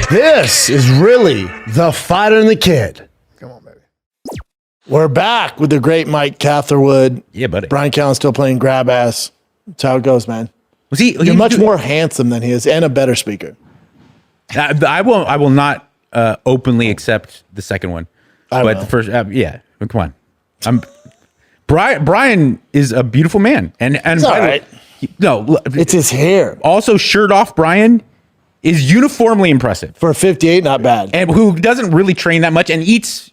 This is really the Fighter and the Kid. Come on, baby. We're back with the great Mike Catherwood. Yeah, buddy. Brian Callen still playing grab ass. That's how it goes, man. Was he? You're much more handsome than he is, and a better speaker. I will not openly accept the second one, but the first, yeah. Come on, Brian is a beautiful man, and all right. No, it's his hair. Also, shirt off, Brian is uniformly impressive for 58. Not bad, and who doesn't really train that much and eats.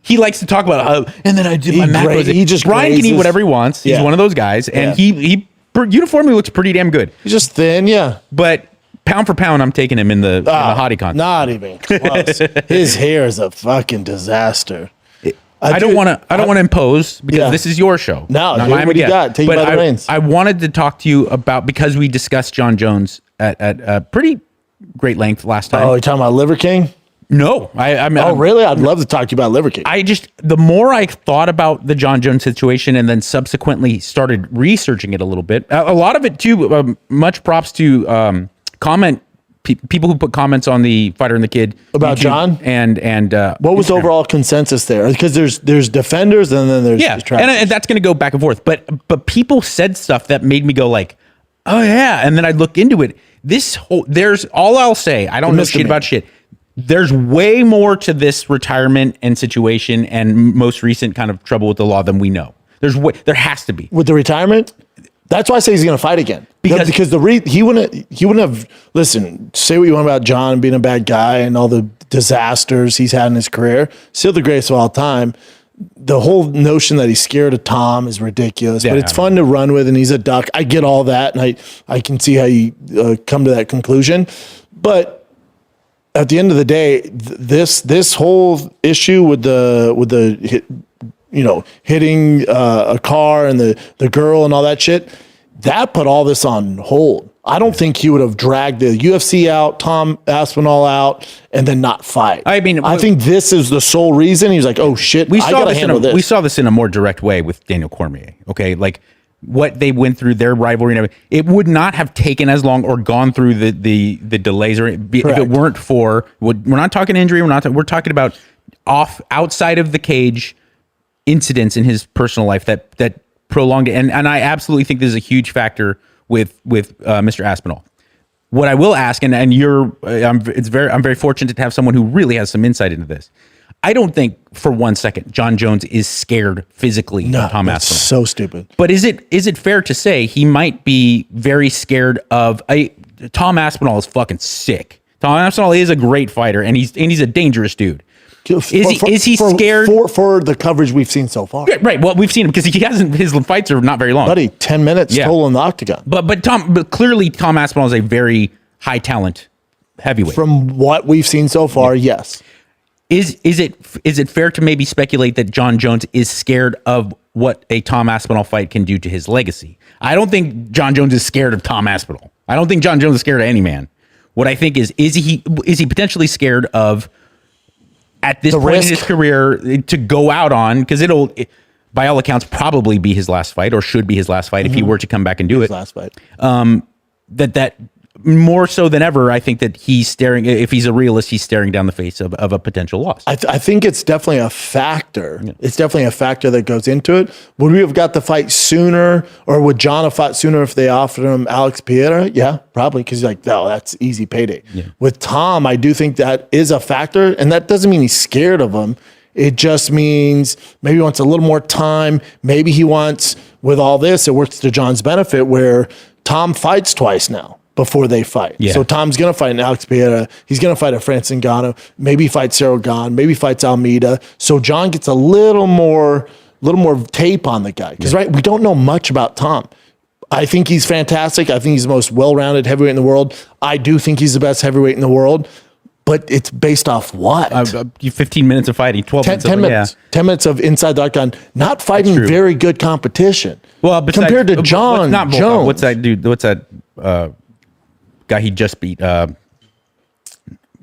He likes to talk about and then I do my macros. Brian can eat whatever he wants. He's one of those guys, and he uniformly looks pretty damn good. He's just thin, yeah. But pound for pound, I'm taking him in the hottie contest. Not even close. His hair is a fucking disaster. I don't want to impose because this is your show. No, what do you got? Take you by the reins. I wanted to talk to you about, because we discussed Jon Jones at pretty great length last time. Oh, you're talking about Liver King? No, I mean, really? I'd love to talk to you about Liver King. The more I thought about the Jon Jones situation and then subsequently started researching it a little bit, a lot of it too, much props to people who put comments on the Fighter and the Kid about YouTube Jon and what was the overall consensus there? Because there's defenders and then there's and that's going to go back and forth. But people said stuff that made me go like, oh yeah, and then I look into it. There's all I'll say. I don't know shit about shit. There's way more to this retirement and situation and most recent kind of trouble with the law than we know. There has to be with the retirement. That's why I say he's going to fight again because he wouldn't have say what you want about Jon being a bad guy and all the disasters he's had in his career. Still the greatest of all time. The whole notion that he's scared of Tom is ridiculous, but it's fun to run with, and he's a duck. I get all that, and I can see how you come to that conclusion, but. At the end of the day, this whole issue with the hitting a car and the girl and all that shit, that put all this on hold. I don't think he would have dragged the UFC out, Tom Aspinall out, and then not fight. I mean, I think this is the sole reason. He's like, oh shit, I gotta handle this. We saw this in a more direct way with Daniel Cormier. Okay, like what they went through, their rivalry and everything, it would not have taken as long or gone through the delays if it weren't for, we're not talking injury, we're talking about outside of the cage incidents in his personal life that prolonged it. And I absolutely think this is a huge factor with Mr. Aspinall. What I will ask, and I'm very fortunate to have someone who really has some insight into this. I don't think for 1 second Jon Jones is scared physically of Tom Aspinall. So stupid. But is it fair to say he might be very scared of Tom Aspinall is fucking sick. Tom Aspinall is a great fighter and he's a dangerous dude. Is he scared for the coverage we've seen so far? Yeah, right. Well, we've seen him because his fights are not very long. Buddy, 10 minutes total in the octagon. But clearly Tom Aspinall is a very high talent heavyweight. From what we've seen so far, yes. Is it fair to maybe speculate that Jon Jones is scared of what a Tom Aspinall fight can do to his legacy? I don't think Jon Jones is scared of Tom Aspinall. I don't think Jon Jones is scared of any man. What I think is he potentially scared of, at this point in his career, to go out on, because it'll by all accounts probably be his last fight, or should be his last fight if he were to come back and do it. Last fight. That more so than ever, I think that if he's a realist, he's staring down the face of a potential loss. I think it's definitely a factor. Yeah. It's definitely a factor that goes into it. Would we have got the fight sooner, or would Jon have fought sooner if they offered him Alex Pereira? Yeah, probably, because he's like, no, that's easy payday. Yeah. With Tom, I do think that is a factor, and that doesn't mean he's scared of him. It just means maybe he wants a little more time. Maybe he wants, with all this, it works to Jon's benefit, where Tom fights twice now before they fight. Yeah. So Tom's going to fight an Alex Pereira. He's going to fight a Francis Ngannou. Maybe he fights Cyril Gane. Maybe he fights Almeida. So Jon gets a little more tape on the guy. Because, right, we don't know much about Tom. I think he's fantastic. I think he's the most well-rounded heavyweight in the world. I do think he's the best heavyweight in the world. But it's based off what? 15 minutes of fighting, 12 minutes. 10 minutes. Yeah. 10 minutes of inside the octagon, not fighting very good competition. Well, compared to Jon Jones. What's that dude? What's that guy he just beat? Not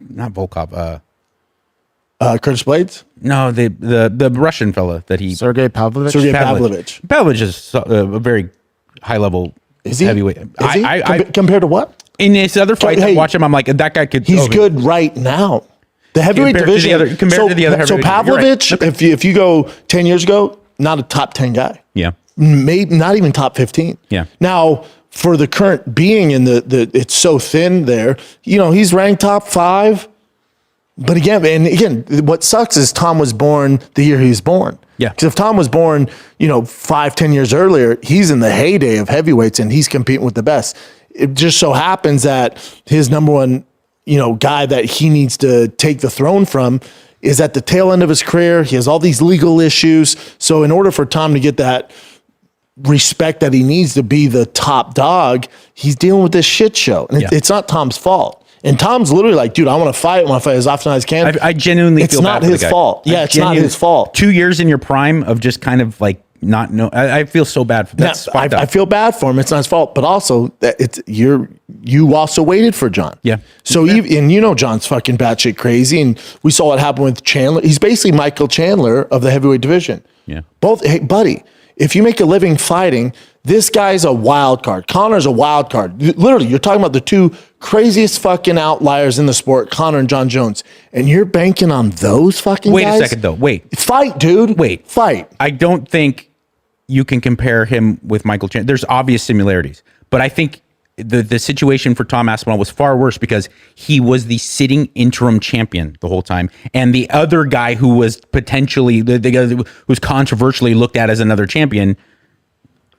Volkov. Curtis Blades? No, the Russian fella that he... Sergey Pavlovich. Pavlovich is a very high-level heavyweight. Is he? Compared to what? In his other fights, I watch him. I'm like, that guy could. He's good right now. The heavyweight division. Compared to the other so heavyweight. Pavlovich, Right. if you go 10 years ago, not a top 10 guy. Yeah. Maybe not even top 15. Yeah. Now, for the current being in the it's so thin there, he's ranked top 5. But again, what sucks is Tom was born the year he was born. Yeah. Because if Tom was born, 5-10 years earlier, he's in the heyday of heavyweights and he's competing with the best. It just so happens that his number one, guy that he needs to take the throne from is at the tail end of his career. He has all these legal issues. So in order for Tom to get that respect that he needs to be the top dog, he's dealing with this shit show. And it's not Tom's fault. And Tom's literally like, dude, I want to fight as often as I can. I genuinely feel bad for the guy. It's not his fault. Yeah, it's not his fault. 2 years in your prime of just kind of like not know. I feel so bad for that. I feel bad for him. It's not his fault, but also that you also waited for Jon. Yeah. So Jon's fucking batshit crazy, and we saw what happened with Chandler. He's basically Michael Chandler of the heavyweight division. Yeah. Hey, buddy, if you make a living fighting, this guy's a wild card. Conor's a wild card. Literally, you're talking about the two craziest fucking outliers in the sport, Conor and Jon Jones, and you're banking on those fucking guys? Wait a second, though. Wait. Fight, dude. Fight. I don't think you can compare him with Michael Chandler. There's obvious similarities, but I think the situation for Tom Aspinall was far worse because he was the sitting interim champion the whole time, and the other guy who was potentially the guy who was controversially looked at as another champion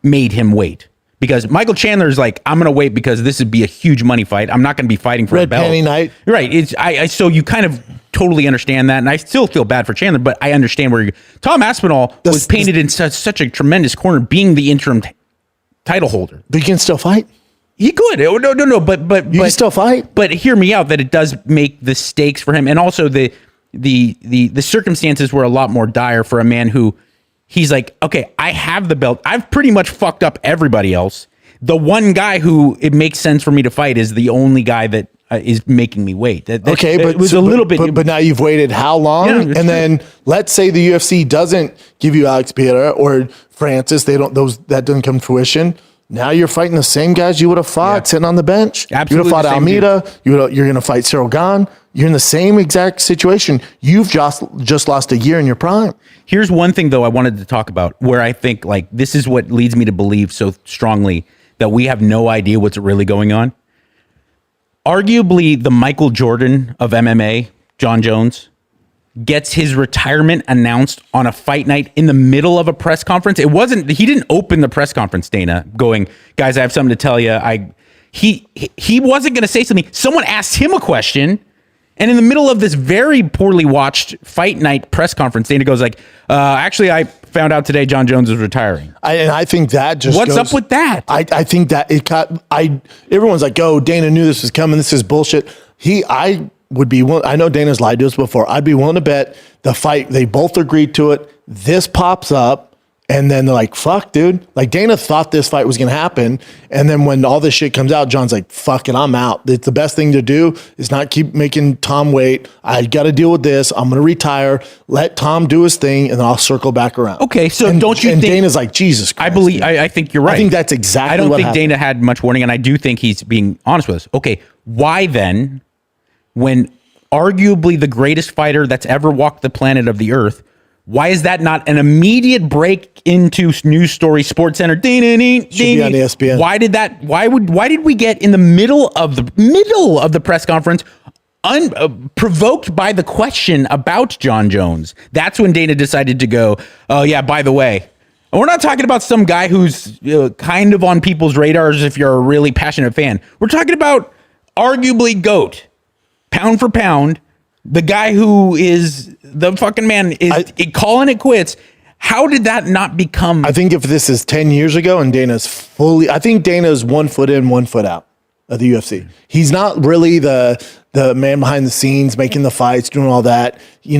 made him wait. Because Michael Chandler is like, I'm going to wait because this would be a huge money fight. I'm not going to be fighting for a belt. Red Panty Night. Right. So you kind of totally understand that. And I still feel bad for Chandler, but I understand where Tom Aspinall was painted in such a tremendous corner being the interim title holder. But you can still fight. He could. No. But you can still fight. But hear me out that it does make the stakes for him. And also the circumstances were a lot more dire for a man who, he's like, okay, I have the belt. I've pretty much fucked up everybody else. The one guy who it makes sense for me to fight is the only guy that is making me wait. But it was a little bit. But now you've waited how long? Yeah, and then let's say the UFC doesn't give you Alex Pereira or Francis. That doesn't come to fruition. Now you're fighting the same guys you would have fought sitting on the bench. Absolutely, you would have fought Almeida. You're going to fight Cyril Gane. You're in the same exact situation. You've just lost a year in your prime. Here's one thing, though, I wanted to talk about where I think like this is what leads me to believe so strongly that we have no idea what's really going on. Arguably, the Michael Jordan of MMA, Jon Jones, gets his retirement announced on a fight night in the middle of a press conference. He didn't open the press conference, Dana, going, guys, I have something to tell you. He wasn't going to say something. Someone asked him a question. And in the middle of this very poorly watched fight night press conference, Dana goes like, actually, I found out today Jon Jones is retiring. I think that just What's up with that? I think that everyone's like, oh, Dana knew this was coming. This is bullshit. I know Dana's lied to us before. I'd be willing to bet the fight, they both agreed to it. This pops up. And then they're like, fuck, dude. Like, Dana thought this fight was going to happen. And then when all this shit comes out, Jon's like, fuck it, I'm out. It's the best thing to do is not keep making Tom wait. I got to deal with this. I'm going to retire. Let Tom do his thing, and then I'll circle back around. Okay, so don't you think... think... Dana's like, Jesus Christ. I think you're right. I think that's exactly what I don't think happened. Dana had much warning, and I do think he's being honest with us. Okay, why then, when arguably the greatest fighter that's ever walked the planet of the earth, why is that not an immediate break into news story, Sports Center? Should be on ESPN. Why did we get in the middle of the press conference, provoked by the question about Jon Jones? That's when Dana decided to go, oh yeah, by the way, and we're not talking about some guy who's kind of on people's radars if you're a really passionate fan. We're talking about arguably GOAT, pound for pound, the guy who is the fucking man is calling it quits. How did that not become? I think if this is 10 years ago and I think Dana's 1 foot in, 1 foot out of the UFC. He's not really the man behind the scenes making the fights, doing all that. He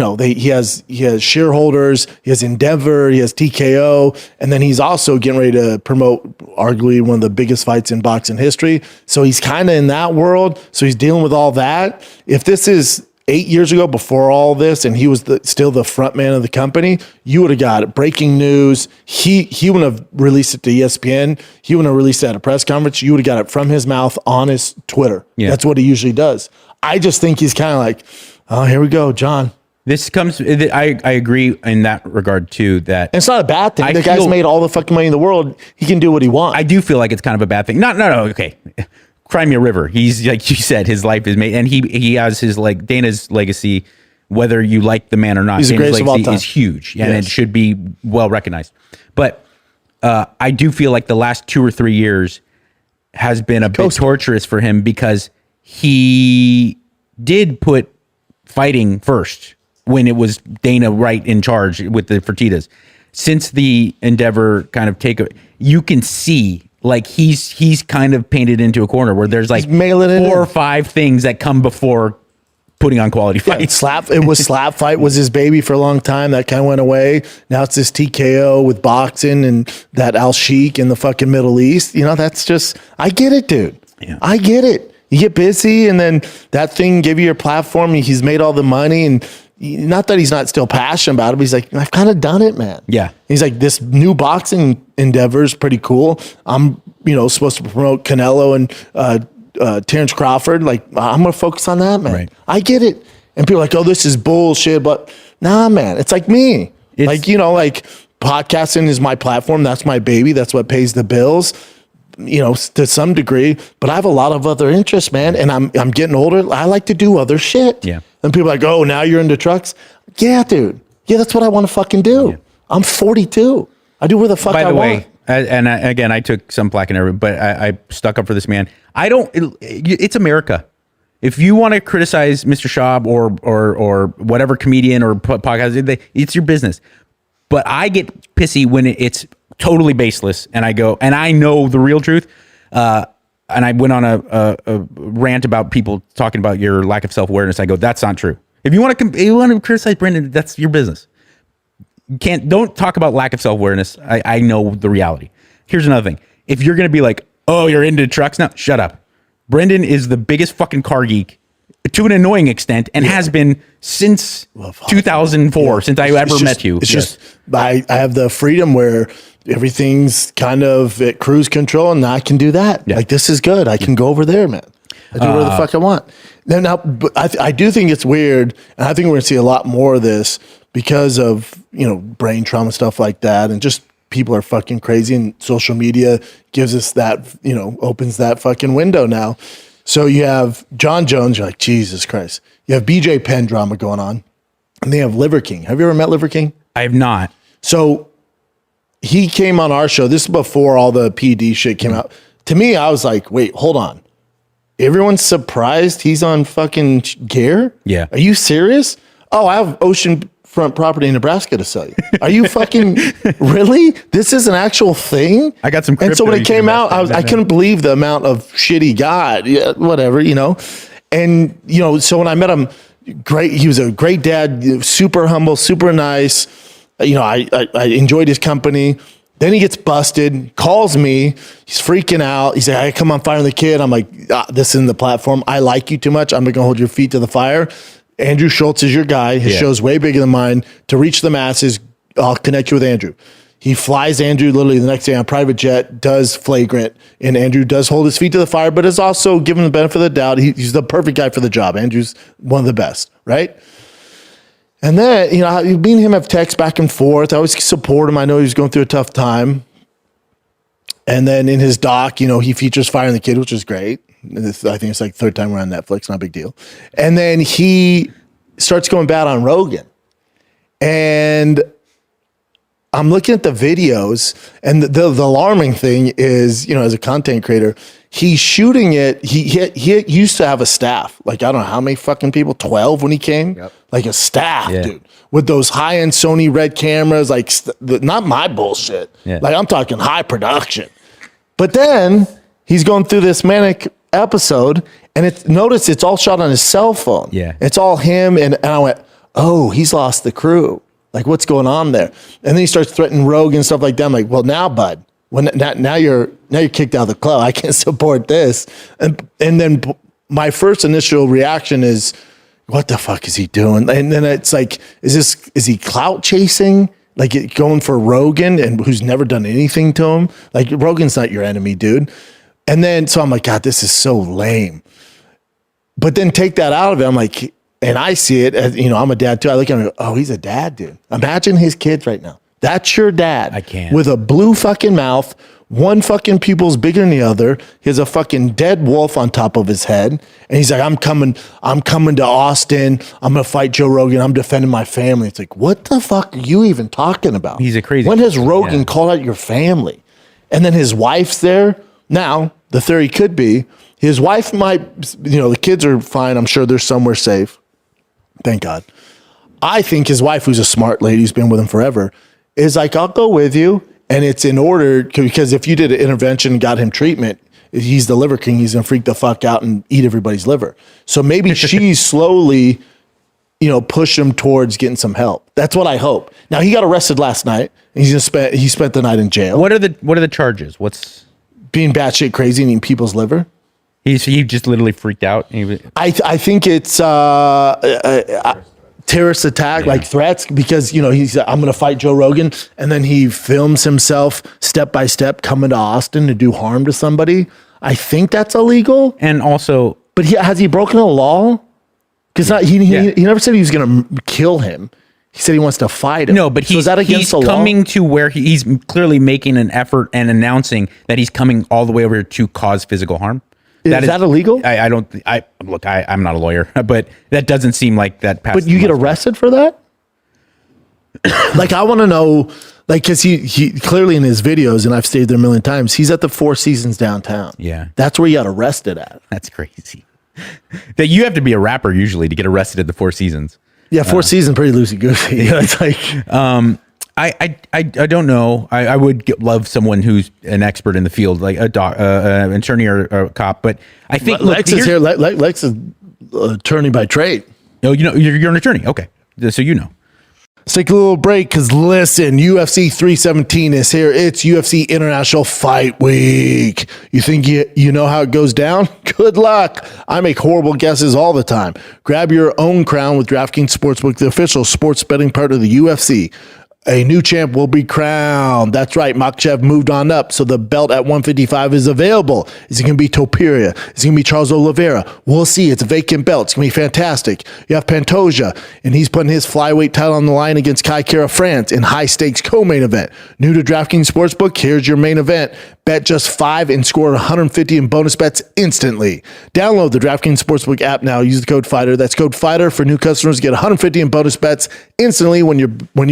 has shareholders, he has Endeavor, he has TKO, and then he's also getting ready to promote arguably one of the biggest fights in boxing history. So he's kind of in that world. So he's dealing with all that. If this is 8 years ago, before all this, and he was still the front man of the company, you would have got it. Breaking news. He wouldn't have released it to ESPN. He wouldn't have released it at a press conference. You would have got it from his mouth on his Twitter. Yeah. That's what he usually does. I just think he's kind of like, oh, here we go, Jon. This comes, I agree in that regard too, that and it's not a bad thing. The guy's made all the fucking money in the world. He can do what he wants. I do feel like it's kind of a bad thing. No, okay. Crimea River. He's, like you said, his life is made, and he has his, like, Dana's legacy, whether you like the man or not. He's the greatest of all time. Is huge, and it should be well recognized. But I do feel like the last 2 or 3 years has been a bit torturous for him, because he did put fighting first when it was Dana White in charge with the Fertitas. Since the Endeavor kind of you can see, like, he's kind of painted into a corner where there's like 4 or 5 things that come before putting on quality fights. Slap Fight was his baby for a long time. That kind of went away. Now it's this TKO with boxing and that Al Sheikh in the fucking Middle East. You know, that's just, I get it, dude. Yeah. I get it. You get busy, and then that thing gave you your platform. He's made all the money, and not that he's not still passionate about it, but he's like, I've kind of done it, man. Yeah. He's like, this new boxing endeavor is pretty cool. I'm, supposed to promote Canelo and Terrence Crawford. Like, I'm going to focus on that, man. Right. I get it. And people are like, oh, this is bullshit. But nah, man, it's like me. Like podcasting is my platform. That's my baby. That's what pays the bills, to some degree. But I have a lot of other interests, man. And I'm getting older. I like to do other shit. Yeah. And people are like, oh, now you're into trucks? Yeah, dude. Yeah, that's what I want to fucking do. Yeah. I'm 42. I do where the fuck I want. By the way, and again, I took some plaque and everything, but I stuck up for this man. It's America. If you want to criticize Mr. Schaub or whatever comedian or podcast, it's your business. But I get pissy when it's totally baseless, and I go, and I know the real truth. And I went on a rant about people talking about your lack of self-awareness. I go, that's not true. If you want to criticize Brendan, that's your business. Don't talk about lack of self-awareness. I know the reality. Here's another thing. If you're going to be like, oh, you're into trucks now, shut up. Brendan is the biggest fucking car geek to an annoying extent, and has been since 2004, since I ever met you. It's just, I have the freedom where everything's kind of at cruise control, and I can do that. Yeah. Like, this is good. I can go over there, man. I do whatever the fuck I want. Now, but I do think it's weird, and I think we're going to see a lot more of this because of, brain trauma, stuff like that, and just people are fucking crazy, and social media gives us that, opens that fucking window now. So you have Jon Jones, you're like, Jesus Christ. You have BJ Penn drama going on, and they have Liver King. Have you ever met Liver King? I have not. So he came on our show. This is before all the PED shit came out. To me, I was like, wait, hold on. Everyone's surprised he's on fucking gear? Yeah. Are you serious? Oh, I have oceanfront property in Nebraska to sell you. Are you fucking really? This is an actual thing? I got some crypto. And so when it came out, I couldn't believe the amount of shit he got. Yeah, whatever, And, so when I met him, great. He was a great dad, super humble, super nice. I enjoyed his company. Then he gets busted, calls me. He's freaking out. He's like, I come on firing the kid. I'm like, this isn't the platform. I like you too much. I'm not going to hold your feet to the fire. Andrew Schultz is your guy. His show's way bigger than mine. To reach the masses, I'll connect you with Andrew. He flies Andrew literally the next day on a private jet, does flagrant, and Andrew does hold his feet to the fire, but is also given the benefit of the doubt. He's the perfect guy for the job. Andrew's one of the best, right? And then, me and him have texts back and forth. I always support him. I know he's going through a tough time. And then in his doc, he features firing the kid, which is great. I think it's like third time we're on Netflix, not a big deal. And then he starts going bad on Rogan. And I'm looking at the videos, and the alarming thing is, as a content creator, he's shooting it. He used to have a staff. Like, I don't know how many fucking people, 12 when he came. Yep. Like a staff, dude, with those high-end Sony Red cameras, like not my bullshit. Yeah. Like, I'm talking high production. But then he's going through this manic episode, and notice it's all shot on his cell phone. Yeah, it's all him, and I went, oh, he's lost the crew. Like, what's going on there? And then he starts threatening Rogan and stuff like that. I'm like, well, now, bud, now you're kicked out of the club. I can't support this. And then my first initial reaction is, what the fuck is he doing? And then it's like, is he clout chasing? Like going for Rogan and who's never done anything to him? Like Rogan's not your enemy, dude. And then, so I'm like, God, this is so lame. But then take that out of it. I'm like, and I see it as, I'm a dad too. I look at him and go, oh, he's a dad, dude. Imagine his kids right now. That's your dad. I can't. With a blue fucking mouth, one fucking pupil's bigger than the other. He has a fucking dead wolf on top of his head. And he's like, I'm coming to Austin. I'm going to fight Joe Rogan. I'm defending my family. It's like, what the fuck are you even talking about? He's a crazy. When has Rogan called out your family? And then his wife's there. Now, the theory could be his wife might, the kids are fine. I'm sure they're somewhere safe. Thank God. I think his wife, who's a smart lady, who's been with him forever, is like, I'll go with you. And it's in order, because if you did an intervention and got him treatment, he's the liver king. He's going to freak the fuck out and eat everybody's liver. So maybe she's slowly, push him towards getting some help. That's what I hope. Now, he got arrested last night. And he spent the night in jail. What are the charges? What's being batshit crazy and eating people's liver? He just literally freaked out. I think it's terrorist attack, like threats, because he's I'm going to fight Joe Rogan, and then he films himself step by step coming to Austin to do harm to somebody. I think that's illegal. And also, but has he broken a law? Because he never said he was going to kill him. He said he wants to fight him. No, but is that against the law? He's coming to where he's clearly making an effort and announcing that he's coming all the way over to cause physical harm. Is that illegal? I'm not a lawyer, but that doesn't seem like that. But you get arrested for that? Like, I want to know, like, because he clearly in his videos, and I've stayed there a million times, he's at the Four Seasons downtown. Yeah. That's where he got arrested at. That's crazy. That you have to be a rapper usually to get arrested at the Four Seasons. Yeah, Four Seasons pretty loosey-goosey. It's like... I don't know. I would love someone who's an expert in the field, like an attorney or a cop. But I think Lex is here. Lex is an attorney by trade. Oh, you're an attorney. Okay, so Let's take a little break because listen, UFC 317 is here. It's UFC International Fight Week. You think you know how it goes down? Good luck. I make horrible guesses all the time. Grab your own crown with DraftKings Sportsbook, the official sports betting partner of the UFC. A new champ will be crowned. That's right. Makhachev moved on up, so the belt at 155 is available. Is it going to be Topuria? Is it going to be Charles Oliveira? We'll see. It's a vacant belt. It's going to be fantastic. You have Pantoja, and he's putting his flyweight title on the line against Kai Kara France in high-stakes co-main event. New to DraftKings Sportsbook, here's your main event. Bet just $5 and score 150 in bonus bets instantly. Download the DraftKings Sportsbook app now. Use the code FIGHTER. That's code FIGHTER for new customers. Get 150 in bonus bets instantly when you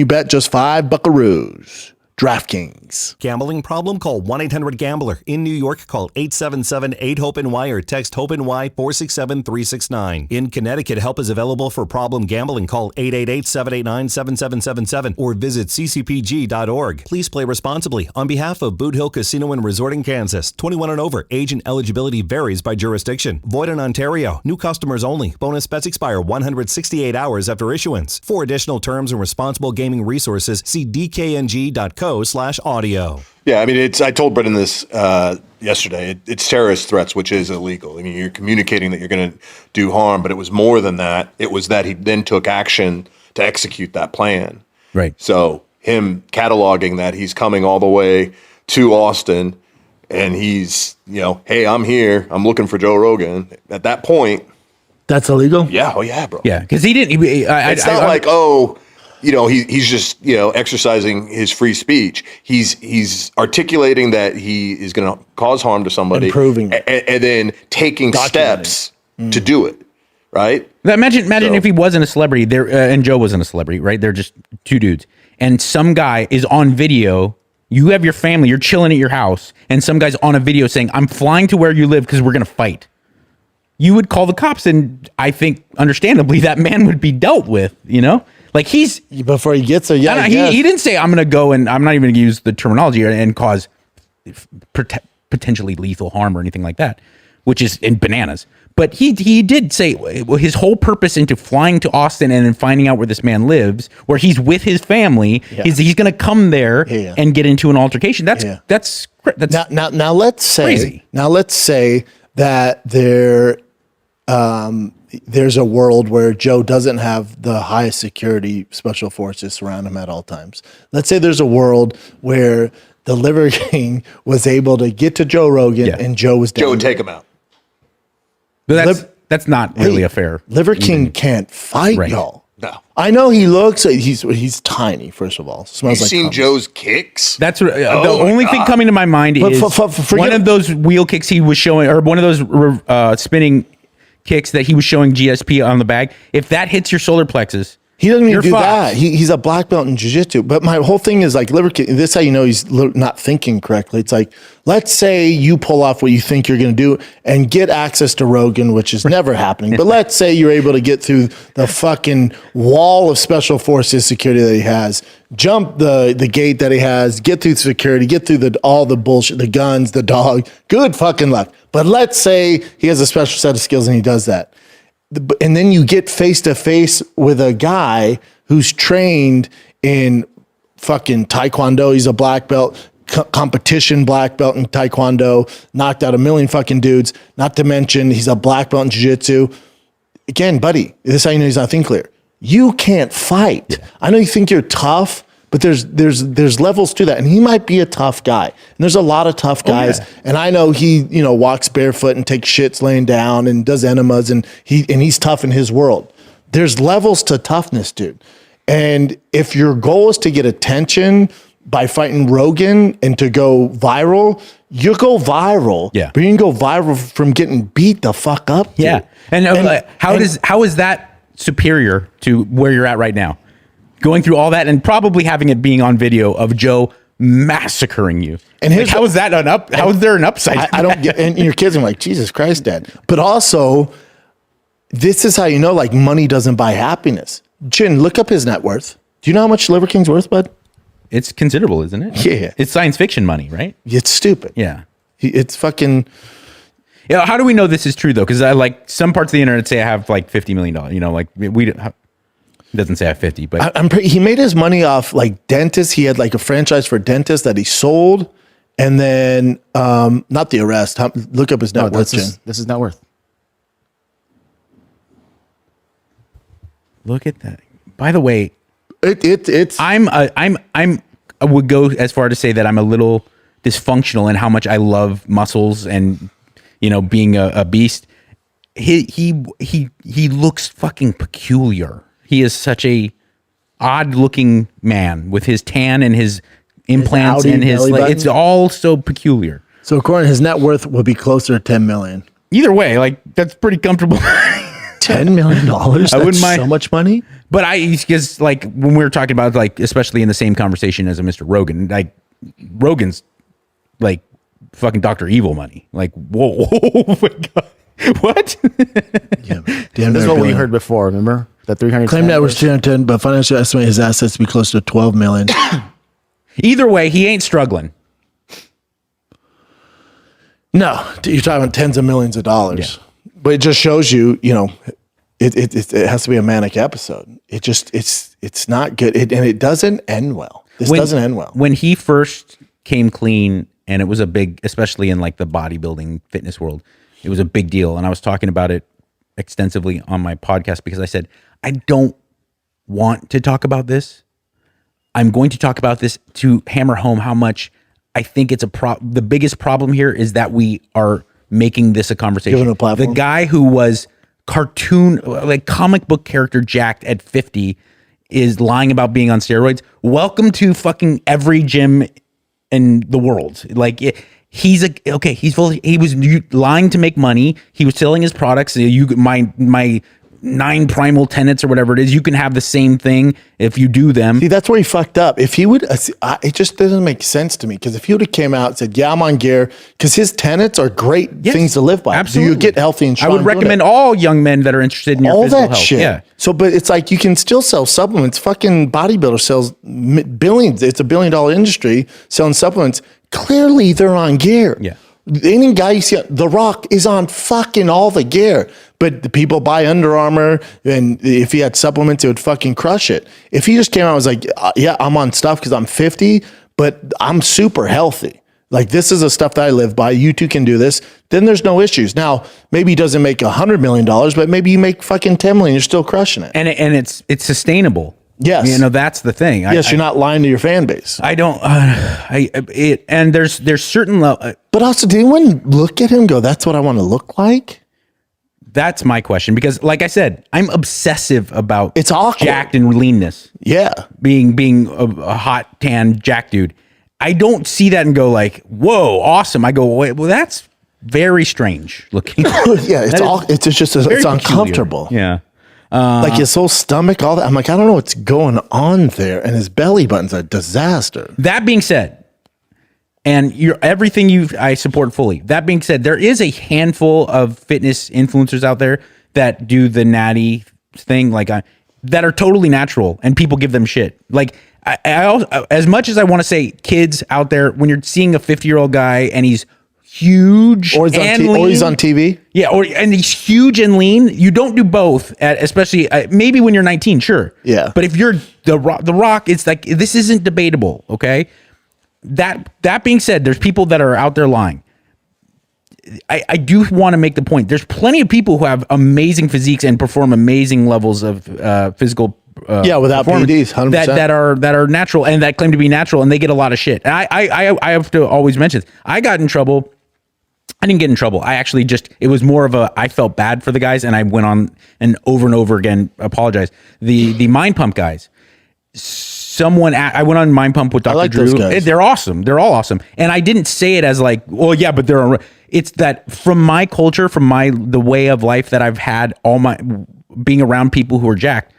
bet just $5 buckaroos. DraftKings. Gambling problem? Call 1-800-GAMBLER. In New York, call 877-8-HOPE-NY or text HOPE-NY 467-369. In Connecticut, help is available for problem gambling. Call 888-789-7777 or visit ccpg.org. Please play responsibly. On behalf of Boot Hill Casino and Resort in Kansas, 21 and over. Age and eligibility varies by jurisdiction. Void in Ontario. New customers only. Bonus bets expire 168 hours after issuance. For additional terms and responsible gaming resources, see dkng.co/audio. Yeah, I mean, I told Brendan this yesterday. It's terrorist threats, which is illegal. I mean, you're communicating that you're going to do harm, but it was more than that. It was that he then took action to execute that plan. Right. So him cataloging that he's coming all the way to Austin, and he's, hey, I'm here. I'm looking for Joe Rogan. At that point, that's illegal. Yeah. Oh yeah, bro. Yeah, because he didn't. It's not like he's just, exercising his free speech. He's articulating that he is going to cause harm to somebody, improving and then taking steps to do it. Right. Imagine if he wasn't a celebrity there, and Joe wasn't a celebrity, right? They're just two dudes, and some guy is on video. You have your family, you're chilling at your house, and some guy's on a video saying, "I'm flying to where you live because we're going to fight." You would call the cops, and I think, understandably, that man would be dealt with. Like he's before he gets there. Yeah, he didn't say I'm going to go, and I'm not even going to use the terminology and cause potentially lethal harm or anything like that, which is in bananas. But he did say his whole purpose into flying to Austin and then finding out where this man lives, where he's with his family, is he's going to come there and get into an altercation. That's now let's say crazy. Now let's say that there there's a world where Joe doesn't have the highest security special forces surround him at all times. Let's say there's a world where the Liver King was able to get to Joe Rogan and Joe was down. Joe would take him out. But that's not really a fair. Liver King can't fight, y'all. No. I know he looks, he's tiny, first of all. Smells You like seen cum. Joe's kicks? That's the only thing coming to my mind is one of those wheel kicks he was showing, or one of those spinning kicks that he was showing GSP on the bag. If that hits your solar plexus, he doesn't even do that. He's a black belt in jiu-jitsu. But my whole thing is like Liver King. This is how you know he's not thinking correctly. It's like, let's say you pull off what you think you're going to do and get access to Rogan, which is never happening. But let's say you're able to get through the fucking wall of special forces security that he has, jump the gate that he has, get through security, get through all the bullshit, the guns, the dog. Good fucking luck. But let's say he has a special set of skills and he does that. And then you get face to face with a guy who's trained in fucking Taekwondo. He's a black belt, competition black belt in Taekwondo, knocked out a million fucking dudes. Not to mention he's a black belt in jiu-jitsu. Again, buddy, this is how you know he's not thinking clear. You can't fight. Yeah. I know you think you're tough, but there's levels to that, and he might be a tough guy. And there's a lot of tough guys, and I know he walks barefoot and takes shits laying down and does enemas, and he's tough in his world. There's levels to toughness, dude. And if your goal is to get attention by fighting Rogan and to go viral, you go viral. Yeah, but you can go viral from getting beat the fuck up. Dude. Yeah, and how is that superior to where you're at right now? Going through all that and probably having it being on video of Joe massacring you. And how is that how is there an upside? I don't get, and your kids are like, Jesus Christ, Dad. But also, this is how you know, like, money doesn't buy happiness. Jin, look up his net worth. Do you know how much Liver King's worth, bud? It's considerable, isn't it? Yeah. It's science fiction money, right? It's stupid. Yeah. It's fucking... Yeah. How do we know this is true, though? Because I like some parts of the internet say I have like $50 million. You know, like it doesn't say I have 50, but he made his money off like dentists. He had like a franchise for dentists that he sold, and then not the arrest. Look up his net worth. This is net worth. Look at that. By the way, it's I would go as far to say that I'm a little dysfunctional in how much I love muscles and being a beast. He looks fucking peculiar. He is such a odd looking man with his tan and his implants and his it's all so peculiar. So according to his net worth will be closer to 10 million. Either way, like that's pretty comfortable. $10 million? I wouldn't mind so much money. But because like when we were talking about like, especially in the same conversation as a Mr. Rogan, like Rogan's like fucking Dr. Evil money. Like, whoa, oh my God. What? Yeah, this is what we heard before, remember? That 300 claim that was 310, but financial estimate his assets to be close to 12 million. Either way, he ain't struggling. No, you're talking about tens of millions of dollars. Yeah. But it just shows you, it has to be a manic episode. It's not good, and it doesn't end well. Doesn't end well. When he first came clean, and it was a big, especially in like the bodybuilding fitness world, it was a big deal, and I was talking about it extensively on my podcast because I said, I don't want to talk about this. I'm going to talk about this to hammer home how much I think it's the biggest problem here is that we are making this a conversation. Given a platform. The guy who was like comic book character jacked at 50 is lying about being on steroids. Welcome to fucking every gym in the world. Like he was lying to make money. He was selling his products. My 9 primal tenets or whatever it is, you can have the same thing if you do them. See, that's where he fucked up. If he would, it just doesn't make sense to me. Because if he would have came out and said, yeah, I'm on gear, because his tenets are great things to live by. Absolutely. So you get healthy and strong. I would recommend all young men that are interested in your all physical that health. Shit. Yeah. So, but it's like you can still sell supplements. Fucking bodybuilder sells billions. It's $1 billion industry selling supplements. Clearly, they're on gear. Yeah. Any guy you see, The Rock is on fucking all the gear. But the people buy Under Armour, and if he had supplements, it would fucking crush it. If he just came out and was like, yeah, I'm on stuff because I'm 50, but I'm super healthy. Like, this is the stuff that I live by. You two can do this. Then there's no issues. Now, maybe he doesn't make $100 million, but maybe you make fucking $10 million. You're still crushing it. And it's sustainable. Yes. You know, that's the thing. Yes, you're not lying to your fan base. I don't, and there's certain level. But also, did anyone look at him and go, that's what I want to look like? That's my question, because like I said, I'm obsessive about It's awkward. jacked and leanness. Yeah. Being a hot tan jack dude. I don't see that and go like, whoa, awesome. I go, wait, well, that's very strange looking. Yeah, it's uncomfortable. Yeah. Like his whole stomach, all that. I'm like, I don't know what's going on there. And his belly button's a disaster. That being said, and everything I support fully. That being said, there is a handful of fitness influencers out there that do the natty thing, that are totally natural, and people give them shit. Like, I also, as much as I want to say, kids out there, when you're seeing a 50-year-old guy and he's huge or he's on TV. Yeah, and he's huge and lean. You don't do both, especially maybe when you're 19, sure. Yeah. But if you're the Rock, it's like, this isn't debatable, okay? That being said, there's people that are out there lying. I do want to make the point. There's plenty of people who have amazing physiques and perform amazing levels of physical without PEDs, 100%. that are natural and that claim to be natural, and they get a lot of shit. And I have to always mention this. I got in trouble. I didn't get in trouble. I actually it was more of I felt bad for the guys, and I went on and over again apologized. The Mind Pump guys. I went on Mind Pump with Dr. Drew. Those guys. They're awesome. They're all awesome. And I didn't say it as like, well, yeah, but it's that from my culture, from the way of life that I've had being around people who are jacked,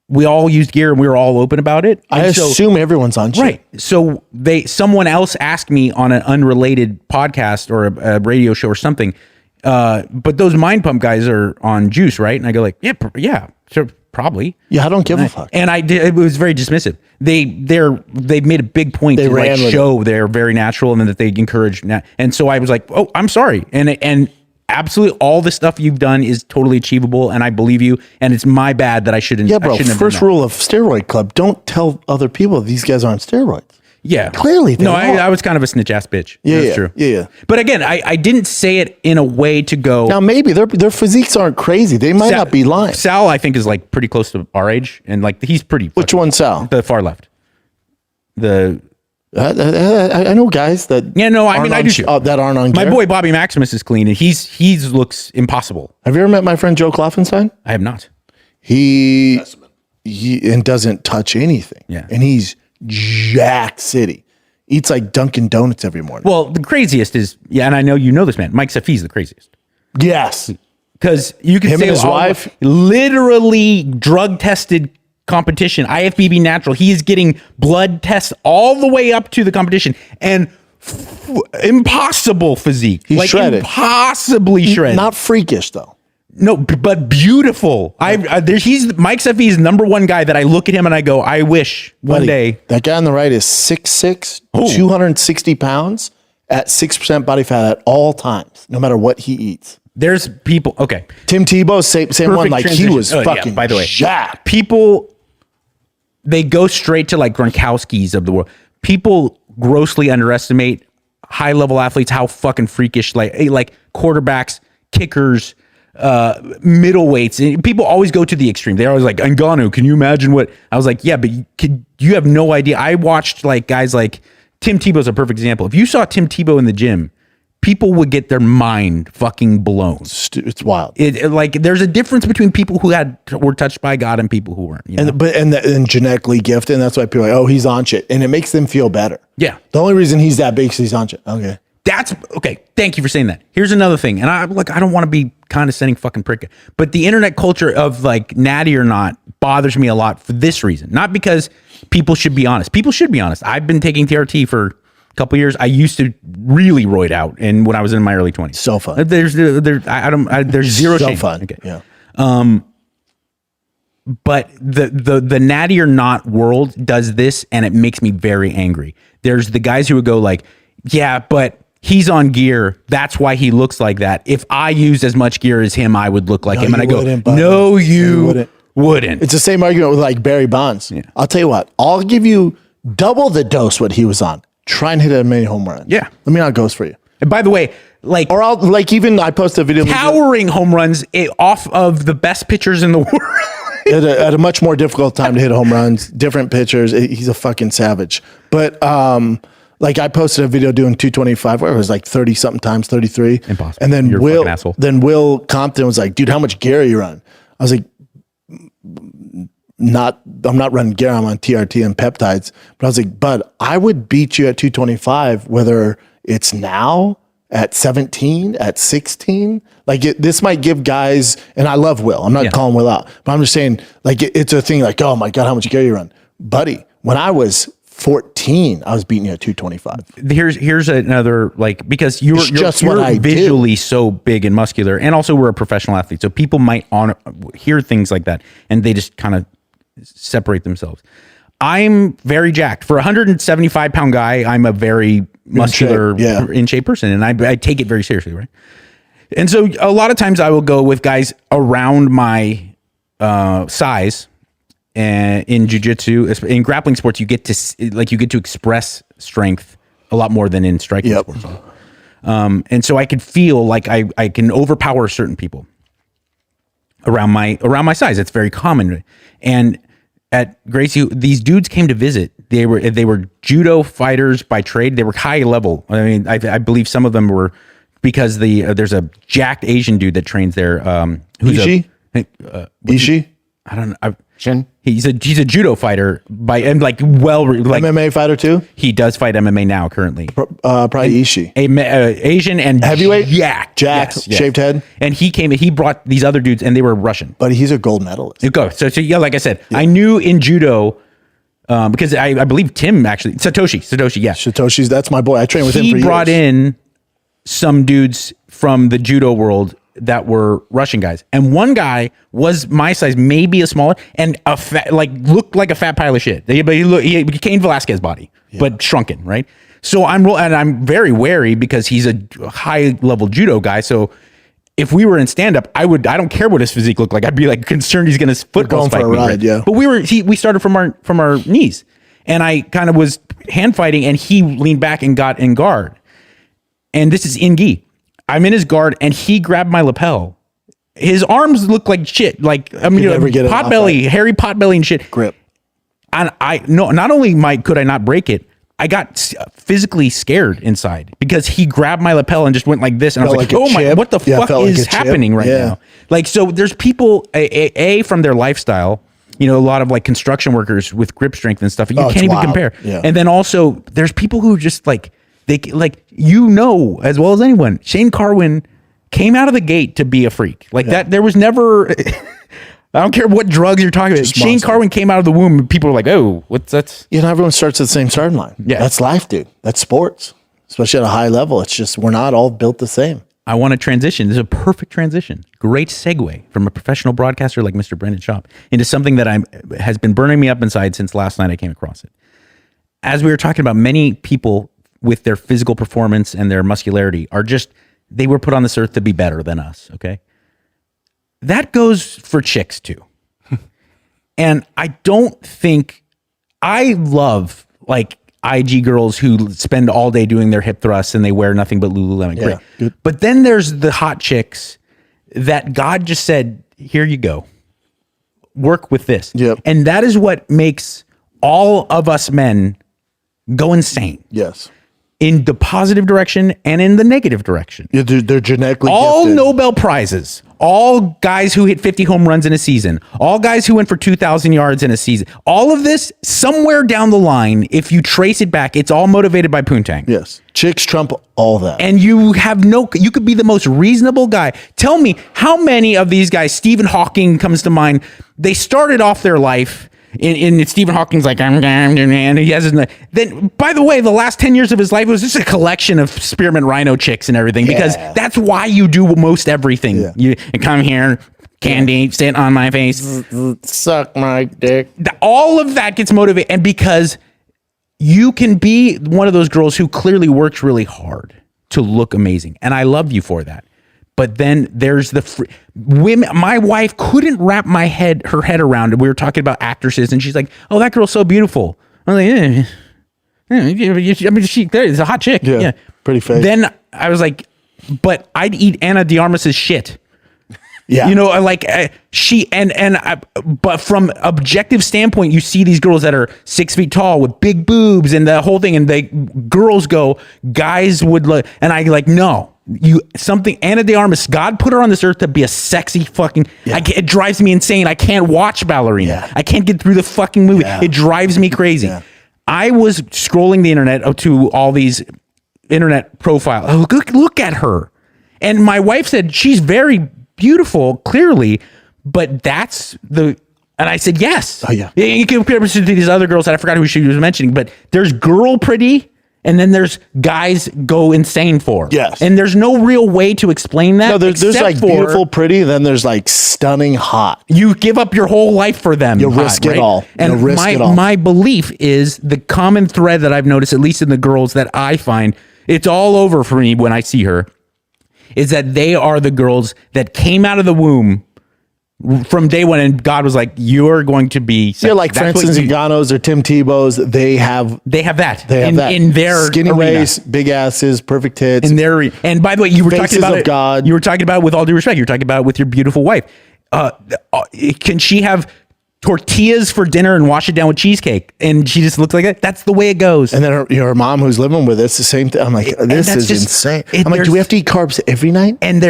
we all used gear and we were all open about it. I assume everyone's on shit. Right. So someone else asked me on an unrelated podcast or a radio show or something, but those Mind Pump guys are on juice, right? And I go like, yeah, sure. Probably. Yeah, I don't give a fuck. And it was very dismissive. They made a big point to show they're very natural and that they encourage. And so I was like, oh, I'm sorry. And absolutely all the stuff you've done is totally achievable, and I believe you. And it's my bad that I shouldn't. Yeah, bro. First rule of Steroid Club: don't tell other people these guys are on steroids. Yeah, clearly. I was kind of a snitch ass bitch. Yeah, that's true. Yeah. But again, I didn't say it in a way to go. Now maybe their physiques aren't crazy. They might not be lying. Sal, I think, is like pretty close to our age, and like he's pretty. Which one, Sal? The far left. I know guys that. Yeah, no, I mean I do too. That aren't on. My boy Bobby Maximus is clean, and he looks impossible. Have you ever met my friend Joe Kloffenstein? I have not. He doesn't touch anything. Yeah, and he's jacked city. Eats like Dunkin' Donuts every morning. Well, the craziest is, and I know you know this man, Mike Safi's the craziest. Yes. Because you can say and his wife literally drug tested competition, IFBB natural. He is getting blood tests all the way up to the competition and impossible physique. He's shredded. Impossibly shredded. Not freakish though. No, but beautiful. He's Mike Safi's number one guy that I look at him and I go, I wish one day. That guy on the right is 6'6", 260 pounds at 6% body fat at all times, no matter what he eats. There's people. Okay, Tim Tebow, same one. Like transition. He was fucking. By the way, jacked. People, they go straight to like Gronkowski's of the world. People grossly underestimate high level athletes, how fucking freakish like quarterbacks, kickers, middleweights. People always go to the extreme. They're always like, Ngannou, can you imagine what? I was like, yeah, but you have no idea. I watched like guys like Tim Tebow's a perfect example. If you saw Tim Tebow in the gym, people would get their mind fucking blown. It's wild. Like there's a difference between people who were touched by God and people who weren't. You know? And genetically gifted, and that's why people are like, oh, he's on shit, and it makes them feel better. Yeah. The only reason he's that big is he's on shit. Okay. That's okay. Thank you for saying that. Here's another thing, and I don't want to be condescending fucking prick, but the internet culture of like natty or not bothers me a lot for this reason. Not because people should be honest. People should be honest. I've been taking TRT for a couple years. I used to really roid out, and when I was in my early 20s. So fun. There's zero so shame. fun. Okay. Yeah. But the natty or not world does this, and it makes me very angry. There's the guys who would go like, yeah, but he's on gear. That's why he looks like that. If I used as much gear as him, I would look like him. And I go, no, you wouldn't. It's the same argument with like Barry Bonds. Yeah. I'll tell you what, I'll give you double the dose what he was on. try and hit as many home runs. Yeah. Let me know how it goes for you. And by the way, like, Or I'll like even I posted a video towering home runs off of the best pitchers in the world. at a much more difficult time to hit home runs, different pitchers. He's a fucking savage. But like I posted a video doing 225 where it was like 30 something times, 33. Impossible. And then You're a fucking asshole. Will Compton was like, dude, how much Gary you run? I was like, I'm not running Gary, I'm on TRT and peptides. But I was like, bud, I would beat you at 225, whether it's now at 17, at 16. Like this might give guys, and I love Will. I'm not calling Will out, but I'm just saying like it's a thing like, oh my God, how much Gary you run? Buddy, when I was 14, I was beating you at 225. Here's another, like, because you're I visually so big and muscular, and also we're a professional athlete, so people might hear things like that and they just kind of separate themselves. I'm very jacked for a 175 pound guy. I'm a very muscular, in shape person, and I take it very seriously, right? And so a lot of times I will go with guys around my size. And in jiu-jitsu, in grappling sports, you get to express strength a lot more than in striking sports. And so I could feel like I can overpower certain people around my size. It's very common. And at Gracie, these dudes came to visit. They were judo fighters by trade. They were high level. I mean, I believe some of them were, because there's a jacked Asian dude that trains there. Ishii? Ishii? I don't know. Shin? He's a judo fighter MMA fighter too. He does fight MMA now currently. Probably Ishii. Asian and heavyweight, jacked, shaved head. And he brought these other dudes, and they were Russian. But he's a gold medalist. So yeah, like I said, I knew in judo because I believe Tim actually Satoshi, yeah, Satoshi's that's my boy. I trained with him for years. He brought in some dudes from the judo world that were Russian guys, and one guy was my size, maybe a smaller, and a fat, looked like a fat pile of shit. He Cain Velasquez body, but shrunken, right? So I'm very wary because he's a high level judo guy. So if we were in stand up, I don't care what his physique looked like. I'd be like concerned he's going to football spike me. Ride, yeah. But we started from our knees, and I kind of was hand fighting, and he leaned back and got in guard, and this is in gi. I'm in his guard, and he grabbed my lapel. His arms look like shit. Like, I mean, potbelly, hairy potbelly and shit. Grip. And not only could I not break it, I got physically scared inside because he grabbed my lapel and just went like this. And I was like, oh my, what the fuck is happening right now? Like, so there's people, from their lifestyle, a lot of like construction workers with grip strength and stuff. You can't even compare. Yeah. And then also there's people who just like, as well as anyone, Shane Carwin came out of the gate to be a freak like that. There was never, I don't care what drugs you're talking about. Shane Carwin came out of the womb and people are like, oh, what's that? Everyone starts at the same starting line. Yeah. That's life, dude. That's sports, especially at a high level. It's just, we're not all built the same. I want to transition. This is a perfect transition. Great segue from a professional broadcaster like Mr. Brendan Schaub into something that has been burning me up inside since last night I came across it. As we were talking about, many people with their physical performance and their muscularity they were put on this earth to be better than us. Okay. That goes for chicks too. And I love like IG girls who spend all day doing their hip thrusts and they wear nothing but Lululemon. Yeah, great. But then there's the hot chicks that God just said, here you go, work with this. Yep. And that is what makes all of us men go insane. Yes. In the positive direction and in the negative direction. Yeah, they're genetically all gifted. Nobel Prizes, all guys who hit 50 home runs in a season, all guys who went for 2,000 yards in a season. All of this, somewhere down the line, if you trace it back, it's all motivated by poontang. Yes. Chicks trump all that. And you could be the most reasonable guy. Tell me how many of these guys, Stephen Hawking comes to mind, they started off their life in Stephen Hawking's like, and he has then, by the way, the last 10 years of his life was just a collection of spearmint rhino chicks and everything, because that's why you do most everything. Yeah. You come here, candy, sit on my face, suck my dick. All of that gets motivated. And because you can be one of those girls who clearly works really hard to look amazing. And I love you for that. But then there's women. My wife couldn't wrap her head around it. We were talking about actresses, and she's like, "Oh, that girl's so beautiful." I'm like, I mean, she's a hot chick. Yeah. Pretty fake. Then I was like, but I'd eat Ana de Armas's shit. Yeah. You know, but from objective standpoint, you see these girls that are 6 feet tall with big boobs and the whole thing. And girls go, guys would look, and I like, no, Ana de Armas, God put her on this earth to be a sexy fucking, it drives me insane. I can't watch ballerina. Yeah. I can't get through the fucking movie. Yeah. It drives me crazy. Yeah. I was scrolling the internet to all these internet profiles. Oh, look at her. And my wife said, she's very beautiful, clearly, but that's and I said, yes. Oh, yeah. You can compare to these other girls that I forgot who she was mentioning, but there's girl pretty, and then there's guys go insane for. Yes. And there's no real way to explain that. No, there's like beautiful, pretty, and then there's like stunning, hot. You give up your whole life for them. You risk it all. And my belief is the common thread that I've noticed, at least in the girls that I find, it's all over for me when I see her, is that they are the girls that came out of the womb from day one, and God was like, "You're going to be." Yeah, like Francis Ngannou's or Tim Tebow's. They have that. They have that in their skinny arena. waist, big asses, perfect tits. And by the way, you were Faces talking about of God. You were talking about, with all due respect, you're talking about with your beautiful wife. Can she have tortillas for dinner and wash it down with cheesecake, and she just looks like it? That's the way it goes. And then her mom, who's living with it's the same thing. I'm like, this is insane. I'm like, do we have to eat carbs every night? And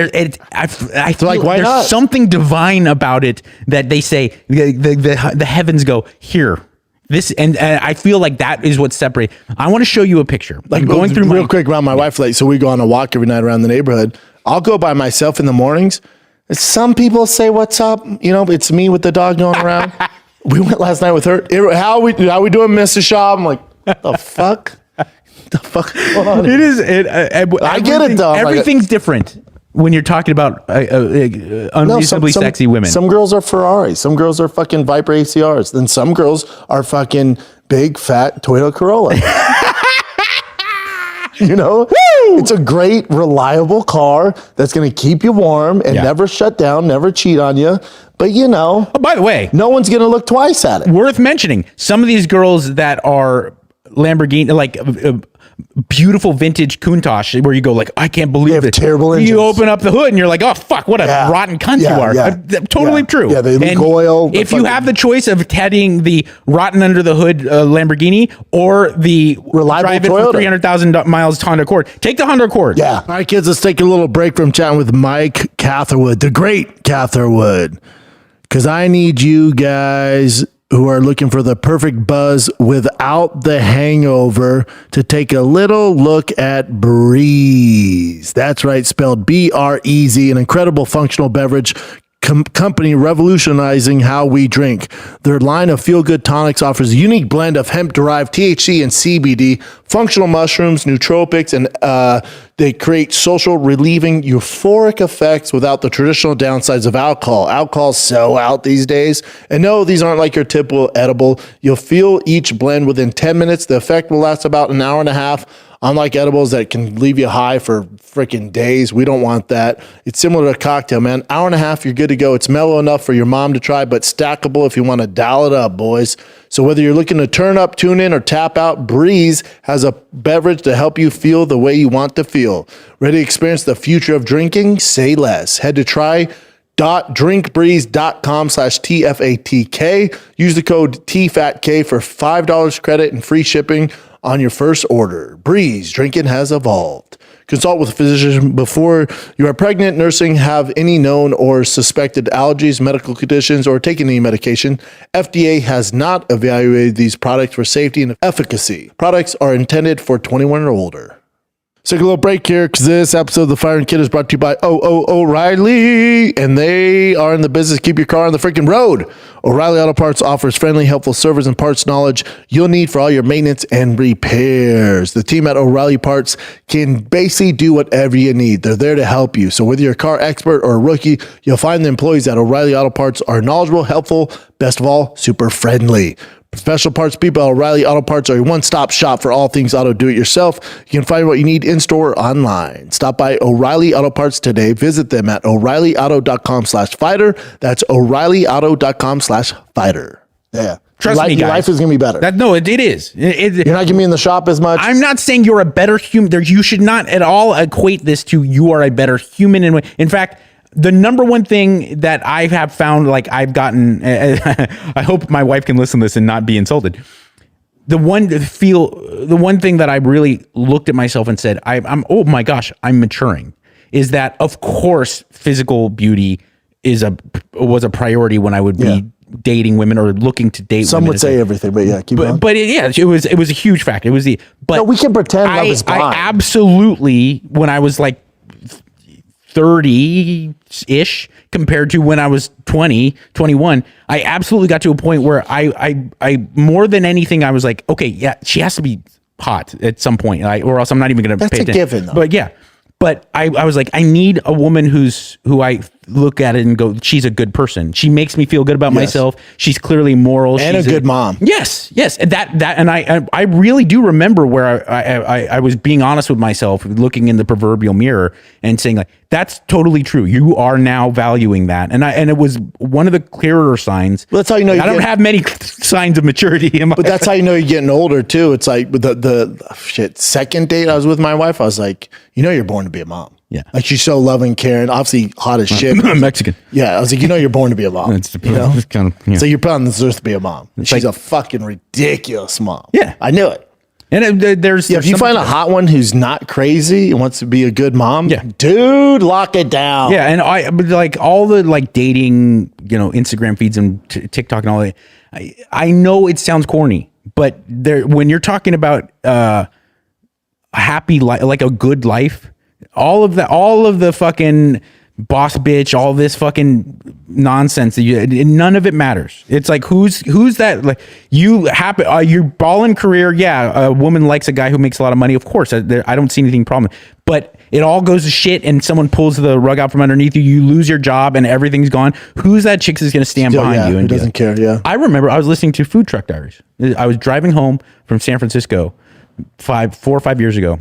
I feel like, why there's not? something divine about it that they say the heavens go here. This and I feel like that is what separates. I want to show you a picture. Like, I'm going through real quick around my wife. Like, so we go on a walk every night around the neighborhood. I'll go by myself in the mornings. Some people say, "What's up?" You know, it's me with the dog going around. We went last night with her. How we doing, Mr. Shaw? I'm like, the fuck? The fuck is going on? It is. I get it though. Everything's different when you're talking about unreasonably sexy women. Some girls are Ferrari. Some girls are fucking Viper ACRs. Then some girls are fucking big fat Toyota Corolla. You know, it's a great, reliable car that's going to keep you warm and never shut down, never cheat on you. But you know, by the way, no one's going to look twice at it. Worth mentioning, some of these girls that are Lamborghini, like beautiful vintage Countach, where you go like, I can't believe it. Terrible engines. You open up the hood and you're like, oh fuck, what a rotten cunt you are. Totally true. Yeah, they leak oil. If you have the choice of heading the rotten under the hood Lamborghini or the reliable drive it Toyota for 300,000 miles Honda Accord, take the Honda Accord. Yeah. All right, kids, let's take a little break from chatting with Mike Catherwood, the great Catherwood, because I need you guys who are looking for the perfect buzz without the hangover to take a little look at Breeze. That's right, spelled B-R-E-Z, an incredible functional beverage company revolutionizing how we drink. Their line of feel-good tonics offers a unique blend of hemp-derived THC and CBD, functional mushrooms, nootropics, and they create social relieving euphoric effects without the traditional downsides of alcohol. Alcohol's so out these days. And no, these aren't like your typical edible. You'll feel each blend within 10 minutes. The effect will last about an hour and a half. Unlike edibles that can leave you high for freaking days, we don't want that. It's similar to a cocktail, man. Hour and a half, you're good to go. It's mellow enough for your mom to try, but stackable if you want to dial it up, boys. So whether you're looking to turn up, tune in, or tap out, Breeze has a beverage to help you feel the way you want to feel. Ready to experience the future of drinking? Say less. Head to try.drinkbreeze.com/TFATK. Use the code TFATK for $5 credit and free shipping on your first order. Breeze, drinking has evolved. Consult with a physician before you are pregnant, nursing, have any known or suspected allergies, medical conditions, or taking any medication. FDA has not evaluated these products for safety and efficacy. Products are intended for 21 or older. Let's take a little break here because this episode of The Firing Kid is brought to you by O'Reilly, and they are in the business. Keep your car on the freaking road. O'Reilly Auto Parts offers friendly, helpful service and parts knowledge you'll need for all your maintenance and repairs. The team at O'Reilly Parts can basically do whatever you need. They're there to help you. So whether you're a car expert or a rookie, you'll find the employees at O'Reilly Auto Parts are knowledgeable, helpful, best of all, super friendly. Professional parts people at O'Reilly Auto Parts are a one-stop shop for all things auto do-it-yourself. You can find what you need in-store or online. Stop by O'Reilly Auto Parts today. Visit them at O'ReillyAuto.com/fighter. That's O'ReillyAuto.com/fighter. Yeah. Trust me, guys. Your life is going to be better. It is. You're not going to be in the shop as much. I'm not saying you're a better human. You should not at all equate this to you are a better human. In fact, the number one thing that I have found, like I've gotten, I hope my wife can listen to this and not be insulted. The one thing that I really looked at myself and said, I'm oh my gosh, I'm maturing, is that of course physical beauty was a priority when I would be dating women or looking to date Some women. would say everything, but keep going. But it was a huge factor. It was but no, we can pretend love is blind. I absolutely, when I was like 30-ish compared to when I was 20, 21, I absolutely got to a point where I more than anything, I was like, okay, yeah, she has to be hot at some point, or else I'm not even going to pay attention. That's a given, though. But I was like, I need a woman who I look at it and go, she's a good person. She makes me feel good about myself. She's clearly moral. And she's a good mom. Yes. And and I really do remember where I was being honest with myself, looking in the proverbial mirror and saying like, that's totally true. You are now valuing that. And it was one of the clearer signs. Well, that's how you know. I don't have many signs of maturity in my But that's how you know you're getting older too. It's like with the second date I was with my wife, I was like, you're born to be a mom. Yeah. Like she's so loving, caring, obviously hot as shit. Mexican. Yeah. I was like, you're born to be a mom. It's kind of, So you're put on this earth to be a mom. She's like, a fucking ridiculous mom. Yeah. I knew it. And there's if you find a hot one who's not crazy and wants to be a good mom, dude, lock it down. Yeah, and but like all the like dating, Instagram feeds and TikTok and all that. I know it sounds corny, but when you're talking about a happy life, like a good life, all of the fucking boss bitch, all this fucking nonsense none of it matters. It's like who's that? Like your balling career, a woman likes a guy who makes a lot of money, of course. I don't see anything problem, but it all goes to shit and someone pulls the rug out from underneath you lose your job and everything's gone. Who's that chick that's going to stand behind you and who doesn't care? I remember I was listening to Food Truck Diaries. I was driving home from San Francisco 4 or 5 years ago.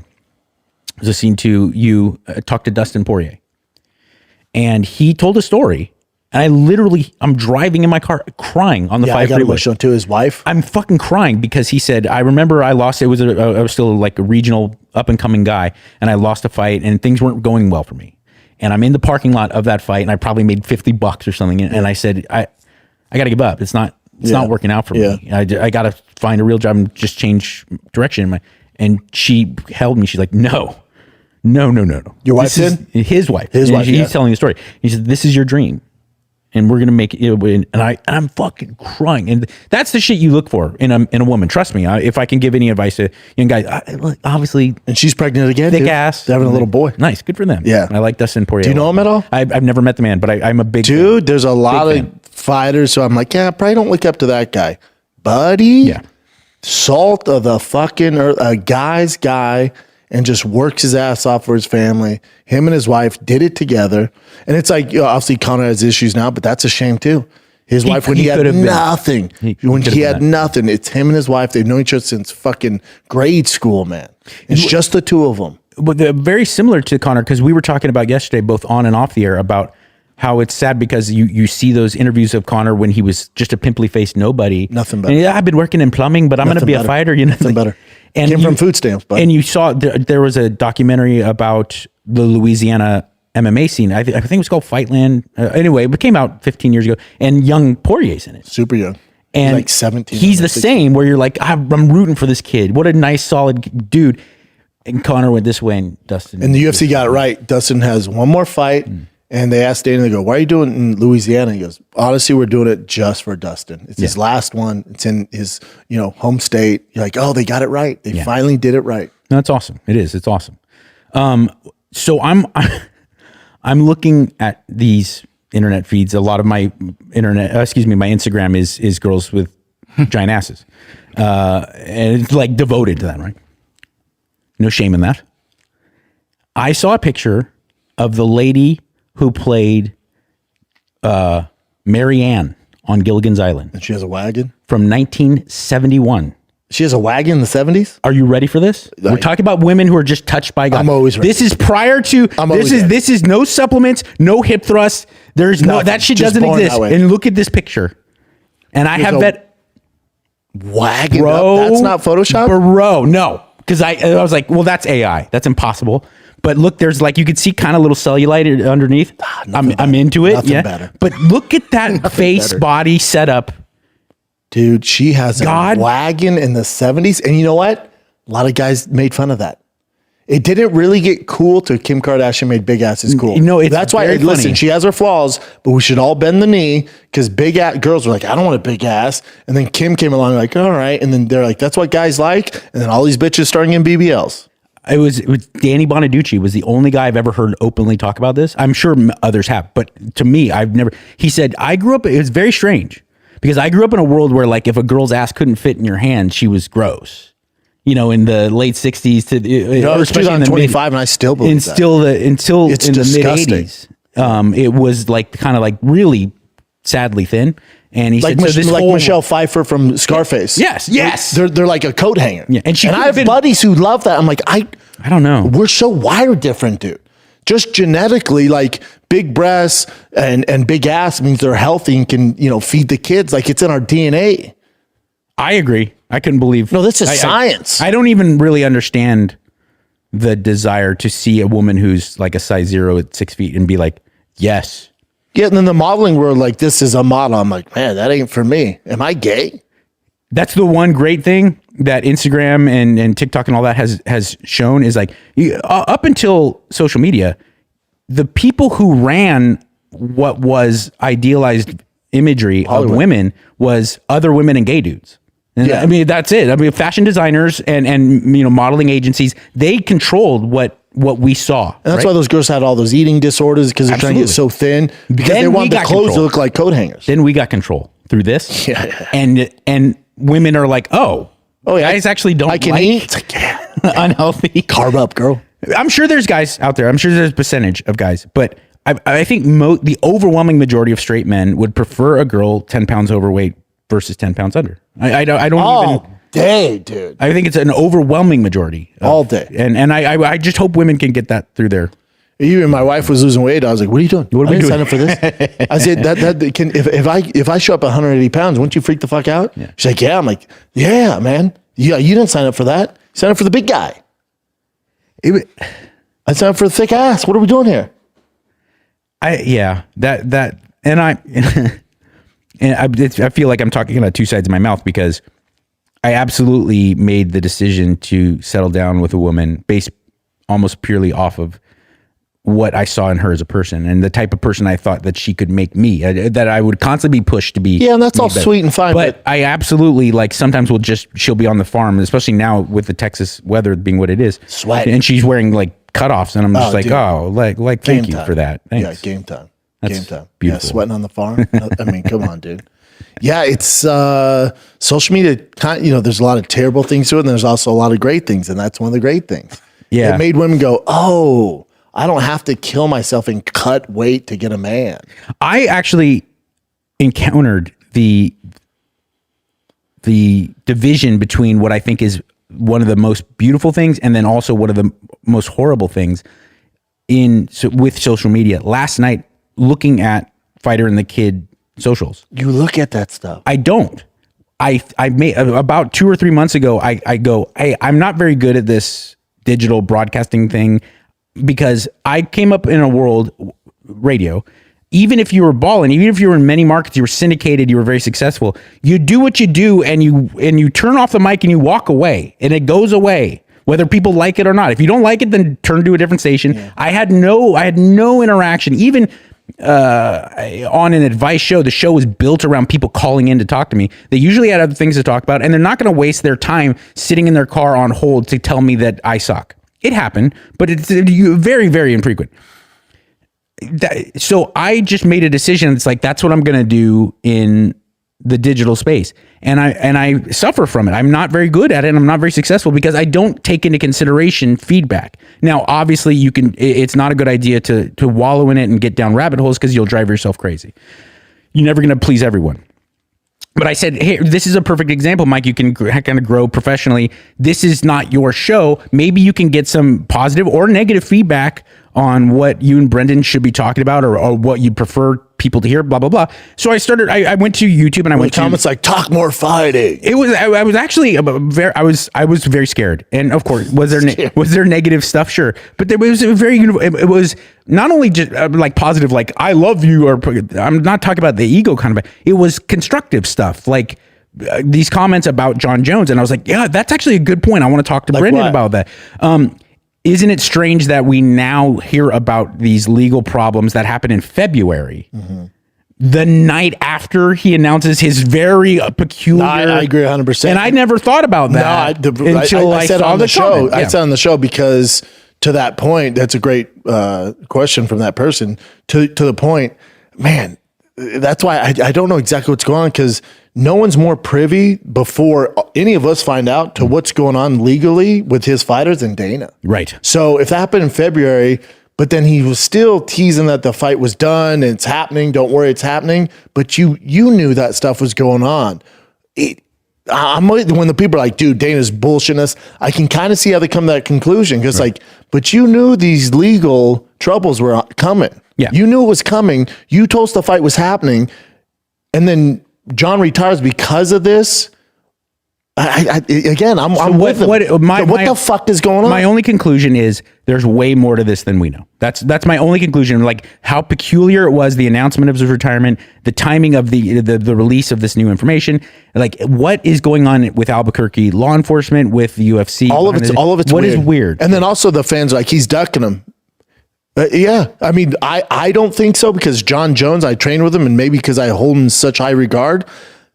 I was listening to you talk to Dustin Poirier. And he told a story, and I'm driving in my car crying on the 5 freeway. Emotional to his wife. I'm fucking crying because he said, I remember I lost, I was still like a regional up and coming guy, and I lost a fight and things weren't going well for me. And I'm in the parking lot of that fight and I probably made $50 or something. And I said, I got to give up. It's not working out for me. I got to find a real job and just change direction. And she held me. She's like, no. Your wife did? His wife. He's telling the story. He said, this is your dream. And we're going to make it. And I'm fucking crying. And that's the shit you look for in a woman. Trust me. If I can give any advice to young guys, obviously. And she's pregnant again. Thick ass. They're having a little boy. Nice. Good for them. Yeah. I like Dustin Poirier. Do you know him at all? I've never met the man, but I'm a big dude. There's a lot of fighters. So I'm like, probably don't look up to that guy. Buddy. Yeah. Salt of the fucking earth. A guy's guy. And just works his ass off for his family. Him and his wife did it together. And it's like, obviously Conor has issues now, but that's a shame too. His wife, when he had nothing, he had nothing, it's him and his wife. They've known each other since fucking grade school, man. It's just the two of them. But they're very similar to Conor, because we were talking about yesterday, both on and off the air, about how it's sad because you see those interviews of Conor when he was just a pimply faced nobody. Nothing better. And, I've been working in plumbing, but I'm going to be a fighter. Nothing better. And came from food stamps. But. And you saw there was a documentary about the Louisiana MMA scene. I think it was called Fightland. Anyway, it came out 15 years ago, and young Poirier's in it. Super young. And like 17. He's the same, where you're like, I'm rooting for this kid. What a nice, solid dude. And Conor went this way, and Dustin. And the UFC got it right. Dustin has one more fight. And they asked Dana, they go, why are you doing it in Louisiana? He goes, honestly, we're doing it just for Dustin. It's his last one. It's in his, home state. You're like, oh, they got it right. They finally did it right. No, that's awesome. It is. It's awesome. So I'm looking at these internet feeds. A lot of my my Instagram is girls with giant asses. And it's like devoted to that, right? No shame in that. I saw a picture of the lady who played Mary Ann on Gilligan's Island. And she has a wagon? From 1971. She has a wagon in the 70s? Are you ready for this? We're talking about women who are just touched by God. I'm always ready. This is prior to, this is no supplements, no hip thrusts. There's no, that shit doesn't exist. And look at this picture. And I have bet. Wagging Bro, up. That's not Photoshop? Bro, no. Because I was like, well, that's AI. That's impossible. But look, there's like, you could see kind of little cellulite underneath. I'm into it. Nothing Yeah. better. But look at that face body setup. Dude, she has God. a wagon in the 70s. And you know what? A lot of guys made fun of that. It didn't really get cool till Kim Kardashian made big asses cool. No, it's that's why. very Listen, funny. she has her flaws, but we should all bend the knee because big ass girls were like, I don't want a big ass. And then Kim came along like, all right. And then they're like, that's what guys like. And then all these bitches starting in BBLs. It was Danny Bonaducci was the only guy I've ever heard openly talk about this. I'm sure others have, but to me, I've never. He said, I grew up. It was very strange because I grew up in a world where like if a girl's ass couldn't fit in your hand, she was gross. You know, in the late 60s to especially in the 25, and I still believe that. Until It's in the mid disgusting. 80s, it was like kind of like really sadly thin. And he Like, said, so this like whole, Michelle Pfeiffer from Scarface. Yes. They're like a coat hanger. Yeah, and I have buddies who love that. I'm like, I don't know. We're so wired different, dude. Just genetically, like big breasts and big ass means they're healthy and can, feed the kids. Like it's in our DNA. I agree. I couldn't believe. No, this is science. I don't even really understand the desire to see a woman who's like a size 0 at 6 feet and be like, yes. Yeah, and then the modeling world, like this is a model. I'm like, man, that ain't for me. Am I gay? That's the one great thing that Instagram and TikTok and all that has shown is like up until social media, the people who ran what was idealized imagery Hollywood. of women was other women and gay dudes. And Yeah. I mean, that's it. I mean, fashion designers and modeling agencies, they controlled what we saw. And that's right? why those girls had all those eating disorders because they're trying to get so thin because Then they we want the got clothes control. to look like coat hangers. Then we got control through this. Yeah. And women are like, oh yeah, guys actually don't I can like eat. It's like, yeah, unhealthy. carb up, girl. I'm sure there's guys out there. I'm sure there's a percentage of guys, but I think the overwhelming majority of straight men would prefer a girl 10 pounds overweight versus 10 pounds under. I don't All even. day, dude. I think it's an overwhelming majority. All day. And I just hope women can get that through there. Even my wife was losing weight. I was like, "What are you doing? What are we I didn't doing?" sign up for this." I said, "That can if I show up 180 pounds, wouldn't you freak the fuck out?" Yeah. She's like, "Yeah." I'm like, "Yeah, man. Yeah, you didn't sign up for that. You signed up for the big guy. I signed up for the thick ass. What are we doing here?" I feel like I'm talking about two sides of my mouth because I absolutely made the decision to settle down with a woman based almost purely off of what I saw in her as a person and the type of person I thought that she could make me, that I would constantly be pushed to be. Yeah, and that's all better. sweet and fine. But I absolutely like sometimes she'll be on the farm, especially now with the Texas weather being what it is. Sweating. And she's wearing like cutoffs and I'm just like, dude. thank Game you time. for that. Thanks. Yeah, game time. That's game time. beautiful. Yeah, sweating on the farm. I mean, come on, dude. Yeah, it's social media. There's a lot of terrible things to it, and there's also a lot of great things, and that's one of the great things. Yeah. It made women go, "Oh, I don't have to kill myself and cut weight to get a man." I actually encountered the division between what I think is one of the most beautiful things and then also one of the most horrible things with social media. Last night, looking at Fighter and the Kid socials. You look at that stuff. I don't. I made about 2 or 3 months ago, I go, hey, I'm not very good at this digital broadcasting thing because I came up in a world, radio, even if you were balling, even if you were in many markets, you were syndicated, you were very successful, you do what you do and you turn off the mic and you walk away and it goes away, whether people like it or not. If you don't like it, then turn to a different station. Yeah. I had no interaction, even on an advice show. The show was built around people calling in to talk to me. They usually had other things to talk about, and they're not going to waste their time sitting in their car on hold to tell me that I suck. It happened, but it's very, very infrequent. So I just made a decision. It's like, that's what I'm going to do in the digital space. And I suffer from it. I'm not very good at it and I'm not very successful because I don't take into consideration feedback. Now, obviously it's not a good idea to wallow in it and get down rabbit holes because you'll drive yourself crazy. You're never going to please everyone. But I said, hey, this is a perfect example, Mike. You can kind of grow professionally. This is not your show. Maybe you can get some positive or negative feedback on what you and Brendan should be talking about or what you'd prefer people to hear, blah, blah, blah. So I went to YouTube and I went to comments like, talk more fighting. It was, I was actually I was very scared. And of course, was there negative stuff? Sure. But there was it was not only just like positive, like I love you, or I'm not talking about the ego kind of, it was constructive stuff. Like, these comments about Jon Jones, and I was like, yeah, that's actually a good point. I want to talk to Brendan about that. Isn't it strange that we now hear about these legal problems that happened in February, the night after he announces his very peculiar? I agree 100%. And I never thought about that until I said on the show. I said on the show because to that point, that's a great question from that person. To the point, man. That's why I don't know exactly what's going on, because no one's more privy before any of us find out to what's going on legally with his fighters than Dana. Right. So if that happened in February, but then he was still teasing that the fight was done and it's happening, don't worry, it's happening. But you knew that stuff was going on. When the people are like, dude, Dana's bullshitting us, I can kind of see how they come to that conclusion, because but you knew these legal troubles were coming. Yeah. You knew it was coming. You told us the fight was happening. And then Jon retires because of this. I'm with him. What the fuck is going on? My only conclusion is there's way more to this than we know. That's my only conclusion. Like how peculiar it was, the announcement of his retirement, the timing of the release of this new information. Like what is going on with Albuquerque law enforcement, with the UFC? All of it's what weird. Is weird. And then also the fans are like, he's ducking him. Yeah, I mean, I don't think so, because Jon Jones, I trained with him, and maybe because I hold him in such high regard,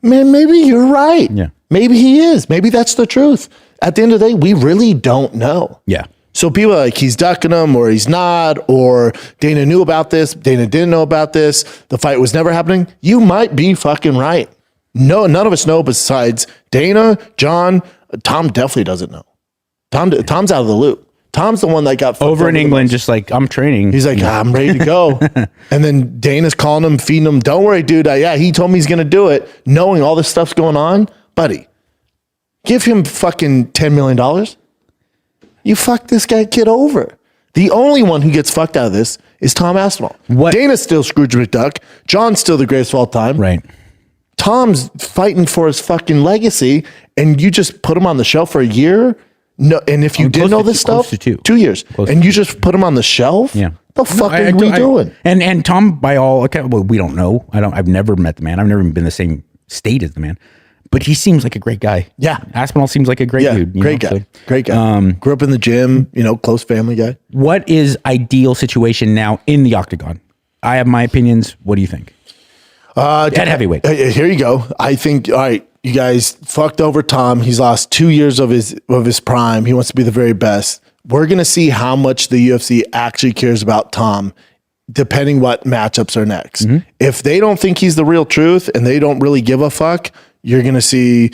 man, maybe you're right. Yeah. Maybe he is. Maybe that's the truth. At the end of the day, we really don't know. Yeah. So people are like, he's ducking him, or he's not, or Dana knew about this, Dana didn't know about this, the fight was never happening. You might be fucking right. No, none of us know besides Dana, Jon. Tom definitely doesn't know. Tom's out of the loop. Tom's the one that got over in England, just like, I'm training. He's like, I'm ready to go. And then Dana's calling him, feeding him. Don't worry, dude. He told me he's going to do it. Knowing all this stuff's going on, buddy, give him fucking $10 million. You fuck this kid over. The only one who gets fucked out of this is Tom Aspinall. Dana's still Scrooge McDuck. Jon's still the greatest of all time. Right. Tom's fighting for his fucking legacy, and you just put him on the shelf for a year. No, and if you did know this stuff, 2 years, and you just put him on the shelf, the fuck are we doing? And Tom, by all accounts, well, we don't know. I've never met the man. I've never even been in the same state as the man, but he seems like a great guy. Yeah, Aspinall seems like a great dude. Great guy. Grew up in the gym. Close family guy. What is ideal situation now in the octagon? I have my opinions. What do you think? At heavyweight. Here you go. I think. All right. You guys fucked over Tom. He's lost 2 years of his prime. He wants to be the very best. We're going to see how much the UFC actually cares about Tom, depending what matchups are next. Mm-hmm. If they don't think he's the real truth and they don't really give a fuck, you're going to see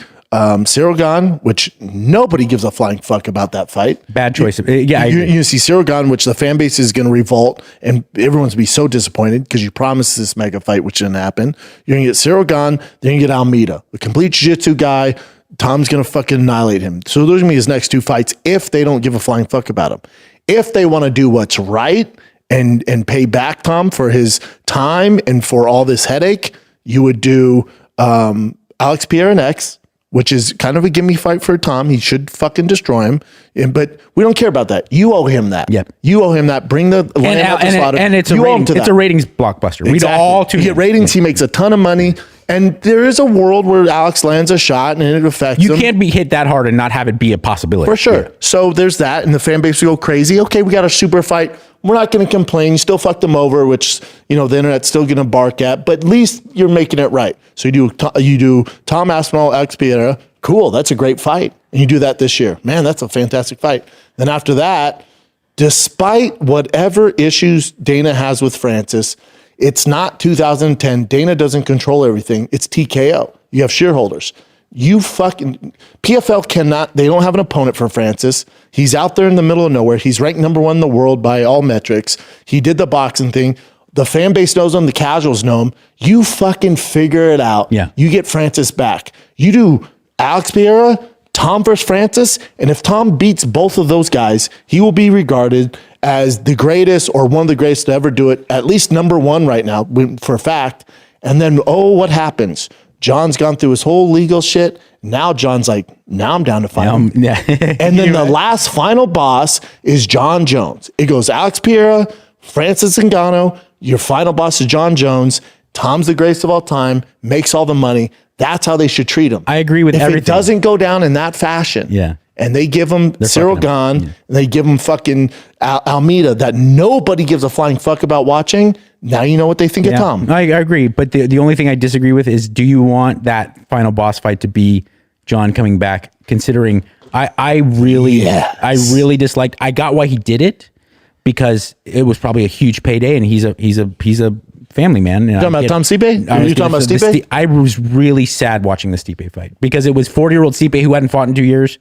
Cyril Gane, which nobody gives a flying fuck about that fight. Bad choice. You're going to see Cyril Gane, which the fan base is going to revolt, and everyone's going to be so disappointed because you promised this mega fight, which didn't happen. You're going to get Cyril Gane, then you're going to get Almeida, a complete jiu-jitsu guy. Tom's going to fucking annihilate him. So those are going to be his next 2 fights if they don't give a flying fuck about him. If they want to do what's right and pay back Tom for his time and for all this headache, you would do Alex Pereira next, which is kind of a gimme fight for Tom. He should fucking destroy him. But we don't care about that. You owe him that. Yep. You owe him that. Bring the land out the slaughter. And it's a ratings blockbuster. Exactly. We'd all tune in. Get ratings. He makes a ton of money. And there is a world where Alex lands a shot and it affects him. You can't be hit that hard and not have it be a possibility. For sure. Yeah. So there's that. And the fan base will go crazy. Okay, we got a super fight. We're not going to complain. You still fucked them over, which, the internet's still going to bark at. But at least you're making it right. So you do Tom Aspinall, Alex Pereira. Cool. That's a great fight. And you do that this year. Man, that's a fantastic fight. Then after that, despite whatever issues Dana has with Francis, it's not 2010. Dana doesn't control everything. It's TKO. You have shareholders. PFL cannot, they don't have an opponent for Francis. He's out there in the middle of nowhere. He's ranked number 1 in the world by all metrics. He did the boxing thing. The fan base knows him. The casuals know him. You fucking figure it out. Yeah. You get Francis back. You do Alex Pereira, Tom versus Francis, and if Tom beats both of those guys, he will be regarded as the greatest or one of the greatest to ever do it, at least number one right now for a fact. And then, what happens? Jon's gone through his whole legal shit. Now Jon's like, now I'm down to fight him. Yeah. And then the last final boss is Jon Jones. It goes Alex Pereira, Francis Ngannou. Your final boss is Jon Jones. Tom's the greatest of all time, makes all the money. That's how they should treat him. I agree with everything. If it doesn't go down in that fashion, and they give him Cyril Gane, and they give him fucking Almeida that nobody gives a flying fuck about watching, now you know what they think of Tom. I agree. But the only thing I disagree with is, do you want that final boss fight to be Jon coming back, considering I really disliked, I got why he did it, because it was probably a huge payday, and he's a family man. You talking about Tom Stipe? Are you talking about Stipe? I was really sad watching the Stipe fight, because it was 40-year-old Stipe who hadn't fought in 2 years.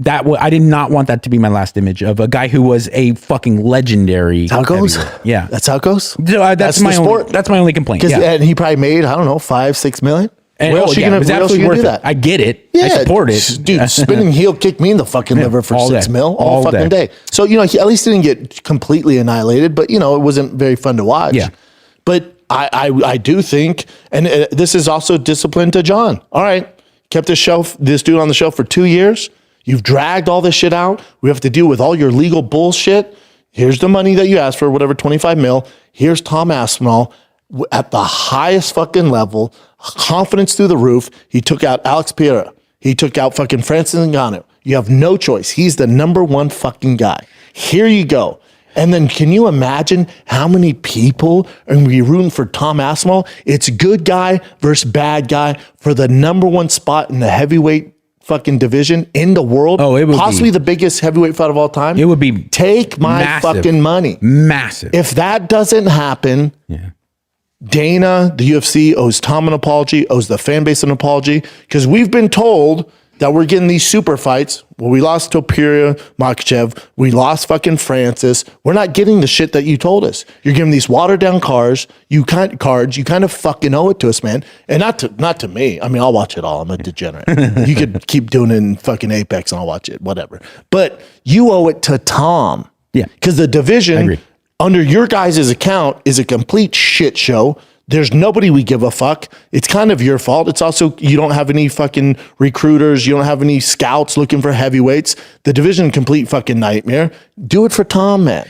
I did not want that to be my last image of a guy who was a fucking legendary. That's how it goes. Yeah, that's how it goes. So, that's my sport. That's my only complaint. And he probably made, I don't know, $5-6 million. And where else you gonna do that? I get it. I support it. Dude, spinning heel kick me in the fucking liver for $6 million all fucking day. So, he at least didn't get completely annihilated, but, it wasn't very fun to watch. Yeah. But I do think, and this is also discipline to Jon. All right, kept this dude on the shelf for 2 years. You've dragged all this shit out. We have to deal with all your legal bullshit. Here's the money that you asked for, whatever, 25 mil. Here's Tom Aspinall at the highest fucking level, confidence through the roof. He took out Alex Pereira. He took out fucking Francis Ngannou. You have no choice. He's the number one fucking guy. Here you go. And then can you imagine how many people are going to be rooting for Tom Aspinall? It's good guy versus bad guy for the number one spot in the heavyweight fucking division in the world. Oh, it would possibly the biggest heavyweight fight of all time. It would be take my fucking money. Massive. If that doesn't happen, Dana, the UFC owes Tom an apology, owes the fan base an apology, because we've been told that we're getting these super fights. Well, we lost to Pereira, Makhachev. We lost fucking Francis. We're not getting the shit that you told us. You're giving these watered down cards. You kind of fucking owe it to us, man. And not to me. I mean, I'll watch it all. I'm a degenerate. You could keep doing it in fucking Apex and I'll watch it, whatever. But you owe it to Tom. Yeah. Because the division under your guys' account is a complete shit show. There's nobody we give a fuck. It's kind of your fault. It's also, you don't have any fucking recruiters. You don't have any scouts looking for heavyweights. The division, complete fucking nightmare. Do it for Tom, man.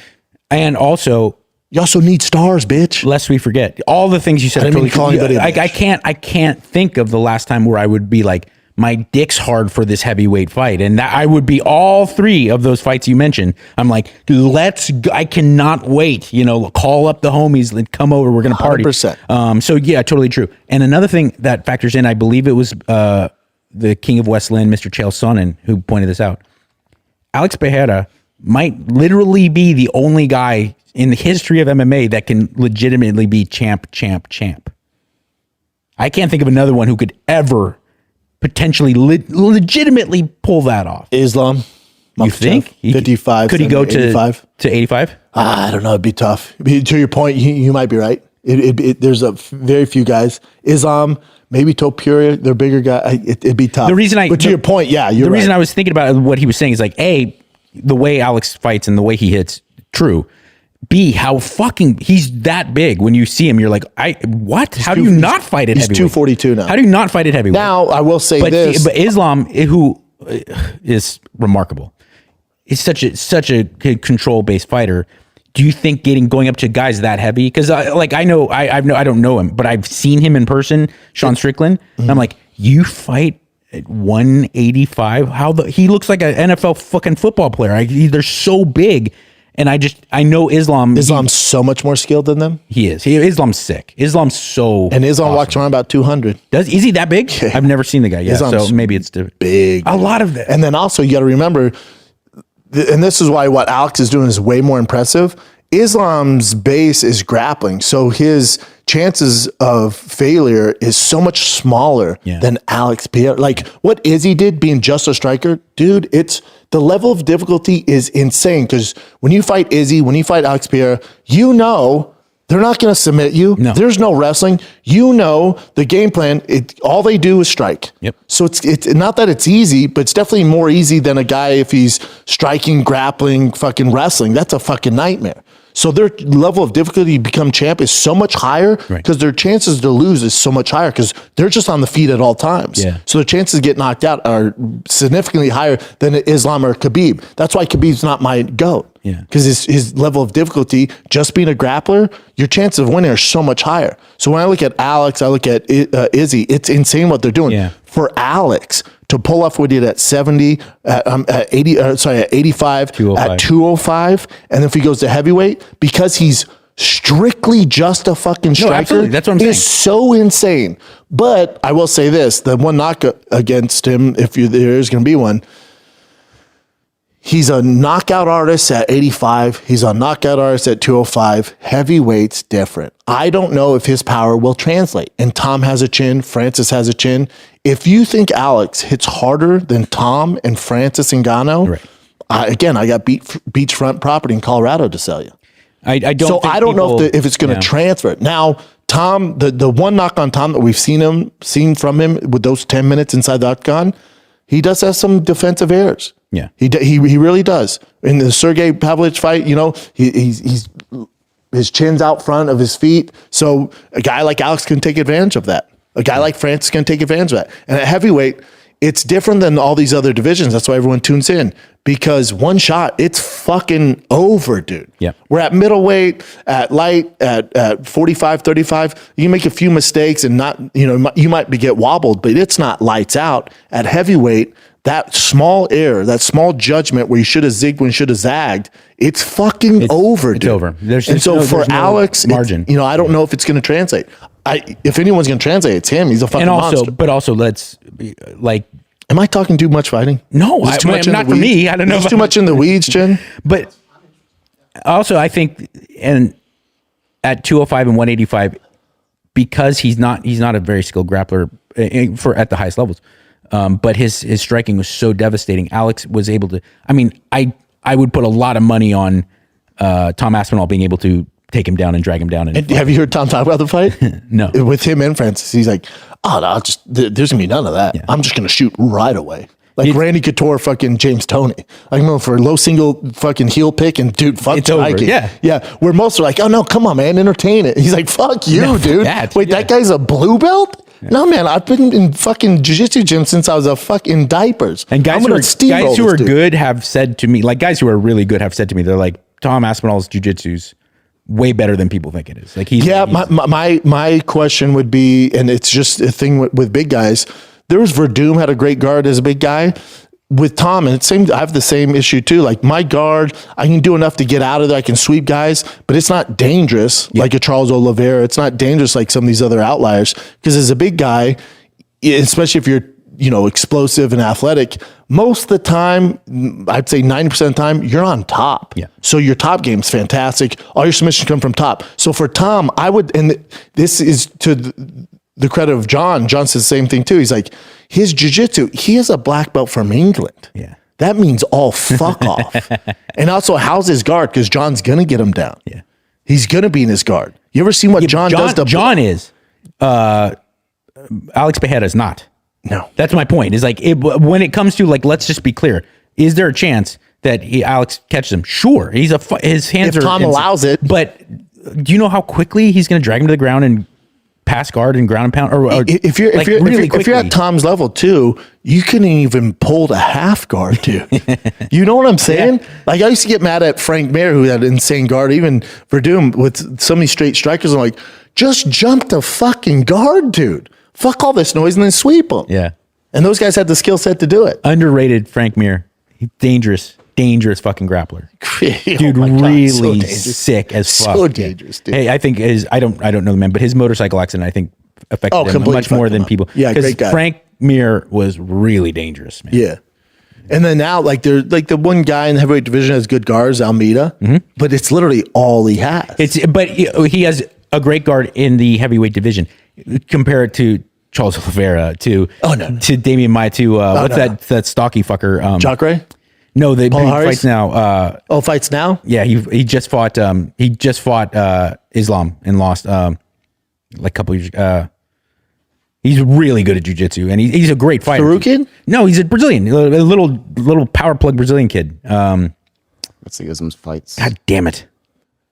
And also, you also need stars, bitch. Lest we forget all the things you said. I didn't mean to call anybody a bitch. I can't think of the last time where I would be like, my dick's hard for this heavyweight fight. And that I would be all three of those fights you mentioned. I'm like, I cannot wait. Call up the homies, come over. We're going to party. 100%. So yeah, totally true. And another thing that factors in, I believe it was the King of Westland, Mr. Chael Sonnen, who pointed this out. Alex Pereira might literally be the only guy in the history of MMA that can legitimately be champ. I can't think of another one who could ever potentially legitimately pull that off. Islam. You think? 55. Could he go 85? To 85? I don't know. It'd be tough. To your point, you might be right. There's a very few guys. Islam, maybe Topuria, they're bigger guy. It'd be tough. But to your point, you're right. The reason I was thinking about what he was saying is like, A, the way Alex fights and the way he hits, true. B, how fucking he's that big. When you see him, you're like, what? How do you not fight at heavyweight? He's 242 now. How do you not fight at heavyweight? Now, I will say this. But Islam, who is remarkable, is such a control-based fighter. Do you think going up to guys that heavy? Because I don't know him, but I've seen him in person, Sean Strickland. And I'm like, you fight at 185? He looks like an NFL fucking football player. They're so big. And I know Islam. Islam's so much more skilled than them. He is. Islam's sick. Islam's so. And Islam walks around about 200. Is he that big? Yeah. I've never seen the guy yet. Islam's so maybe it's big. A lot of that. And then also you got to remember, and this is why what Alex is doing is way more impressive. Islam's base is grappling, so his chances of failure is so much smaller than Alex Pereira. Like what Izzy did, being just a striker, dude. It's the level of difficulty is insane because when you fight Izzy, when you fight Alex Pereira, They're not going to submit you. No. There's no wrestling. You know the game plan. All they do is strike. Yep. So it's not that it's easy, but it's definitely more easy than a guy if he's striking, grappling, fucking wrestling. That's a fucking nightmare. So their level of difficulty to become champ is so much higher because their chances to lose is so much higher because they're just on the feet at all times. Yeah. So their chances to get knocked out are significantly higher than Islam or Khabib. That's why Khabib's not my GOAT. Yeah. Because his level of difficulty, just being a grappler, your chances of winning are so much higher. So when I look at Alex, I look at Izzy, it's insane what they're doing. Yeah. For Alex to pull off what he did at 70, at 85, 205. at 205, and if he goes to heavyweight, because he's strictly just a fucking striker, absolutely. That's what I'm saying. is so insane. But I will say this, the one knock against him, if there is going to be one, he's a knockout artist at 85. He's a knockout artist at 205. Heavyweight's different. I don't know if his power will translate. And Tom has a chin. Francis has a chin. If you think Alex hits harder than Tom and Francis Ngannou, I got beachfront property in Colorado to sell you. I don't. So I don't know if it's going to transfer. Now, Tom, the one knock on Tom that we've seen from him with those 10 minutes inside the octagon, he does have some defensive errors. Yeah, he really does. In the Sergey Pavlovich fight, he's his chin's out front of his feet. So a guy like Alex can take advantage of that. A guy like Francis can take advantage of that. And at heavyweight, it's different than all these other divisions. That's why everyone tunes in, because one shot, it's fucking over, dude. Yeah. We're at middleweight, at light, at 45, 35. You make a few mistakes and you might get wobbled, but it's not lights out. At heavyweight, that small error, that small judgment where you should have zigged when you should have zagged, it's fucking over, dude. It's over. And so for Alex, margin. I don't know if it's going to translate. If anyone's going to translate, it's him. He's a fucking monster. But also, let's like. Am I talking too much fighting? No, not for me. I don't know. It's too much in the weeds, Jen. But also, I think, and at 205 and 185, because he's not a very skilled grappler at the highest levels. But his striking was so devastating. Alex was able to. I mean, I would put a lot of money on Tom Aspinall being able to take him down and drag him down. And have you heard Tom talk about the fight? No. With him and Francis, he's like, "Oh no, there's gonna be none of that. Yeah. I'm just gonna shoot right away." Like Randy Couture, fucking James Toney. I know for a low single fucking heel pick and dude, fuck it's striking. Over. Yeah. Where most are like, "Oh no, come on, man, entertain it." He's like, "Fuck you, dude." Wait, that guy's a blue belt? Yeah. No, man, I've been in fucking jiu-jitsu gym since I was a fucking diapers. And guys who are good have said to me, like guys who are really good have said to me, they're like, Tom Aspinall's jiu-jitsu's way better than people think it is. Like my question would be, and it's just a thing with big guys. There was Werdum had a great guard as a big guy. With Tom, and I have the same issue too. Like my guard, I can do enough to get out of there. I can sweep guys, but it's not dangerous like a Charles Oliveira. It's not dangerous like some of these other outliers. Because as a big guy, especially if you're explosive and athletic, most of the time, I'd say 90% of the time, you're on top. Yeah. So your top game's fantastic. All your submissions come from top. So for Tom, I would, and this is to the credit of Jon. Jon says the same thing too. He's like, his jiu-jitsu, he has a black belt from England. Yeah. That means all fuck off. And also, how's his guard? Because John's going to get him down. Yeah. He's going to be in his guard. You ever seen what Jon does to... Jon is. Alex Pereira is not. No. That's my point. Is like, when it comes to, like, let's just be clear. Is there a chance that Alex catches him? Sure. His hands if Tom allows it. But do you know how quickly he's going to drag him to the ground and pass guard and ground and pound? Or if you're at Tom's level too, you couldn't even pull the half guard too. You know what I'm saying? Yeah. Like I used to get mad at Frank Mir, who had insane guard, even Werdum with so many straight strikers. I'm like, just jump the fucking guard, dude. Fuck all this noise and then sweep them. Yeah. And those guys had the skill set to do it. Underrated Frank Mir. Dangerous fucking grappler. Dude, really sick as fuck. So dangerous, dude. Hey, I think I don't know the man, but his motorcycle accident, I think, affected him much more than people. Yeah, great guy. Frank Mir was really dangerous, man. Yeah. And then now, like, there's like the one guy in the heavyweight division has good guards, Almeida, but it's literally all he has. But he has a great guard in the heavyweight division. Compare it to Charles Oliveira, to Damian Maia, to what's that stocky fucker? Jacare? No, he Harris? fights now. Fights now? Yeah, he just fought. He just fought Islam and lost like a couple years. He's really good at jiu-jitsu, and he's a great fighter. Faruqian? No, he's a Brazilian, a little power plug Brazilian kid. Let's see Islam's fights. God damn it.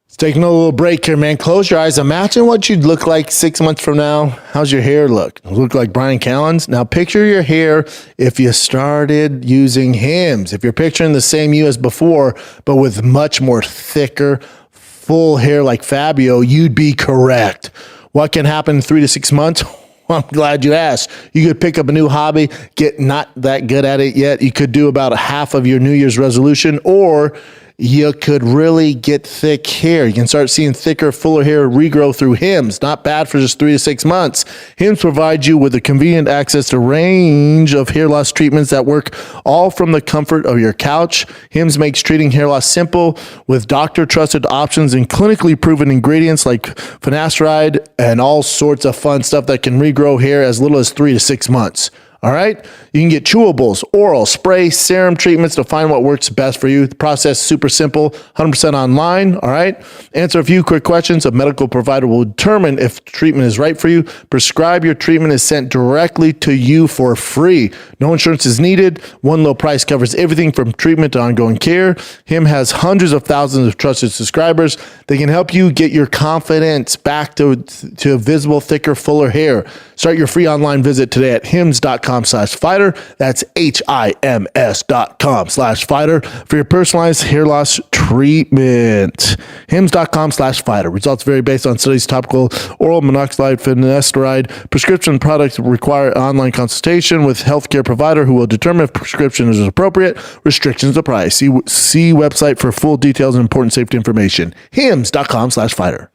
Let's taking a little break here, man. Close your eyes. Imagine what you'd look like 6 months from now. How's your hair look? Look like Brian Callen's? Now picture your hair if you started using Hims. If you're picturing the same you as before, but with much more thicker, full hair like Fabio, you'd be correct. What can happen in 3 to 6 months? I'm glad you asked. You could pick up a new hobby, get not that good at it yet. You could do about a half of your New Year's resolution, or you could really get thick hair. You can start seeing thicker, fuller hair regrow through Hims. Not bad for just 3 to 6 months. Hims provides you with a convenient access to a range of hair loss treatments that work all from the comfort of your couch. Hims makes treating hair loss simple with doctor-trusted options and clinically proven ingredients like finasteride and all sorts of fun stuff that can regrow hair as little as 3 to 6 months. All right. You can get chewables, oral, spray, serum treatments to find what works best for you. The process is super simple, 100% online. All right. Answer a few quick questions. A medical provider will determine if treatment is right for you. Prescribe your treatment is sent directly to you for free. No insurance is needed. One low price covers everything from treatment to ongoing care. Him has hundreds of thousands of trusted subscribers. They can help you get your confidence back to visible, thicker, fuller hair. Start your free online visit today at hims.com/fighter. That's HIMS.com/fighter for your personalized hair loss treatment. HIMS.com/fighter. Results vary based on studies. Topical oral minoxidil, finasteride. Prescription products require online consultation with healthcare provider who will determine if prescription is appropriate. Restrictions apply. See website for full details and important safety information. HIMS.com/fighter.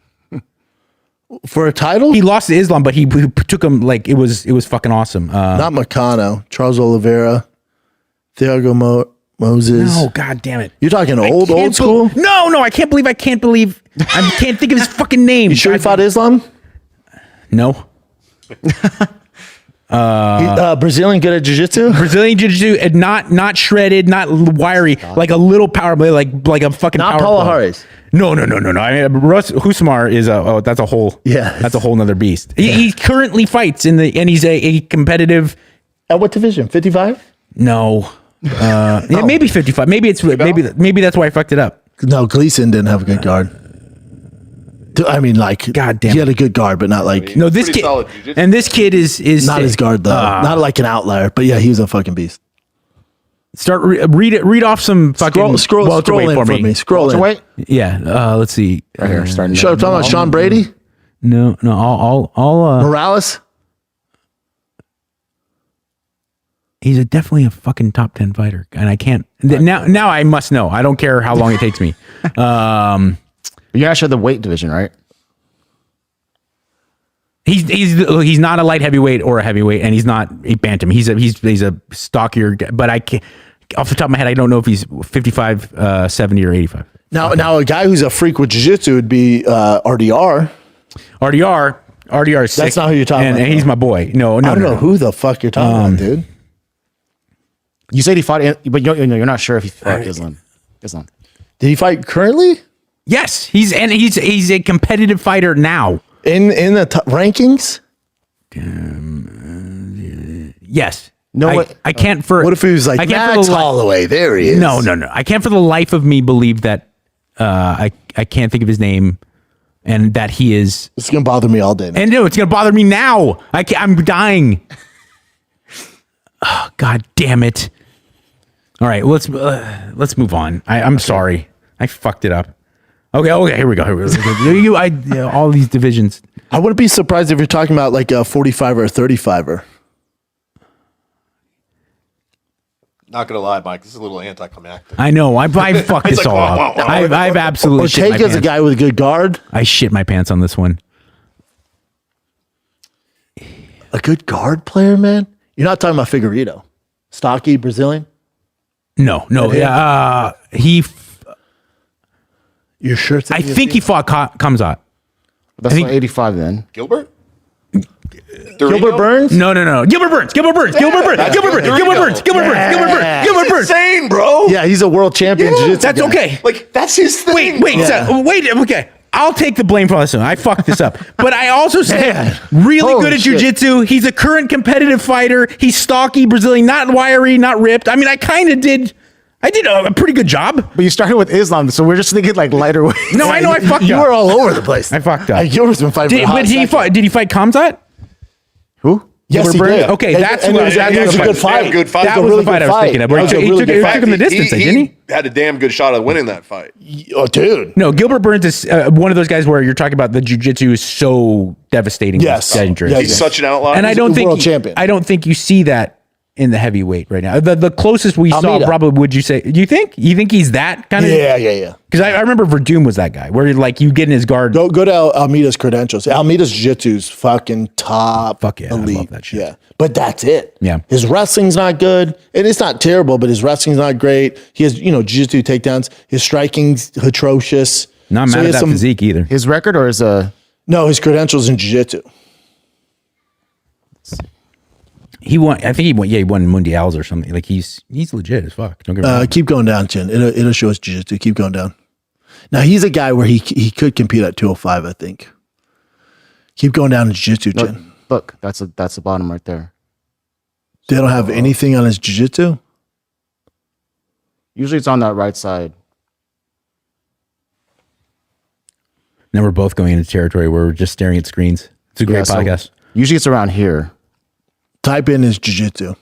For a title? He lost to Islam, but he took him like it was fucking awesome. Not Meccano, Charles Oliveira, Thiago Moses. No, god damn it. You're talking old school? No, I can't believe I can't think of his fucking name. You sure he fought Islam? No. Brazilian good at jiu-jitsu? Brazilian jiu-jitsu, not shredded, not wiry, like a little power play, like a fucking Not power Paula play. Harris. No. I mean, Russ Husmar is that's a whole nother beast. He currently fights and he's a competitive. At what division? 55? No, yeah, maybe 55. Maybe that's why I fucked it up. No, Gleason didn't have a good guard. I mean, like, God damn he it. had a good guard, but not like No, this kid and this kid is not his guard though. Not like an outlier, but yeah, he was a fucking beast. Start read off some fucking scroll in for me. Scroll in. Wait. Yeah, let's see. Right here, starting. Should I talk about Sean Brady? No, I'll Morales? he's definitely a fucking top 10 fighter, and I can't now I must know. I don't care how long it takes me. You're not sure the weight division, right? He's not a light heavyweight or a heavyweight, and he's not a bantam. He's a stockier guy, but I can't, off the top of my head, I don't know if he's 55, 70 or 85. Now a guy who's a freak with jiu-jitsu would be RDR. RDR is sick. That's not who you're talking about. And he's my boy. No. I don't know who the fuck you're talking about, dude. You said he fought, but you're not sure if he fought Islam. Did he fight currently? Yes, he's a competitive fighter now. In the rankings? Yes. No, I can't for. What if he was like Max Holloway? There he is. No. I can't for the life of me believe that. I can't think of his name, and that he is. It's gonna bother me all day now. And no, it's gonna bother me now. I'm dying. Oh, God damn it! All right, let's move on. I'm sorry, I fucked it up. Okay, here we go. All these divisions. I wouldn't be surprised if you're talking about like a 45er or 35er. Not gonna lie, Mike. This is a little anticlimactic. I know. I fucked this all up. I've absolutely shit my Ortega's pants. a guy with a good guard. I shit my pants on this one. A good guard player, man. You're not talking about Figueiredo, stocky Brazilian. No. Yeah, You're sure? I think he fought Kamzat. That's not 85 then. Gilbert? Gilbert Burns? No. Gilbert Burns. Insane, bro. Yeah, he's a world champion jiu-jitsu That's guy. okay. Like, that's his thing. Wait. Okay. I'll take the blame for this one. I fucked this up. But I also said Man. really Holy good at shit. jiu-jitsu. He's a current competitive fighter. He's stocky, Brazilian, not wiry, not ripped. I mean, I did a pretty good job. But you started with Islam, so we're just thinking like lighter weight. No, I know I fucked You up. were all over the place. I fucked up. Like, Gilbert's been fighting for a hot second. Did he fight Kamzat? Who? Yes, he Gilbert Burns? did. Okay, that's and what it was, I was it was a asking good about. fight. Good fight. That It was really the fight good I was fight. thinking of. That Where was a he really took good fight. him the distance, didn't he? Had a damn good shot at winning that fight. Oh, dude. No, Gilbert Burns is one of those guys where you're talking about the jiu-jitsu is so devastating. Yes. Dangerous. Yes. He's such an outlier. And I He's don't a think world champion. I don't think you see that in the heavyweight right now. The closest we saw Almeida. probably, would you say? Do you think he's that kind of? Yeah. Because I remember Werdum was that guy where like you get in his guard. Go to Almeida's credentials. Almeida's jiu-jitsu's fucking top Fuck yeah, I elite. love that shit. Yeah. But that's it. Yeah. His wrestling's not good. And it's not terrible, but his wrestling's not great. He has, jiu-jitsu takedowns. His striking's atrocious. Not So mad he at has that physique either. His record or his No, his credentials in jiu-jitsu. He won. I think he won. Yeah, he won Mundials or something. Like he's legit as fuck. Don't get me wrong. Keep going down, Chin. It'll show us jiu-jitsu. Keep going down. Now, he's a guy where he could compete at 205, I think. Keep going down to jiu-jitsu, Chin. look, that's the bottom right there. They don't have anything on his jiu-jitsu? Usually it's on that right side. Now we're both going into territory where we're just staring at screens. It's a great So podcast. usually it's around here. Type in his jiu-jitsu.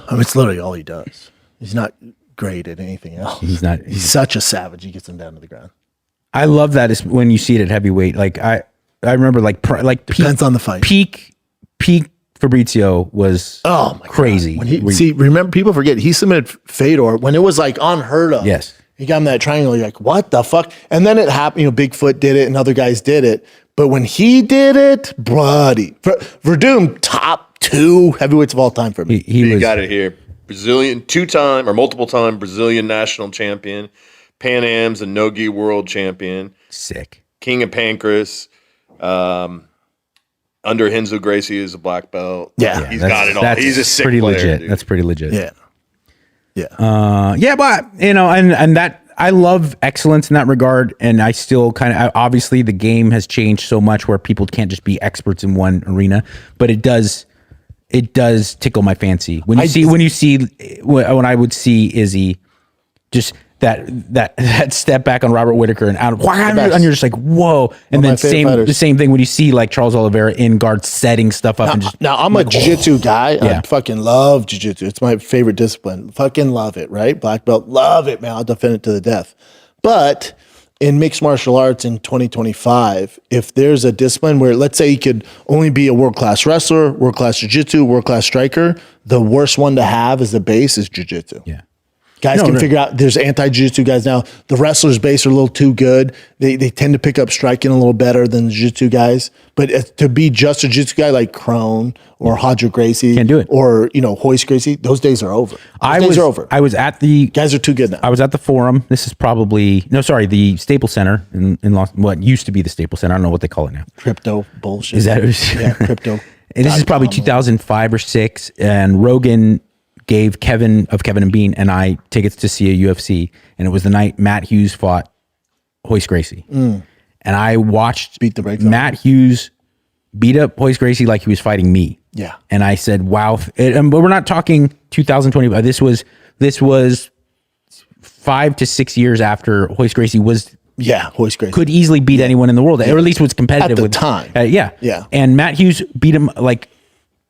I mean, it's literally all he does. He's not great at anything else. He's not. He's such a savage. He gets him down to the ground. I love that is when you see it at heavyweight. Like I remember like Depends on the fight. Peak Fabricio was crazy. When remember, people forget he submitted Fedor when it was like unheard of. Yes. He got him that triangle. You're like, what the fuck? And then it happened. Bigfoot did it and other guys did it. But when he did it, bloody. Werdum, top 2 heavyweights of all time for me. He You was. got it here. Brazilian, 2-time or multiple-time Brazilian national champion, Pan Am's and no-gi world champion, Sick. King of Pancras. Under Renzo Gracie is a black belt. Yeah. He's got it all. He's a sick pretty player, legit. dude. That's pretty legit. Yeah. Yeah, but and that I love excellence in that regard, and I still kind of obviously the game has changed so much where people can't just be experts in one arena, but it does tickle my fancy when I would see Izzy just that step back on Robert Whitaker and out of and you're just like whoa, and then the same thing when you see like Charles Oliveira in guard setting stuff up Now I'm a jiu-jitsu guy. Yeah. I fucking love jiu-jitsu. It's my favorite discipline. Fucking love it, right? Black belt, love it, man. I'll defend it to the death. But in mixed martial arts in 2025, if there's a discipline where let's say you could only be a world-class wrestler, world-class jiu-jitsu, world-class striker, the worst one to have as the base is jiu-jitsu. Yeah. Guys can figure out, there's anti-jiu-jitsu guys now. The wrestlers' base are a little too good. They tend to pick up striking a little better than the jiu-jitsu guys. But to be just a jiu-jitsu guy like Crone or Hodger Gracie Can't do it. or, Hoist Gracie, those days are over. I was at the Guys are too good now. I was at the Forum. This is probably the Staples Center in what used to be the Staples Center. I don't know what they call it now. Crypto bullshit. Is that yeah, crypto. And this is probably 2005 or 6, and Rogan gave Kevin and Bean and I tickets to see a UFC, and it was the night Matt Hughes fought Hoist Gracie. And I watched Beat the brakes Matt Hughes beat up Hoist Gracie like he was fighting me. Yeah. And I said, wow. But we're not talking 2020. This was 5 to 6 years after Hoist Gracie Hoist Gracie. could easily beat anyone in the world, or at least was competitive At the time. Yeah. Yeah. And Matt Hughes beat him, like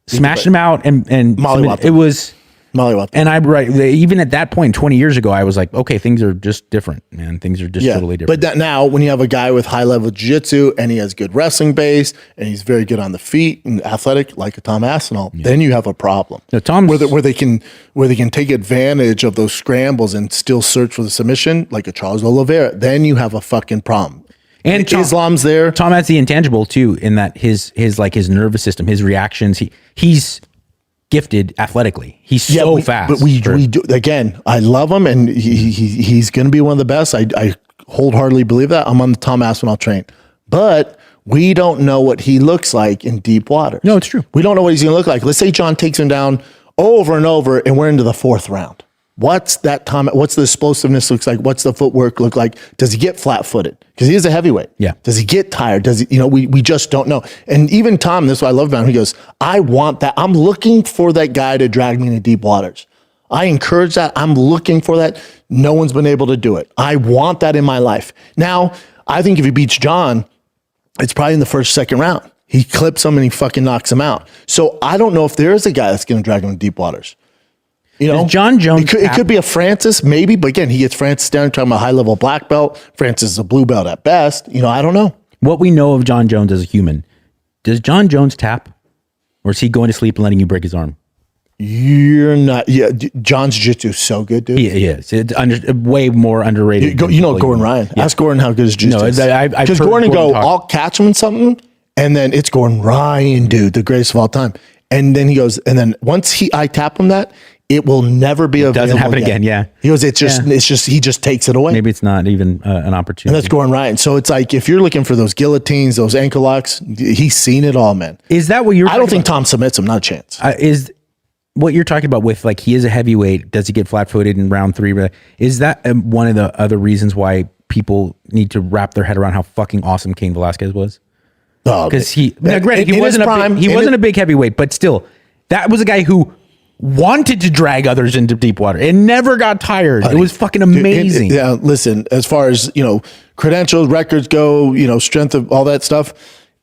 smashed him out and Mollywopped it was Mollywopped. And even at that point 20 years ago, I was like, okay, things are just different, man. Things are just totally different. But now when you have a guy with high level jiu-jitsu and he has good wrestling base and he's very good on the feet and athletic like a Tom Aspinall, then you have a problem. No, Tom's where they can take advantage of those scrambles and still search for the submission like a Charles Oliveira, then you have a fucking problem. And Islam's there. Tom has the intangible too, in that his nervous system, his reactions, he's gifted athletically. He's so fast. But we do, again, I love him and he's going to be one of the best. I wholeheartedly believe that. I'm on the Tom Aspinall train. But We don't know what he looks like in deep water. No, it's true. We don't know what he's going to look like. Let's say Jon takes him down over and over, and we're into the 4th round. What's that time? What's the explosiveness looks like? What's the footwork look like? Does he get flat-footed? Because he is a heavyweight. Yeah. Does he get tired? Does he? We just don't know. And even Tom, this is what I love about him. He goes, "I want that. I'm looking for that guy to drag me into deep waters. I encourage that. I'm looking for that. No one's been able to do it. I want that in my life." Now, I think if he beats Jon, it's probably in the 1st, 2nd round. He clips him and he fucking knocks him out. So I don't know if there is a guy that's going to drag him in deep waters. Jon Jones. It could be a Francis, maybe, but again, he gets Francis down, talking about high-level black belt. Francis is a blue belt at best. I don't know. What we know of Jon Jones as a human, does Jon Jones tap? Or is he going to sleep and letting you break his arm? You're not. Yeah, Jon's jiu-jitsu is so good, dude. He is. It's way more underrated. Gordon Ryan. Yeah. Ask Gordon how good his jiu-jitsu is. Because Gordon go, I'll catch him in something, and then it's Gordon Ryan, dude, the greatest of all time. And then he goes, and then once I tap him that, it will never be available. Doesn't happen again. Yeah. He goes, it's just he just takes it away. Maybe it's not even an opportunity. And that's Gordon Ryan. So it's like, if you're looking for those guillotines, those ankle locks, he's seen it all, man. Is that what you're? I don't think Tom submits him. Not a chance. Is what you're talking about with, like, he is a heavyweight. Does he get flat-footed in round 3? Is that one of the other reasons why people need to wrap their head around how fucking awesome Cain Velasquez was? Because he wasn't a big heavyweight, but still, that was a guy who wanted to drag others into deep water and never got tired. It was fucking amazing. Listen, as far as, credentials, records go, strength of all that stuff.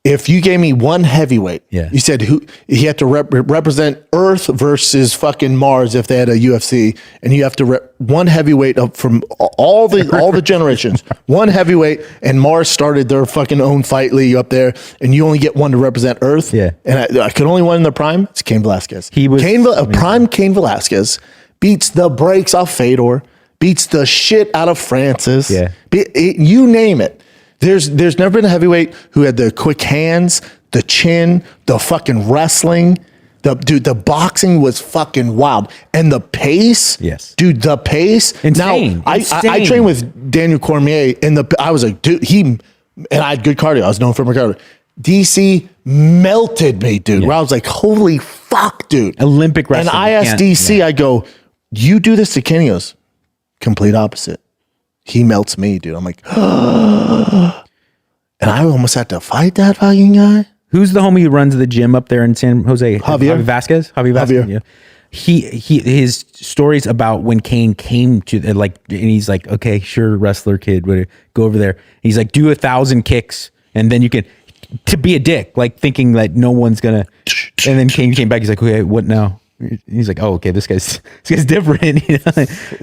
If you gave me one heavyweight, you said he had to represent Earth versus fucking Mars if they had a UFC, and you have to one heavyweight up from all the generations, one heavyweight, and Mars started their fucking own fight league up there, and you only get one to represent Earth. Yeah, and I could only one in the prime. It's Cain Velasquez. He was prime. Cain Velasquez beats the brakes off Fedor, beats the shit out of Francis. Yeah, you name it. There's never been a heavyweight who had the quick hands, the chin, the fucking wrestling. The boxing was fucking wild. And the pace. Yes. Dude, the pace. Insane. Now, I trained with Daniel Cormier, and I was like, dude, and I had good cardio. I was known for my cardio. DC melted me, dude. Yeah. Where I was like, holy fuck, dude. Olympic wrestling. And I asked DC, I go, you do this to Cain? He goes, complete opposite. He melts me, dude. I'm like, and I almost had to fight that fucking guy. Who's the homie who runs the gym up there in San Jose? Javier Vasquez. Yeah. His stories about when Cain came to and he's like, okay, sure, wrestler kid, go over there. He's like, do 1,000 kicks, and then you can, to be a dick, like thinking that no one's gonna. And then Cain came back. He's like, okay, what now? He's like, oh, okay, this guy's different.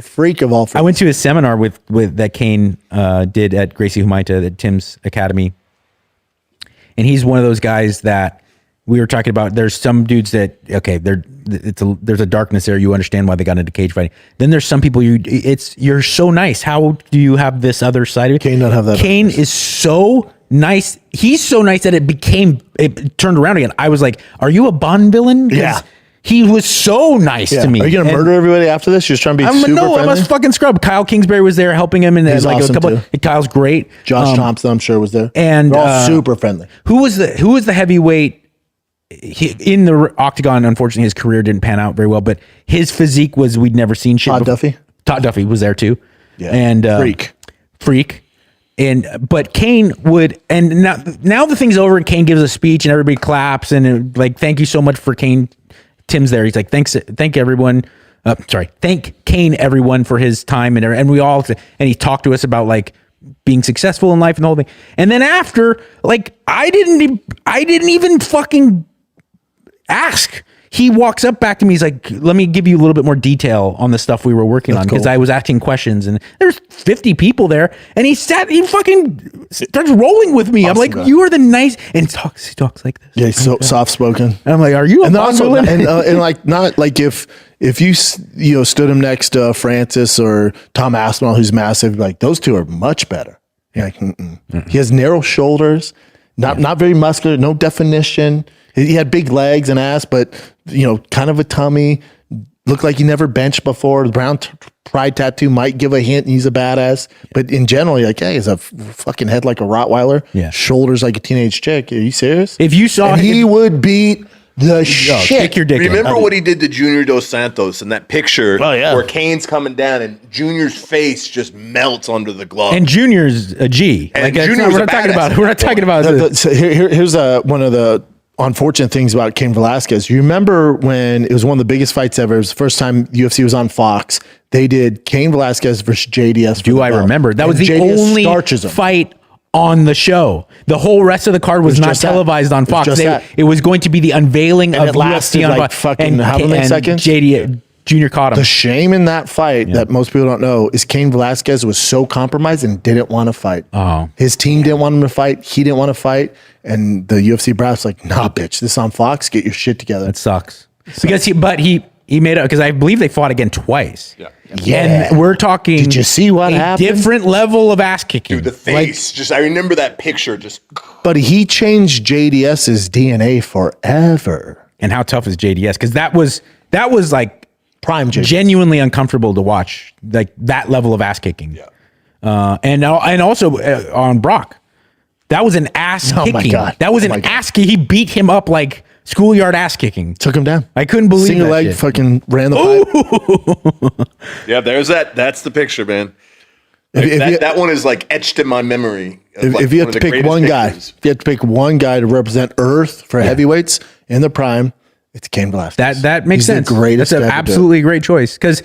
Freak of all freaks. I went to a seminar with that Cain did at Gracie Humaita at Tim's Academy, and he's one of those guys that we were talking about. There's some dudes that there's a darkness there. You understand why they got into cage fighting. Then there's some people you're so nice. How do you have this other side of it? Cain don't have that. Cain is so nice. He's so nice that it turned around again. I was like, are you a Bond villain? Yeah. He was so nice to me. Are you gonna murder everybody after this? You're just trying to be super friendly? I was fucking scrub. Kyle Kingsbury was there helping him, and he's awesome too. Kyle's great. Josh Thompson, I'm sure, was there. And they're all super friendly. Who was the heavyweight in the octagon? Unfortunately, his career didn't pan out very well, but his physique was we'd never seen shit. Todd Duffy was there too. Yeah, and freak. But Cain would, and now the thing's over, and Cain gives a speech, and everybody claps, and thank you so much for Cain. Tim's there. He's like, thank everyone. Thank Cain, everyone, for his time, and we all, and he talked to us about being successful in life and the whole thing. And then after, I didn't even fucking ask. He walks up back to me. He's like, let me give you a little bit more detail on the stuff we were working on, because I was asking questions, and there's 50 people there, and he fucking starts rolling with me. Awesome, I'm like, bro. You are the nice, and he talks like this. Yeah, he's so soft spoken. And I'm like, are you? And also, not like if you stood him next to Francis or Tom Aspinall, who's massive, like those two are much better. You're like, mm-mm. He has narrow shoulders, not very muscular, no definition. He had big legs and ass, but kind of a tummy. Looked like he never benched before. Brown pride tattoo might give a hint he's a badass. But in general, you're like, hey, he's a fucking head like a Rottweiler. Yeah. Shoulders like a teenage chick. Are you serious? If you saw he would beat the shit. Kick your dick in. Remember what he did to Junior Dos Santos in that picture where Cain's coming down and Junior's face just melts under the glove. And Junior's a G. And Like, Junior's we're a not talking about. badass. We're not talking about. So here's one of the unfortunate things about Cain Velasquez. You remember when it was one of the biggest fights ever? It was the first time UFC was on Fox. They did Cain Velasquez versus JDS. Do I remember? That was the JDS only starches him. fight on the show. The whole rest of the card was not just that. televised on It was Fox. just that. It was going to be the unveiling And of it lasted UFC on like Fox. fucking however many seconds? JD Junior caught him. The shame in that fight that most people don't know is Cain Velasquez was so compromised and didn't want to fight. Oh. His team didn't want him to fight. He didn't want to fight. And the UFC brass like, nah, bitch, this is on Fox. Get your shit together. That sucks. Because he made it, because I believe they fought again twice. Yeah. And we're talking. Did you see what happened? Different level of ass kicking. Dude, the face. I remember that picture. But he changed JDS's DNA forever. And how tough is JDS? Because that was like Prime JDS. genuinely uncomfortable to watch, like that level of ass kicking. Yeah. And also on Brock, that was an ass Oh kicking. my God. That was Oh an my God. ass kick. He beat him up like schoolyard ass kicking. Took him down. I couldn't believe Single that leg shit. fucking ran the fight. Yeah, there's that. That's the picture, man. If That one is like etched in my memory. If you have to pick one guy, if you have to pick one guy to represent Earth for heavyweights in the prime, it's Cain Velasquez. That makes He's sense. The greatest. That's an guy to do it. absolutely great choice. Because,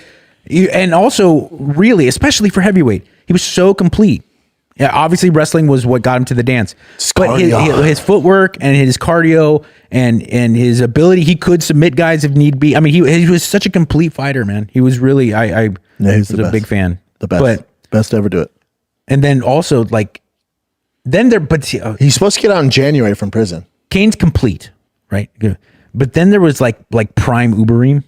and also really, especially for heavyweight, he was so complete. Yeah, obviously wrestling was what got him to the dance, but his footwork and his cardio and his ability, he could submit guys if need be. I mean, he was such a complete fighter, man. He was really, I was a big fan. The best. But, best to ever do it. and then also like, He's supposed to get out in January from prison. Kane's complete, right? Good. But then there was like prime Uberim,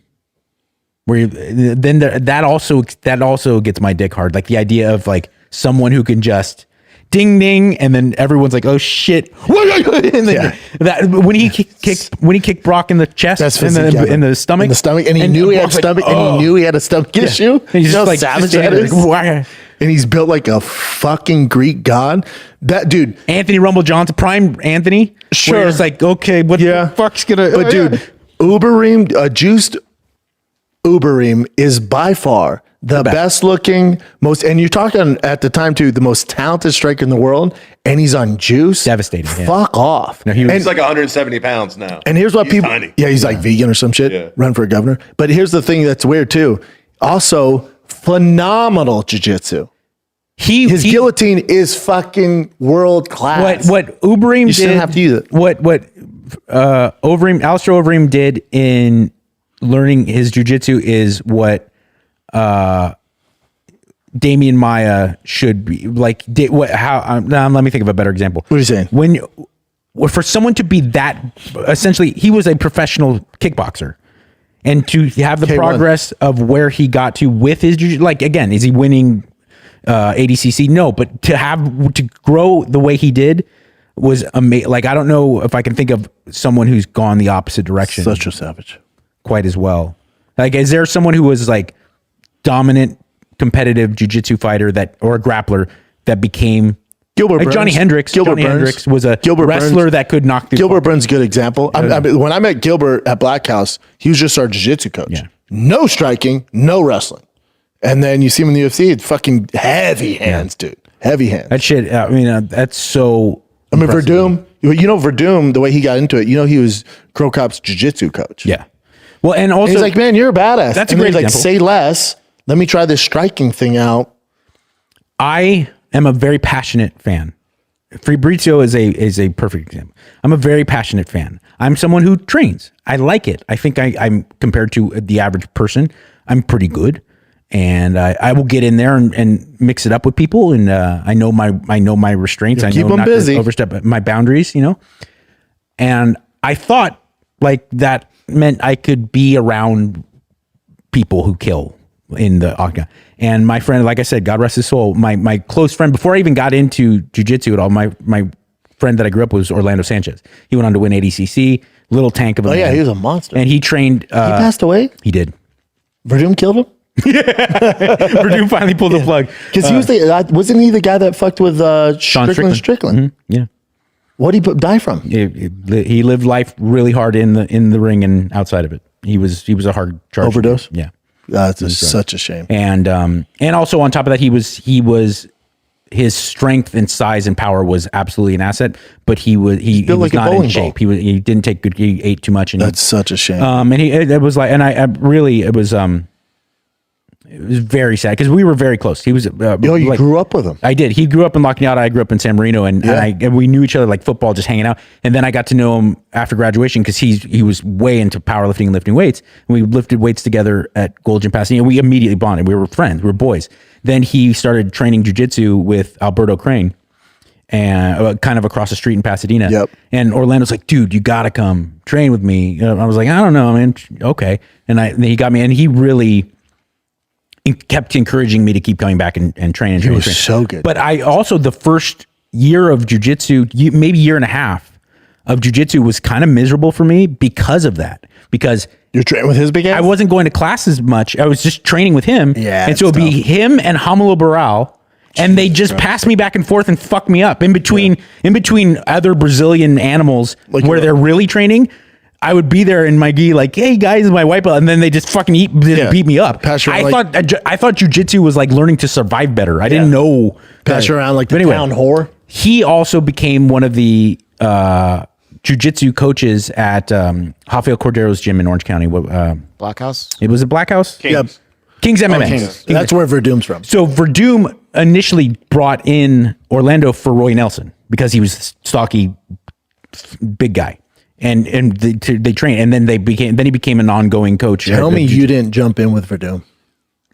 where that also gets my dick hard. Like the idea of like someone who can just ding ding, and then everyone's like, oh shit, and then that when he kicked Brock in the chest, in the stomach, and he knew he had Brock's like, stomach, and he knew he had a stomach issue. And he's You know just how like savage standing that there, is? like, why? And he's built like a fucking Greek god. That dude. Anthony Rumble Johnson, prime Anthony. Sure. It's like, okay, what the fuck's gonna? But dude, Uberim, juiced Uberim is by far the best looking, and you're talking at the time too, the most talented striker in the world, and he's on juice. Devastating. Yeah. Fuck off. No, He's like 170 pounds now. And here's what He's people, tiny. he's like vegan or some shit, Yeah. run for governor. But here's the thing that's weird too. Also, phenomenal jiu-jitsu. His guillotine is fucking world class. What Uberim did, shouldn't have to use it. What Alistair Overeem did in learning his jiu-jitsu is what Damian Maia should be like. Let me think of a better example. What are you saying? For someone to be that, essentially, he was a professional kickboxer. And to have the K1. progress of where he got to with his jiu-jitsu, like again, is he winning ADCC? No, but to grow the way he did was amazing. Like, I don't know if I can think of someone who's gone the opposite direction Such a savage. quite as well. Like, is there someone who was like dominant, competitive jiu-jitsu fighter or a grappler that became Gilbert like Burns. Johnny Hendricks? Johnny Hendricks was a wrestler that could knock through. Gilbert Burns, good example. I mean, when I met Gilbert at Black House, he was just our jiu-jitsu coach. Yeah. No striking, no wrestling. And then you see him in the UFC, it's fucking heavy hands, dude. Heavy hands. That shit, I mean, that's so... I mean, impressive. Werdum, Werdum, the way he got into it, he was Crow Cop's jiu-jitsu coach. Yeah. Well, and also... And he's like, man, you're a badass. That's a and great he's like, example. say less. Let me try this striking thing out. I am a very passionate fan. Fabricio is a perfect example. I'm a very passionate fan. I'm someone who trains. I like it. I think I'm compared to the average person, I'm pretty good, and I will get in there and mix it up with people. And I know my restraints. I keep know them not busy. to overstep my boundaries. And I thought like that meant I could be around people who kill in the octagon. And my friend, like I said, God rest his soul, my close friend, before I even got into jiu-jitsu at all, my friend that I grew up with was Orlando Sanchez. He went on to win ADCC, little tank of a man. He was a monster. And he trained... he passed away? He did. Werdum killed him? Verdum finally pulled the plug. Because he was wasn't he the guy that fucked with Strickland? Mm-hmm. Yeah. What did he die from? He lived life really hard in the ring and outside of it. He was a hard charge. Overdose? Yeah. That's such a shame. And also on top of that, he was his strength and size and power was absolutely an asset, but he was like not in shape. He didn't take good. He ate too much, and that's such a shame. And it was like, and I really it was very sad because we were very close. He was you grew up with him. I did. He grew up in La Cañada. I grew up in San Marino, and we knew each other like football, just hanging out. And then I got to know him after graduation because he was way into powerlifting and lifting weights. And we lifted weights together at Gold Gym Pasadena. We immediately bonded. We were friends. We were boys. Then he started training jiu-jitsu with Alberto Crane, and kind of across the street in Pasadena. Yep. And Orlando's like, dude, you gotta come train with me. I was like, I don't know, man. Okay. And he got me, and he really kept encouraging me to keep coming back and train. He was so good. But I also, the first year of jiu-jitsu, maybe year and a half of jiu-jitsu was kind of miserable for me because of that. Because you're training with his big ass? I wasn't going to classes much. I was just training with him. Yeah. And so it'd be him and Romulo Barral, and they just pass me back and forth and fuck me up in between other Brazilian animals where they're really training. I would be there in my gi like, hey guys, my white belt, and then they just fucking beat me up. I thought jiu-jitsu was like learning to survive better. I didn't know. Pass you around like the town whore. He also became one of the jiu-jitsu coaches at Rafael Cordero's gym in Orange County. Black House? It was a Black House? Yep. King's MMA. Kings. That's where Verdum's from. So Werdum initially brought in Orlando for Roy Nelson because he was stocky, big guy. And they trained, and then he became an ongoing coach. Tell me you didn't jump in with Werdum.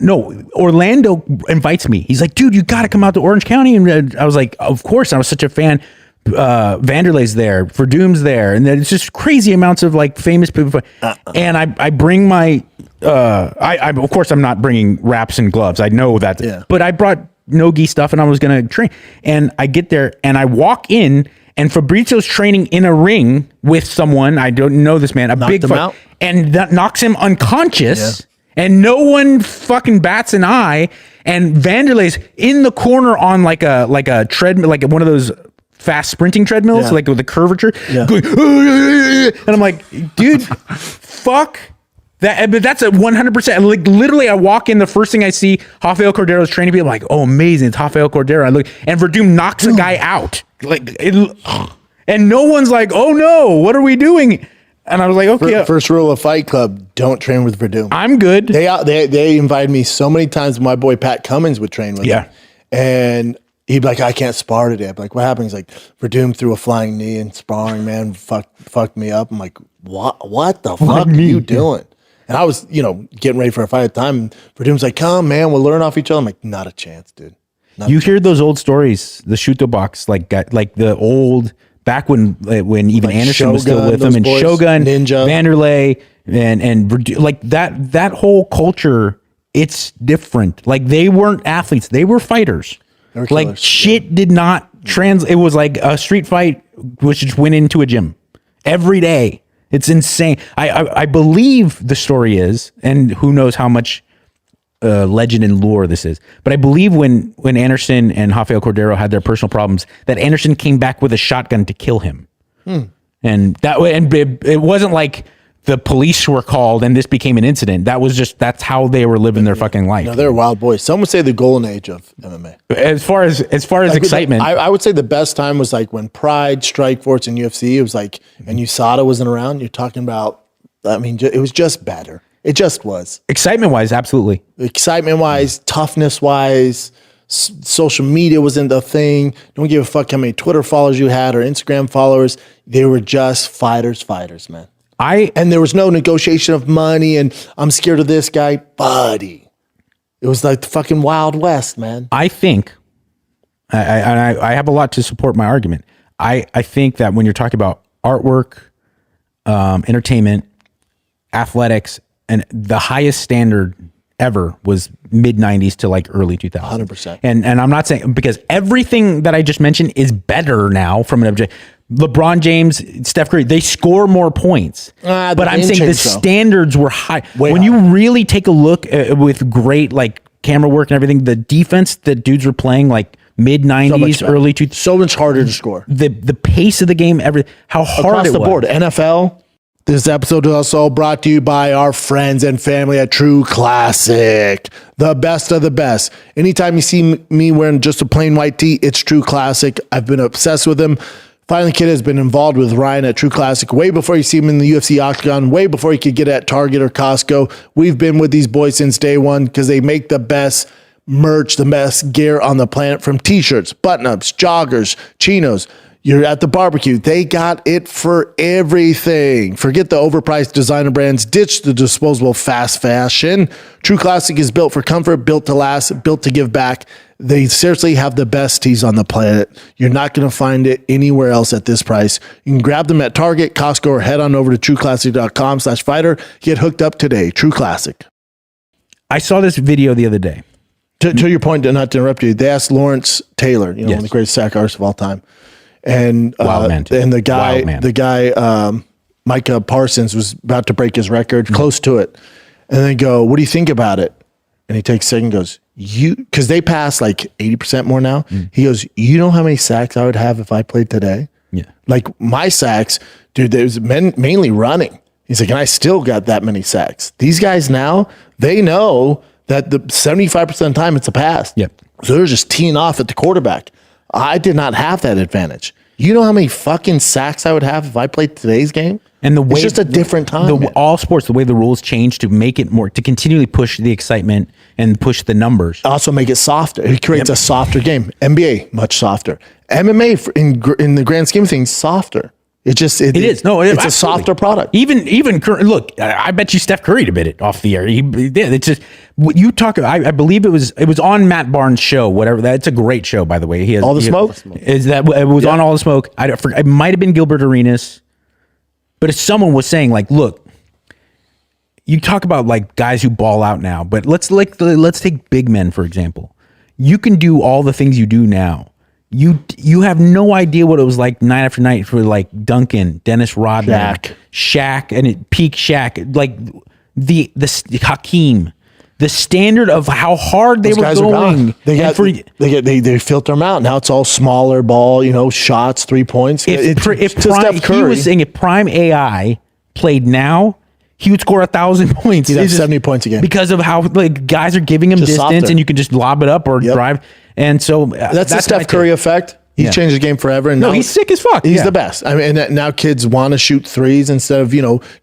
No, Orlando invites me. He's like, dude, you got to come out to Orange County. And I was like, of course. I was such a fan. Vanderlei's there, Verdum's there, and then it's just crazy amounts of like famous people. And I bring my, I of course I'm not bringing wraps and gloves. I know that, but I brought no-gi stuff, and I was gonna train. And I get there, and I walk in. And Fabrizio's training in a ring with someone, I don't know this man, Knocked big him out? and that knocks him unconscious. And no one fucking bats an eye. And Vanderlei's in the corner on like a treadmill, like one of those fast sprinting treadmills, like with the curvature. Going, and I'm like, dude, fuck that. But that's a 100%. Like literally, I walk in, the first thing I see, Rafael Cordero's training people. I'm like, oh, amazing, it's Rafael Cordero. I look, and Werdum knocks a guy out. And no one's like, oh no, what are we doing? And I was like, okay. First rule of Fight Club: don't train with Werdum. I'm good. They invited me so many times. My boy Pat Cummins would train with him, and he'd be like, I can't spar today. I'd be like, what happened? He's like, Werdum threw a flying knee in sparring, man. Fucked me up. I'm like, what the fuck are you doing? And I was, getting ready for a fight at the time. Verdum's like, come, man, we'll learn off each other. I'm like, not a chance, dude. You hear those old stories, the Shuto box, like the old, back when even like Anderson Shogun was still with them, and boys, Shogun, Ninja, Vanderlei, and like that whole culture, it's different. Like they weren't athletes, they were fighters. Like shit did not translate. It was like a street fight, which just went into a gym every day. It's insane. I believe the story is, and who knows how much legend and lore this is, but I believe when Anderson and Rafael Cordero had their personal problems, that Anderson came back with a shotgun to kill him. And it wasn't like the police were called and this became an incident. That's how they were living their fucking life. No, they're wild boys. Some would say the golden age of MMA. As far as like, excitement, I would say the best time was like when Pride, Strikeforce, and UFC. It was like, and USADA wasn't around. You're talking about. I mean, it was just better. It just was. Excitement-wise, absolutely. Excitement-wise, toughness-wise, social media wasn't the thing. Don't give a fuck how many Twitter followers you had or Instagram followers. They were just fighters, man. And there was no negotiation of money and I'm scared of this guy. Buddy. It was like the fucking Wild West, man. I think, I have a lot to support my argument. I think that when you're talking about artwork, entertainment, athletics, and the highest standard ever was mid 90s to like early 2000s. 100%. And I'm not saying, because everything that I just mentioned is better now from an object, LeBron James, Steph Curry, they score more points. But I'm saying the standards were high. When you really take a look with great like camera work and everything, the defense that dudes were playing like mid 90s, early 2000s. So much harder to score. The pace of the game, how hard across the board. NFL. This episode is also brought to you by our friends and family at True Classic, the best of the best. Anytime you see me wearing just a plain white tee, it's True Classic. I've been obsessed with them. Finally, Kid has been involved with Ryan at True Classic way before you see him in the UFC Octagon, way before you could get it at Target or Costco. We've been with these boys since day one because they make the best merch, the best gear on the planet, from t-shirts, button-ups, joggers, chinos. You're at the barbecue. They got it for everything. Forget the overpriced designer brands. Ditch the disposable fast fashion. True Classic is built for comfort, built to last, built to give back. They seriously have the best tees on the planet. You're not going to find it anywhere else at this price. You can grab them at Target, Costco, or head on over to trueclassic.com/fighter. Get hooked up today. True Classic. I saw this video the other day. To your point, not to interrupt you, they asked Lawrence Taylor, one of the greatest sack artists of all time. And the guy, Micah Parsons, was about to break his record, close to it. And they go, "What do you think about it?" And he takes a second and goes, because they pass like 80% more now. He goes, "You know how many sacks I would have if I played today?" Yeah. Like my sacks, dude, there's mainly running. He's like, and I still got that many sacks. These guys now, they know that the 75% of the time it's a pass. Yep. So they're just teeing off at the quarterback. I did not have that advantage. You know how many fucking sacks I would have if I played today's game? And the way it's just a different time. All sports, the way the rules change to make it more, to continually push the excitement and push the numbers. Also make it softer. It creates a softer game. NBA, much softer. MMA, in the grand scheme of things, softer. It is. No, it's absolutely a softer product. Even look, I bet you Steph Curry did it off the air. He did. It's just what you talk about. I believe it was on Matt Barnes' show. Whatever. That's a great show, by the way. He has All the Smoke. Is that it was on All the Smoke? It might have been Gilbert Arenas, but if someone was saying like, look, you talk about like guys who ball out now, but let's take big men for example. You can do all the things you do now. You have no idea what it was like night after night for like Duncan, Dennis Rodman, Shaq, and peak Shaq, like the Hakeem, the standard of how hard they were going. They filter them out. Now it's all smaller ball, shots, 3 points. He was saying if Prime AI played now, he would score 1,000 points. He'd have 70 points a game because of how like guys are giving him distance, softer. And you can just lob it up or drive. And so that's the Steph Curry effect. He's changed the game forever. And he's sick as fuck. He's the best. I mean, and now kids want to shoot threes instead of,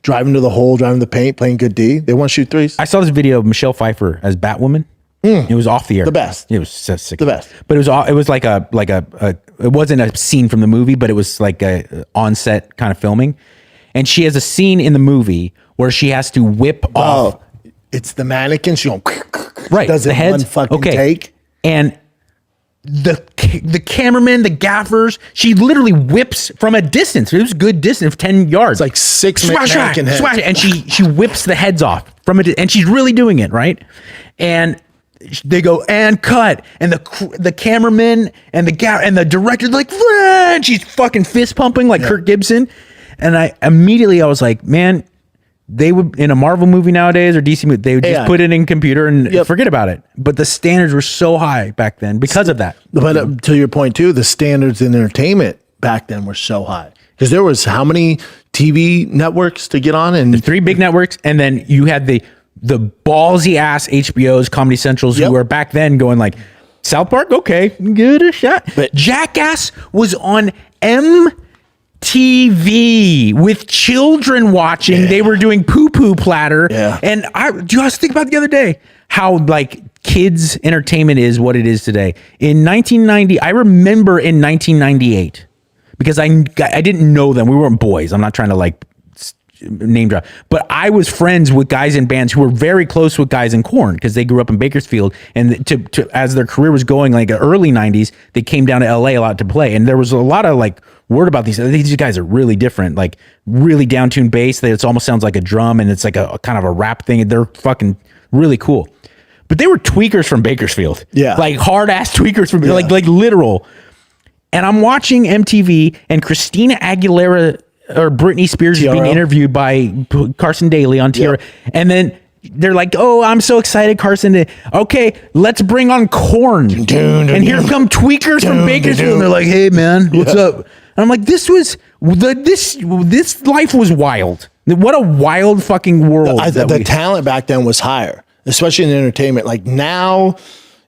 driving to the hole, driving to the paint, playing good D. They want to shoot threes. I saw this video of Michelle Pfeiffer as Batwoman. It was off the air. The best. It was so sick. The best. But it was like a it wasn't a scene from the movie, but it was like a on-set kind of filming. And she has a scene in the movie where she has to whip off. It's the mannequin. She goes, right. Does it one fucking take? And the cameraman, the gaffers, she literally whips from a distance. It was good distance, 10 yards. It's like six mannequin heads. And she whips the heads off from it, and she's really doing it, right? And they go and cut, and the cameraman and the director like, and she's fucking fist pumping like Kirk Gibson. And I was like, man, they would in a Marvel movie nowadays or DC movie, they would just put it in computer and forget about it. But the standards were so high back then because of that. But to your point too, the standards in entertainment back then were so high because there was how many TV networks to get on, and 3 big networks, and then you had the ballsy ass HBO's, Comedy Centrals, who were back then going like, South Park, okay, give it a shot. But Jackass was on TV with children watching. They were doing poo platter. And do you guys think about the other day how like kids entertainment is what it is today? In 1990, I remember in 1998 because I didn't know them. We weren't boys. I'm not trying to like name drop, but I was friends with guys in bands who were very close with guys in Korn because they grew up in Bakersfield, and to as their career was going, like early 90s, they came down to LA a lot to play, and there was a lot of like word about these guys are really different, like really down-tuned bass that it almost sounds like a drum, and it's like a kind of a rap thing. They're fucking really cool, but they were tweakers from Bakersfield, like hard ass tweakers from like literal. And I'm watching MTV, and Christina Aguilera or Britney Spears is being interviewed by Carson Daly on TRL. And then they're like, oh, I'm so excited, Carson. Okay, let's bring on Korn. And here come tweakers from Bakersfield. And they're like, hey, man, what's up? And I'm like, this life was wild. What a wild fucking world. The talent back then was higher, especially in entertainment. Like now,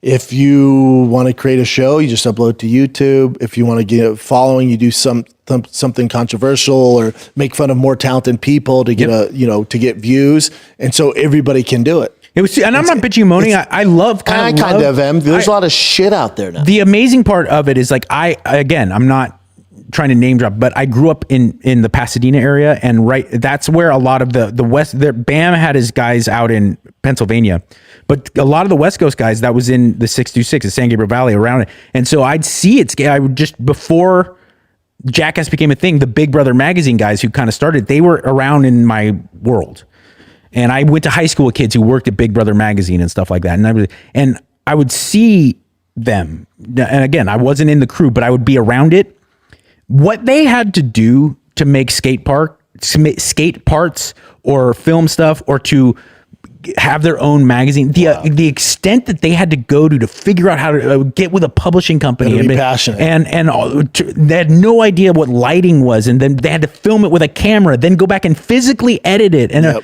if you want to create a show, you just upload to YouTube. If you want to get a following, you do something controversial or make fun of more talented people to get to get views. And so everybody can do it. And I'm not bitching moaning. I love kind of am. There's a lot of shit out there now. The amazing part of it is like I'm not trying to name drop, but I grew up in the Pasadena area, and that's where a lot of the West Bam had his guys out in Pennsylvania, but a lot of the West Coast guys that was in the 626, the San Gabriel Valley around it. And so I'd see it. I would just, before Jackass became a thing, the Big Brother magazine guys who kind of started, they were around in my world. And I went to high school with kids who worked at Big Brother magazine and stuff like that. And I would see them. And again, I wasn't in the crew, but I would be around it. What they had to do to make skate parts or film stuff or to have their own magazine, the extent that they had to go to figure out how to get with a publishing company and be passionate, and they had no idea what lighting was, and then they had to film it with a camera, then go back and physically edit it, and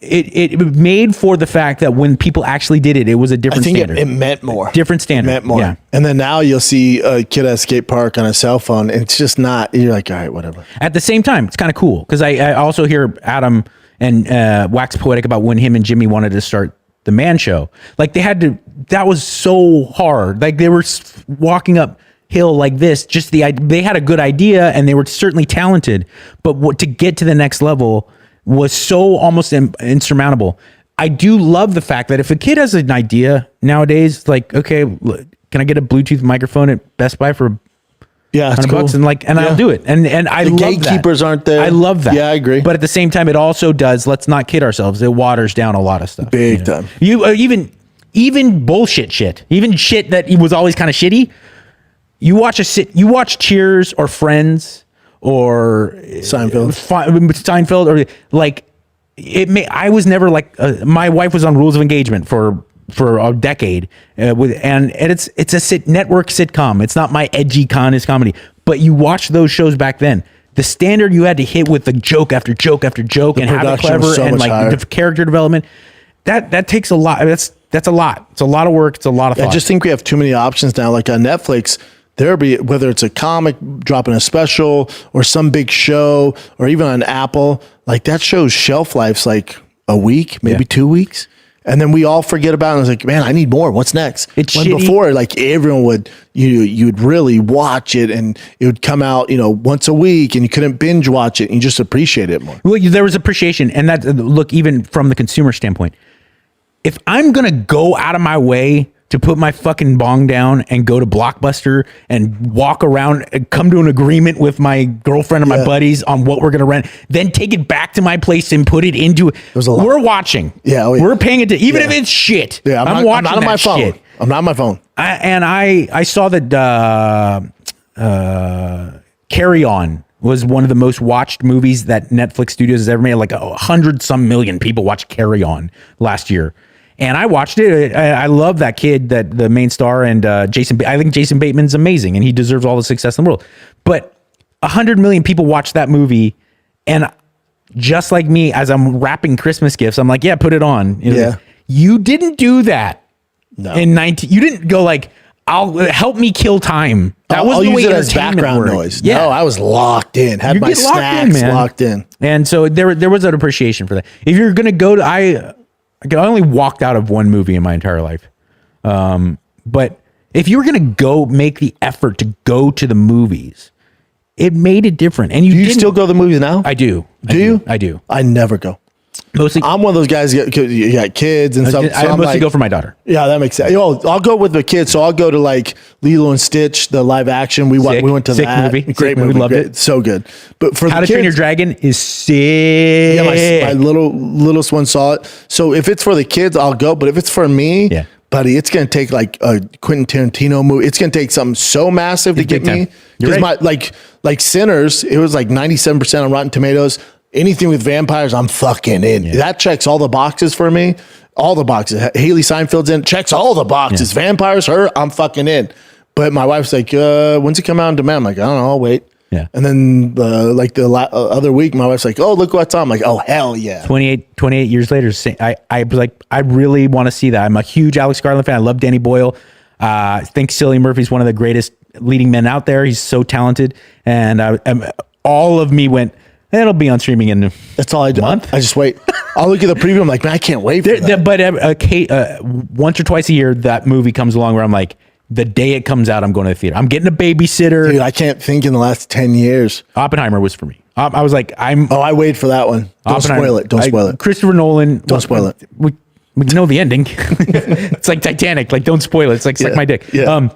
it made for the fact that when people actually did it, it was a different standard. It meant more. Different standard. It meant more. Yeah. And then now you'll see a kid at a skate park on a cell phone, and it's just not. You're like, all right, whatever. At the same time, it's kind of cool because I also hear Adam and wax poetic about when him and Jimmy wanted to start the Man Show. Like they had to. That was so hard. Like they were walking up hill like this. Just they had a good idea, and they were certainly talented. But to get to the next level was so almost insurmountable. I do love the fact that if a kid has an idea nowadays, like, okay, can I get a Bluetooth microphone at Best Buy for $100 and I'll do it. And I love that. Gatekeepers aren't there. I love that. Yeah, I agree. But at the same time, it also does, let's not kid ourselves, it waters down a lot of stuff. Big time. Even bullshit shit, even shit that was always kind of shitty. You watch Cheers or Friends or Seinfeld or like I was never like my wife was on Rules of Engagement for a decade and it's a network sitcom. It's not my edgy comedy, but you watch those shows back then. The standard you had to hit with the joke after joke after joke and have it clever and like the character development that takes a lot. That's a lot. It's a lot of work. It's a lot of thought. I just think we have too many options now. Like on Netflix, there'll be, whether it's a comic dropping a special or some big show or even on Apple, like that show's shelf life's like a week, maybe 2 weeks. And then we all forget about it. And it's like, man, I need more. What's next? Before, like everyone would, you'd really watch it and it would come out, once a week and you couldn't binge watch it and you just appreciate it more. Well, there was appreciation. And that, look, even from the consumer standpoint, if I'm going to go out of my way to put my fucking bong down and go to Blockbuster and walk around and come to an agreement with my girlfriend and my buddies on what we're going to rent, then take it back to my place and put it into it. We're watching. Yeah. We're paying it to, even if it's shit. Yeah. I'm not on my phone. Shit. I'm not on my phone. I saw that Carry On was one of the most watched movies that Netflix Studios has ever made. Like 100-some million people watched Carry On last year. And I watched it. I love that kid, that the main star, and Jason. I think Jason Bateman's amazing, and he deserves all the success in the world. But 100 million people watched that movie, and just like me, as I'm wrapping Christmas gifts, I'm like, yeah, put it on. You didn't do that. No. You didn't go like, I'll help me kill time. That was the way use it as background noise. Yeah. No, I was locked in. Had my snacks locked in. And so there was an appreciation for that. If you're gonna go to I only walked out of one movie in my entire life. But if you were going to go make the effort to go to the movies, it made it different. And do you still go to the movies now? I do. Do you? I do. I never go. Mostly, I'm one of those guys. You got kids and stuff. I mostly go for my daughter. Yeah, that makes sense. I'll go with the kids. So I'll go to like Lilo and Stitch, the live action. We went to that. Movie. Great movie. Loved it. So good. But for How to Train Your Dragon is sick. Yeah, my littlest one saw it. So if it's for the kids, I'll go. But if it's for me, buddy, it's going to take like a Quentin Tarantino movie. It's going to take something so massive to get me. Because like Sinners, it was like 97% on Rotten Tomatoes. Anything with vampires, I'm fucking in. Yeah. That checks all the boxes for me. All the boxes. Haley Seinfeld's in, checks all the boxes. Yeah. Vampires, her, I'm fucking in. But my wife's like, when's it come out on demand? I'm like, I don't know, I'll wait. Yeah. And then the other week, my wife's like, oh, look what's on. I'm like, oh, hell yeah. 28 years later, I was like, I really want to see that. I'm a huge Alex Garland fan. I love Danny Boyle. I think Cillian Murphy's one of the greatest leading men out there. He's so talented. And all of me went, it'll be on streaming in that's all I do. Month. I just wait. I'll look at the preview. I'm like, man, I can't wait for that. But once or twice a year, that movie comes along where I'm like, the day it comes out, I'm going to the theater. I'm getting a babysitter. Dude, I can't think in the last 10 years. Oppenheimer was for me. I was like, I wait for that one. Don't spoil it. Don't spoil it. Christopher Nolan. Don't spoil it. We know the ending. It's like Titanic. Like, don't spoil it. It's like suck my dick. Yeah.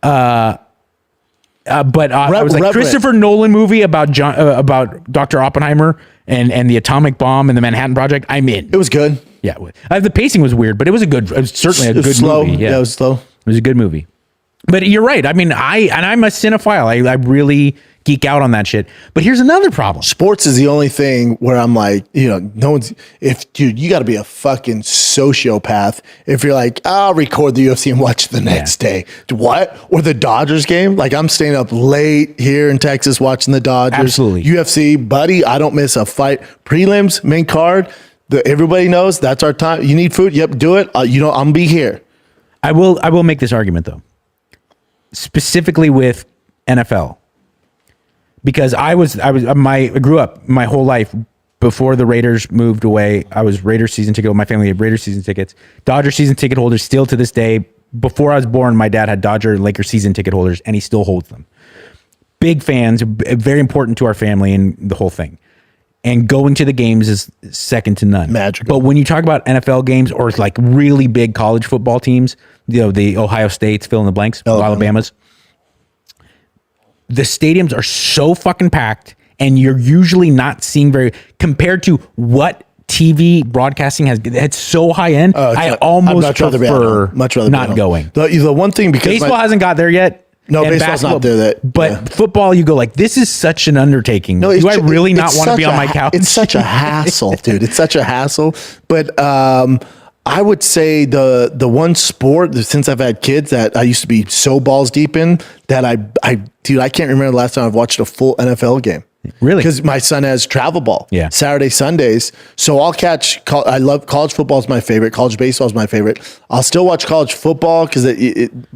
But I was like, Christopher Nolan movie about Dr. Oppenheimer and the atomic bomb and the Manhattan Project. I'm in. It was good. Yeah. The pacing was weird, but it was certainly a good slow. movie. Yeah, it was slow. It was a good movie. But you're right. I mean, I'm a cinephile. I really geek out on that shit. But here's another problem. Sports is the only thing where I'm like, no one's, you got to be a fucking sociopath if you're like, I'll record the UFC and watch the next day. What? Or the Dodgers game? Like, I'm staying up late here in Texas watching the Dodgers. Absolutely. UFC, buddy, I don't miss a fight. Prelims, main card, everybody knows that's our time. You need food? Yep, do it. I'm going to be here. I will make this argument, though, specifically with NFL. Because I grew up my whole life before the Raiders moved away. I was Raiders season ticket. My family had Raiders season tickets. Dodger season ticket holders still to this day. Before I was born, my dad had Dodger and Lakers season ticket holders, and he still holds them. Big fans, very important to our family and the whole thing. And going to the games is second to none. Magical. But when you talk about NFL games or like really big college football teams, the Ohio States, fill in the blanks, Alabama's, the stadiums are so fucking packed, and you're usually not seeing compared to what TV broadcasting has. It's so high end. I almost prefer not going. The one thing, because baseball hasn't got there yet. No, baseball's not there yet. But football, you go like, this is such an undertaking. No, do I really not want to be on my couch? It's such a hassle, dude. It's such a hassle. But I would say the one sport, since I've had kids, that I used to be so balls deep in, that I can't remember the last time I've watched a full NFL game. Really? Because my son has travel ball. Yeah. Saturday, Sundays. So I'll catch, I love college football is my favorite. College baseball is my favorite. I'll still watch college football because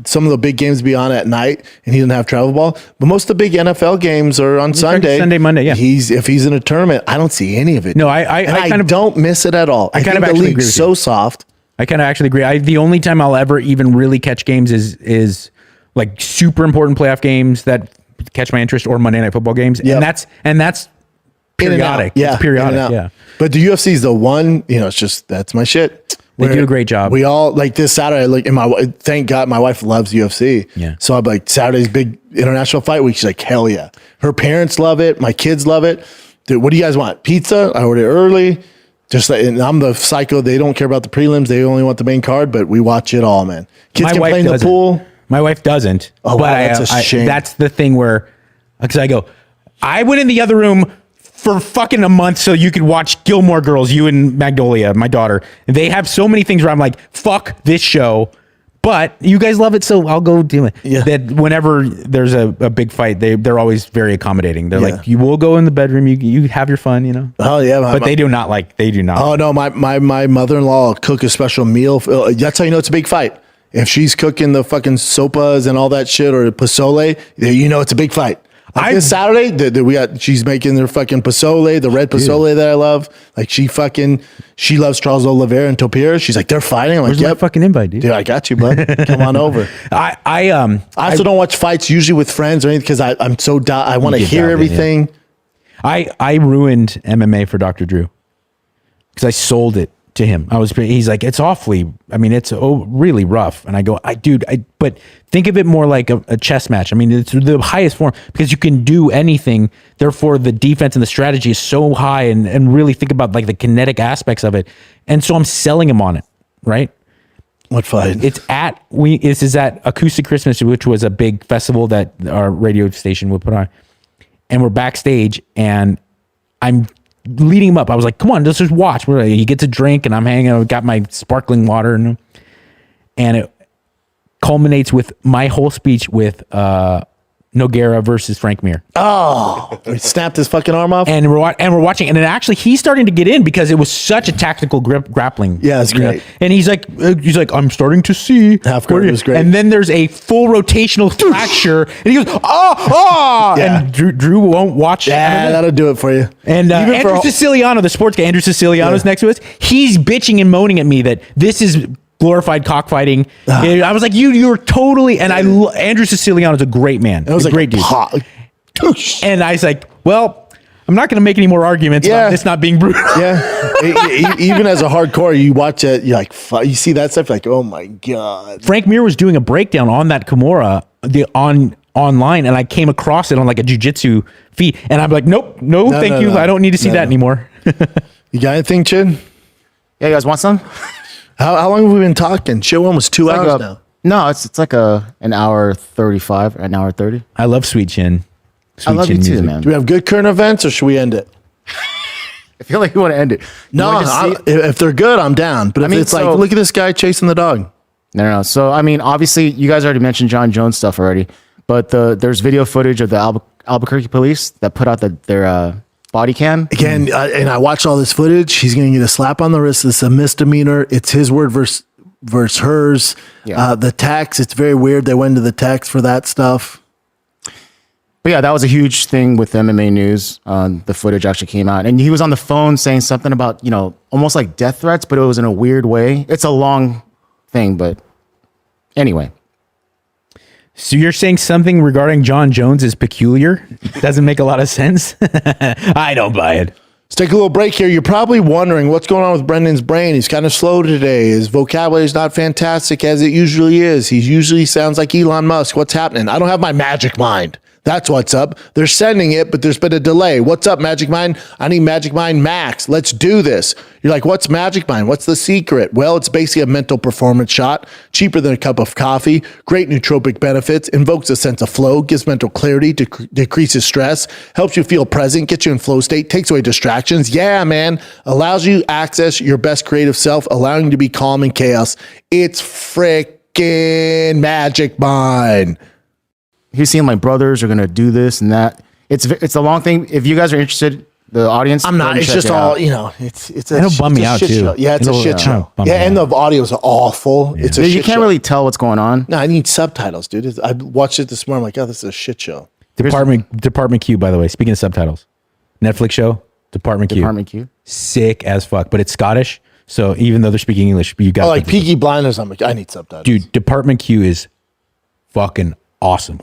some of the big games be on at night and he doesn't have travel ball. But most of the big NFL games are on Sunday. Sunday, Monday, yeah. If he's in a tournament, I don't see any of it. No, I kind of don't miss it at all. I kind of actually agree with so you. Soft. I kind of actually agree. The only time I'll ever even really catch games is like super important playoff games that catch my interest, or Monday Night Football games. Yep. And that's periodic. Yeah. It's periodic. Yeah. But the UFC is the one, it's just, that's my shit. They do a great job. We all, like this Saturday, thank God my wife loves UFC. Yeah. So I'm like, Saturday's big international fight week. She's like, hell yeah. Her parents love it. My kids love it. Dude, what do you guys want? Pizza? I ordered early. And I'm the psycho. They don't care about the prelims. They only want the main card, but we watch it all, man. Kids can play in the pool. My wife doesn't. Oh, wow, that's a shame. That's the thing where, because I went in the other room for fucking a month so you could watch Gilmore Girls, you and Magnolia, my daughter. They have so many things where I'm like, fuck this show, but you guys love it, so I'll go do it. Yeah. That whenever there's a big fight, they're always very accommodating. They're like, you will go in the bedroom, you have your fun, Oh yeah, but they do not. Oh no, my mother-in-law will cook a special meal. That's how you know it's a big fight. If she's cooking the fucking sopas and all that shit, or pozole, it's a big fight. Like this Saturday, she's making their fucking pozole, the red pozole that I love. Like she loves Charles Oliveira and Topiera. She's like, they're fighting. I'm like, my fucking invite, dude? Dude, I got you, bud. Come on over. I also don't watch fights usually with friends or anything because I'm so I want to hear everything. I ruined MMA for Dr. Drew because I sold it to him. He's like, it's really rough. And I go, but think of it more like a chess match. I mean, it's the highest form because you can do anything. Therefore, the defense and the strategy is so high, and really think about like the kinetic aspects of it. And so I'm selling him on it, right? What fight? This is at Acoustic Christmas, which was a big festival that our radio station would put on. And we're backstage, and I'm leading him up. I was like, come on, let's just watch. He gets a drink, and I'm hanging out. I've got my sparkling water. And it culminates with my whole speech with Nogueira versus Frank Mir. Oh, he snapped his fucking arm off. And we're watching, and then actually he's starting to get in because it was such a tactical grappling. Yeah, it's great. And he's like, I'm starting to see. Half guard was great. And then there's a full rotational fracture, and he goes, Yeah. and Drew won't watch. Yeah, that'll do it for you. And Andrew Siciliano, the sports guy, Andrew Siciliano's next to us. He's bitching and moaning at me that this is glorified cockfighting. I was like, you're totally, and Andrew Siciliano is a great man. It was a great dude. And I was like, well, I'm not going to make any more arguments about this not being brutal. Yeah. Even as a hardcore, you watch it, you're like, you see that stuff, like, oh my God. Frank Mir was doing a breakdown on that Kimura online, and I came across it on like a jiu-jitsu feed, and I'm like, nope, thank you. I don't need to see that anymore. You got anything, Chin? Yeah, you guys want some? How long have we been talking? Shit, we're almost 2 hours now. No, it's like an hour 35, an hour 30. I love Sweet Chin. I love you too, man. Do we have good current events, or should we end it? I feel like you want to end it. No, if they're good, I'm down. But if it's like, look at this guy chasing the dog. No. So, I mean, obviously, you guys already mentioned Jon Jones stuff already, but there's video footage of the Albuquerque police that put out their body cam. Again, and I watched all this footage. He's going to get a slap on the wrist. It's a misdemeanor. It's his word versus hers. Yeah. The tax, it's very weird. They went to the tax for that stuff. But yeah, that was a huge thing with MMA News. The footage actually came out, and he was on the phone saying something about, almost like death threats, but it was in a weird way. It's a long thing, but anyway. So you're saying something regarding Jon Jones is peculiar? Doesn't make a lot of sense. I don't buy it. Let's take a little break here. You're probably wondering what's going on with Brendan's brain. He's kind of slow today. His vocabulary is not fantastic as it usually is. He usually sounds like Elon Musk. What's happening? I don't have my magic mind. That's what's up. They're sending it, but there's been a delay. What's up, Magic Mind? I need Magic Mind Max. Let's do this. You're like, what's Magic Mind? What's the secret? Well, it's basically a mental performance shot, cheaper than a cup of coffee, great nootropic benefits, invokes a sense of flow, gives mental clarity, decreases stress, helps you feel present, gets you in flow state, takes away distractions. Yeah, man. Allows you access your best creative self, allowing you to be calm in chaos. It's freaking Magic Mind. He's seeing my brothers are going to do this and that. It's a long thing. If you guys are interested, the audience. I'm not. It's just all, it's It'll bum me out too. Show. Yeah, it's a shit show. Yeah, and the audio is awful. Yeah. It's a shit show. You can't really tell what's going on. No, I need subtitles, dude. I watched it this morning. I'm like, oh, this is a shit show. Department Q, by the way. Speaking of subtitles, Netflix show, Department Q. Sick as fuck, but it's Scottish. So even though they're speaking English, you got like Peaky Blinders. I'm like, I need subtitles. Dude, Department Q is fucking awesome.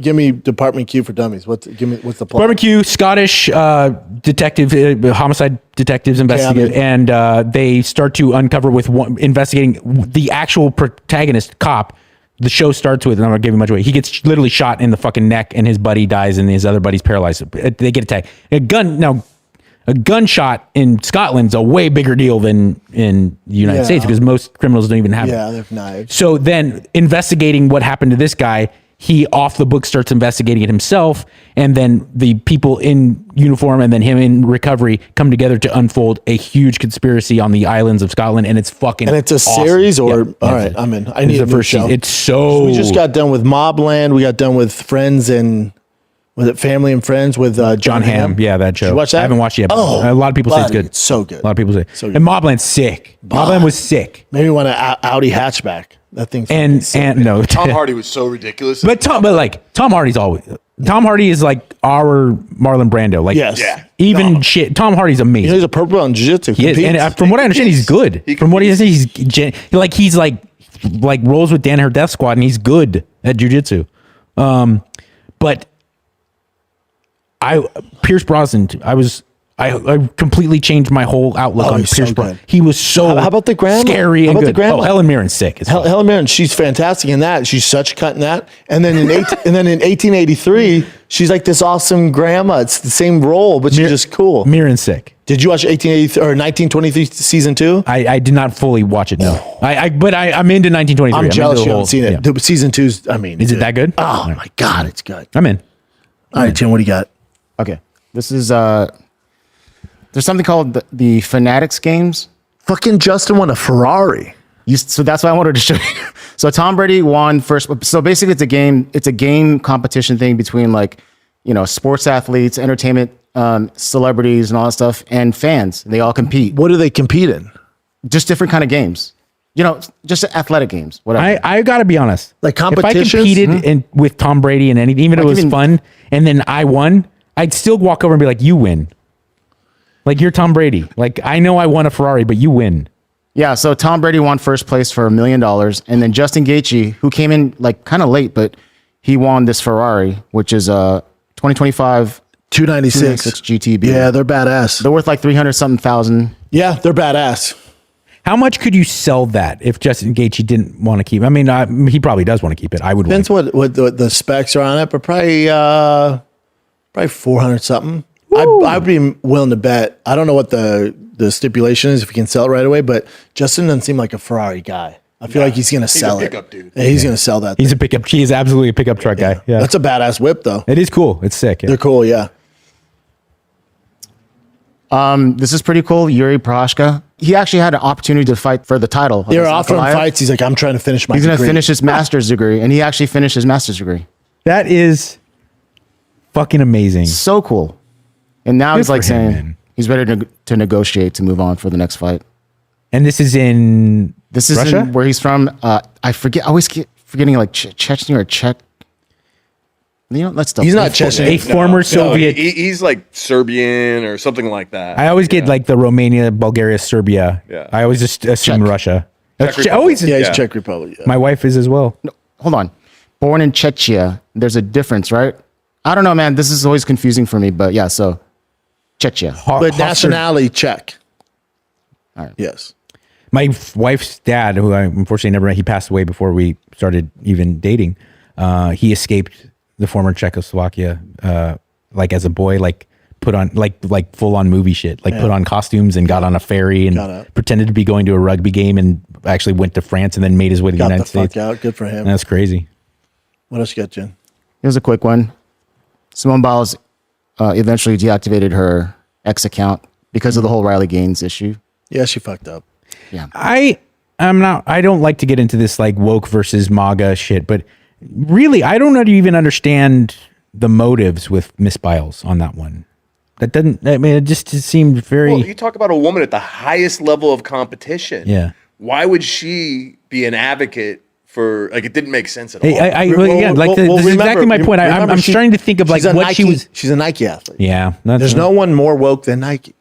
Give me Department Q for dummies. What's the plot? Department Q, Scottish detective, homicide detectives investigate, and they start to uncover investigating the actual protagonist, cop. The show starts with, and I'm not giving much away. He gets literally shot in the fucking neck, and his buddy dies, and his other buddy's paralyzed. They get attacked. A gunshot in Scotland's a way bigger deal than in the United States because most criminals don't even have it. Yeah, they have knives. So then investigating what happened to this guy, he off the book starts investigating it himself, and then the people in uniform and then him in recovery come together to unfold a huge conspiracy on the islands of Scotland, and it's fucking And it's a awesome. series or all right, I'm in. I need the a new first show. season. It's so we just got done with Mobland. We got done with Friends and was it Family and Friends with John Hamm? Yeah, that show. Did you watch that? I haven't watched it yet. Oh, a lot of people say it's good. It's so good. A lot of people say. So good. And Mobland's sick. Mobland was sick. Maybe want an Audi hatchback. That thing's And no, Tom Hardy was so ridiculous. But Tom Hardy's always. Tom Hardy is like our Marlon Brando. Like, yes. Yeah. Even shit. Tom Hardy's amazing. He's a purple belt in jiu-jitsu. He is, and from what I understand, he's good. From what he says, he's like rolls with Danaher Death Squad, and he's good at jiu-jitsu. But Pierce Brosnan, I completely changed my whole outlook on he's Pierce so Brosnan. good. He was so How about the grandma? scary How and about the good. grandma? Oh, Helen Mirren's sick. Helen Mirren, she's fantastic in that. She's such a cut in that. And then in 1883, she's like this awesome grandma. It's the same role, but she's just cool. Mirren's sick. Did you watch 1883 or 1923 season 2? I did not fully watch it. No, but I'm into 1923. I'm jealous you haven't seen it. Yeah. The season 2's, I mean, Is it that good? Oh my God, it's good. I'm in. All right, Tim, what do you got? Okay. This is there's something called the Fanatics games. Fucking Justin won a Ferrari. So that's why I wanted to show you. So Tom Brady won first. So basically it's a game competition thing between like, sports athletes, entertainment, celebrities and all that stuff, and fans. They all compete. What do they compete in? Just different kind of games. Just athletic games. Whatever. I got to be honest. Like If I competitions? competed with Tom Brady and anything, even if it was fun, and then I won, I'd still walk over and be like, "You win." Like, you're Tom Brady. Like, I know I won a Ferrari, but you win. Yeah, so Tom Brady won first place for $1 million, and then Justin Gaethje, who came in like kind of late, but he won this Ferrari, which is 2025 296 GTB. Yeah, they're badass. They're worth like 300-something thousand. Yeah, they're badass. How much could you sell that if Justin Gaethje didn't want to keep it? I mean, he probably does want to keep it. I would. Depends what the specs are on it, but probably 400 something. I'd be willing to bet. I don't know what the stipulation is if you can sell it right away, but Justin doesn't seem like a Ferrari guy. I feel like he's going to sell it. He's a pickup dude. Yeah, he's going to sell that. He's a pickup. He is absolutely a pickup truck guy. Yeah, That's a badass whip, though. it is cool. It's sick. Yeah. They're cool, yeah. This is pretty cool. Yuri Prochazka. He actually had an opportunity to fight for the title. They were offering fights. He's like, I'm trying to finish my He's going to degree. finish his master's degree, and he actually finished his master's degree. That is fucking amazing. So cool. And now Good he's like for him, saying man. he's ready to negotiate to move on for the next fight. And this is in This is Russia? where he's from. I forget. I always keep forgetting like Chechnya or Czech. Let's double. He's not Chechen. a former Soviet. He's like Serbian or something like that. I always get like the Romania, Bulgaria, Serbia. Yeah. I always just assume Czech. Russia. Czech Always. Yeah, he's Yeah. Czech Republic. Yeah. My wife is as well. Hold on. Born in Czechia. There's a difference, right? I don't know, man. This is always confusing for me, but yeah. So Czechia. But nationality Czech. All right. Yes. My wife's dad, who I unfortunately never met, he passed away before we started even dating. He escaped the former Czechoslovakia, like as a boy, like put on like full on movie shit, like put on costumes and got on a ferry and Got out. pretended to be going to a rugby game and actually went to France and then made his way to the Got United the fuck States. out. Good for him. That's crazy. What else you got, Jen? Here's a quick one. Simone Biles eventually deactivated her X account because of the whole Riley Gaines issue. Yeah, she fucked up. Yeah. I don't like to get into this like woke versus MAGA shit, but really, I don't even understand the motives with Miss Biles on that one. That doesn't, I mean, it just seemed very, Well, you talk about a woman at the highest level of competition. Yeah. Why would she be an advocate for, like, it didn't make sense at all. this is exactly my point. I'm trying to think of like she's a what Nike, she was. She's a Nike athlete. Yeah. There's no one more woke than Nike.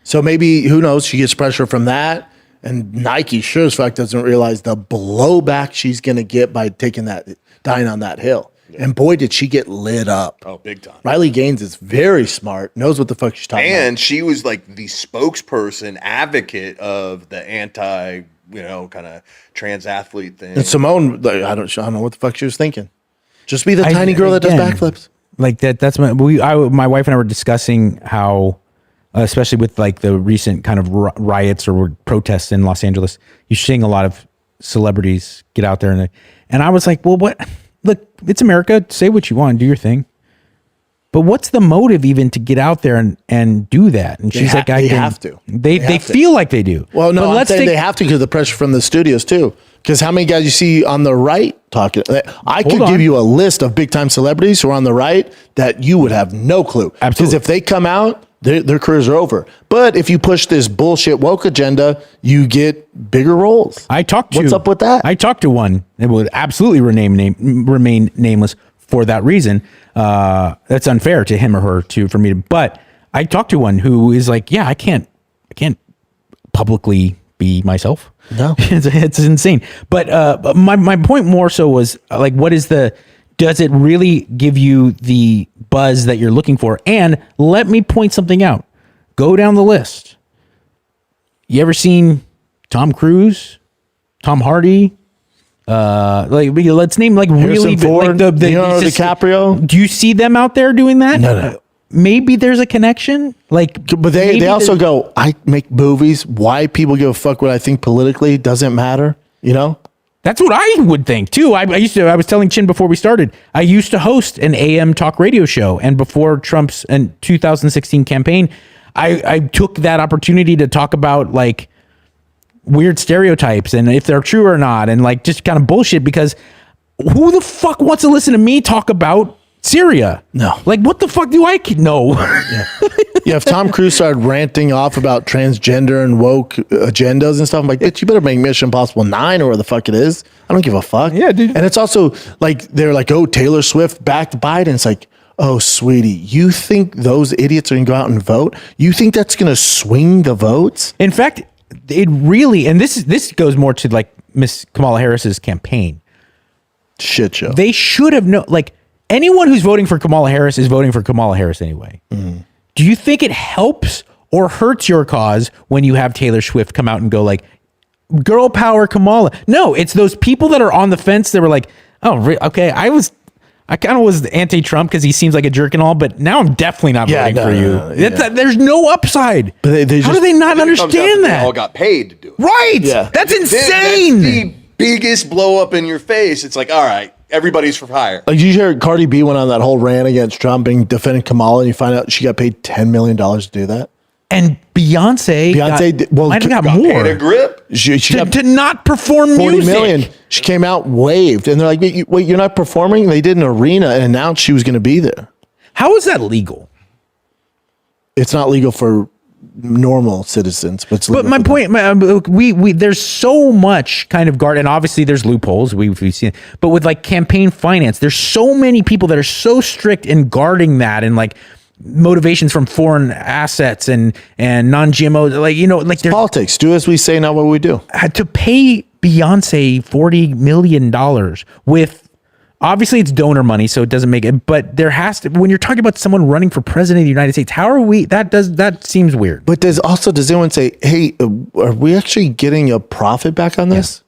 So maybe, who knows, she gets pressure from that. And Nike sure as fuck doesn't realize the blowback she's going to get by dying on that hill. Yeah. And boy, did she get lit up. Oh, big time. Riley Gaines is very smart, knows what the fuck she's talking about. And she was like the spokesperson, advocate of the anti, kind of trans athlete thing. And Simone, like, I don't know what the fuck she was thinking. Just be the tiny girl that does backflips. Like that's my wife and I were discussing how, especially with like the recent kind of riots or protests in Los Angeles, you're seeing a lot of celebrities get out there and I was like, well, what? Look, it's America. Say what you want, do your thing. But what's the motive even to get out there and do that? And she's like, they have to. They feel like they do. Well, no, but I'm saying they have to because of the pressure from the studios too. Because how many guys you see on the right talking? I could give you a list of big time celebrities who are on the right that you would have no clue. Absolutely. Because if they come out, their careers are over. But if you push this bullshit woke agenda, you get bigger roles. What's up with that? I talked to one that would absolutely remain nameless for that reason. That's unfair to him or her for me to. But I talked to one who is like, yeah, I can't publicly be myself. No, it's insane. But my point more so was like, does it really give you the buzz that you're looking for? And let me point something out. Go down the list. You ever seen Tom Cruise, Tom Hardy? Let's name like Harrison really Ford, like the Leonardo DiCaprio. Do you see them out there doing that? No. Maybe there's a connection. But they also go, I make movies. Why people give a fuck what I think politically doesn't matter. You know? That's what I would think too. I was telling Chin before we started, I used to host an AM talk radio show. And before Trump's 2016 campaign, I took that opportunity to talk about like weird stereotypes and if they're true or not. And like just kind of bullshit, because who the fuck wants to listen to me talk about Syria? No. Like, what the fuck do I know? Yeah, if Tom Cruise started ranting off about transgender and woke agendas and stuff, I'm like, bitch, you better make Mission Impossible 9 or where the fuck it is. I don't give a fuck. Yeah, dude. And it's also like, they're like, oh, Taylor Swift backed Biden. It's like, oh, sweetie, you think those idiots are going to go out and vote? You think that's going to swing the votes? In fact, it really, and this goes more to like Miss Kamala Harris's campaign. Shit show. They should have known, like, anyone who's voting for Kamala Harris is voting for Kamala Harris anyway. Do you think it helps or hurts your cause when you have Taylor Swift come out and go like, girl power Kamala? No, it's those people that are on the fence that were like, oh, okay, I kind of was anti-Trump because he seems like a jerk and all, but now I'm definitely not voting for you. There's no upside. But they How just, do they not understand that? They all got paid to do it. Right. Yeah. That's That's insane. the biggest blow up in your face. It's like, all right, everybody's for hire. like, you hear Cardi B went on that whole rant against Trump and defending Kamala, and you find out she got paid $10 million to do that. And Beyonce might have got more. Paid a grip. She got To not perform 40 music. million. She came out waved, and they're like, wait, you're not performing? They did an arena and announced she was going to be there. How is that legal? It's not legal for normal citizens, but it's legal. But my point, we there's so much kind of guard, and obviously there's loopholes we've seen. But with like campaign finance, there's so many people that are so strict in guarding that, and like motivations from foreign assets and non-GMO, like, you know, like there's Politics. Do as we say, not what we do. had to pay Beyonce $40 million with, obviously it's donor money, so it doesn't make it, but there has to, when you're talking about someone running for president of the United States, how are we, that seems weird. But does anyone say, hey, are we actually getting a profit back on this?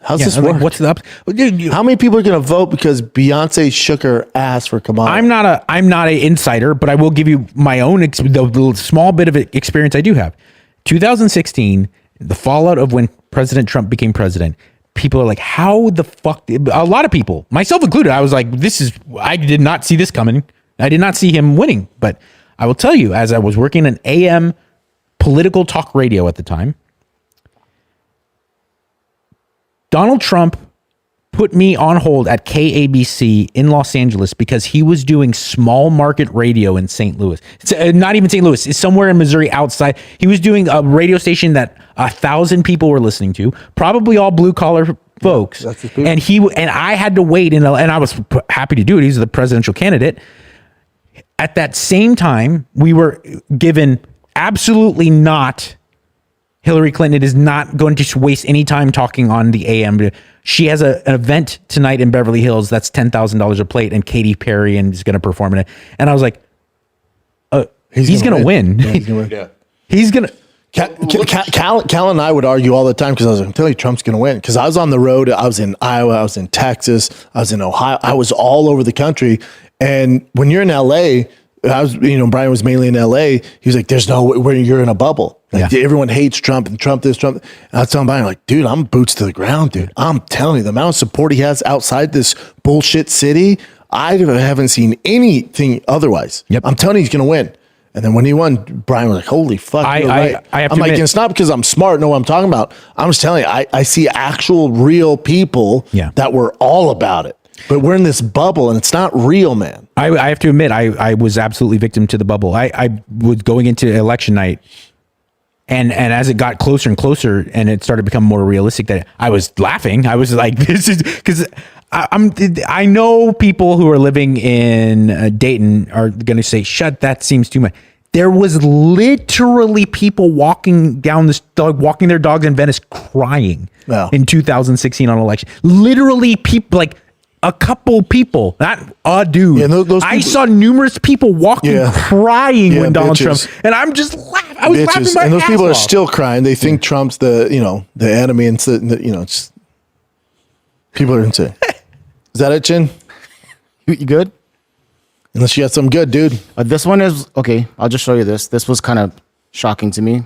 How's this work? Like, what's the up? Dude, How many people are going to vote because Beyonce shook her ass for Kamala? I'm not a insider, but I will give you my own the small bit of experience I do have. 2016, the fallout of when President Trump became president. People are like, how the fuck? A lot of people, myself included, I was like, I did not see this coming. I did not see him winning. But I will tell you, as I was working in AM political talk radio at the time, Donald Trump put me on hold at KABC in Los Angeles because he was doing small market radio in St. Louis. Not even St. Louis. It's somewhere in Missouri outside. He was doing a radio station that 1,000 people were listening to, probably all blue collar folks. And I had to wait, and I was happy to do it. He's the presidential candidate. At that same time, we were given absolutely not. Hillary Clinton is not going to waste any time talking on the AM. She has an event tonight in Beverly Hills that's $10,000 a plate, and Katy Perry is going to perform in it. And I was like, he's going to win. Yeah, he's going to win. Yeah. He's going to. Cal and I would argue all the time because I was like, I'm telling you, Trump's going to win. Because I was on the road. I was in Iowa. I was in Texas. I was in Ohio. I was all over the country. And when you're in LA, Brian was mainly in LA. He was like, there's no way where you're in a bubble. Like, everyone hates Trump and Trump this, Trump. And I was telling Brian, like, dude, I'm boots to the ground, dude. I'm telling you, the amount of support he has outside this bullshit city, I haven't seen anything otherwise. Yep. I'm telling you, he's going to win. And then when he won, Brian was like, holy fuck. You're right. I have to I'm like, admit, it's not because I'm smart, know what I'm talking about. I'm just telling you, I see actual real people that were all about it. But we're in this bubble and it's not real, man. I have to admit, I was absolutely victim to the bubble. I was going into election night, and as it got closer and closer, and it started to become more realistic, that I was laughing. I was like, this is because I know people who are living in Dayton are going to say, shut, that seems too much. There was literally people walking their dogs in Venice crying in 2016 on election. Literally people like a couple people, not a dude. Yeah, those I people- saw numerous people walking, Yeah. crying when Donald bitches. Trump, and I'm just laughing. I was laughing my And those ass people are off. still crying. They think Trump's the enemy, and it's people are insane. Is that it, Chin? You good? Unless you got some good, dude. This one is okay. I'll just show you this. This was kind of shocking to me.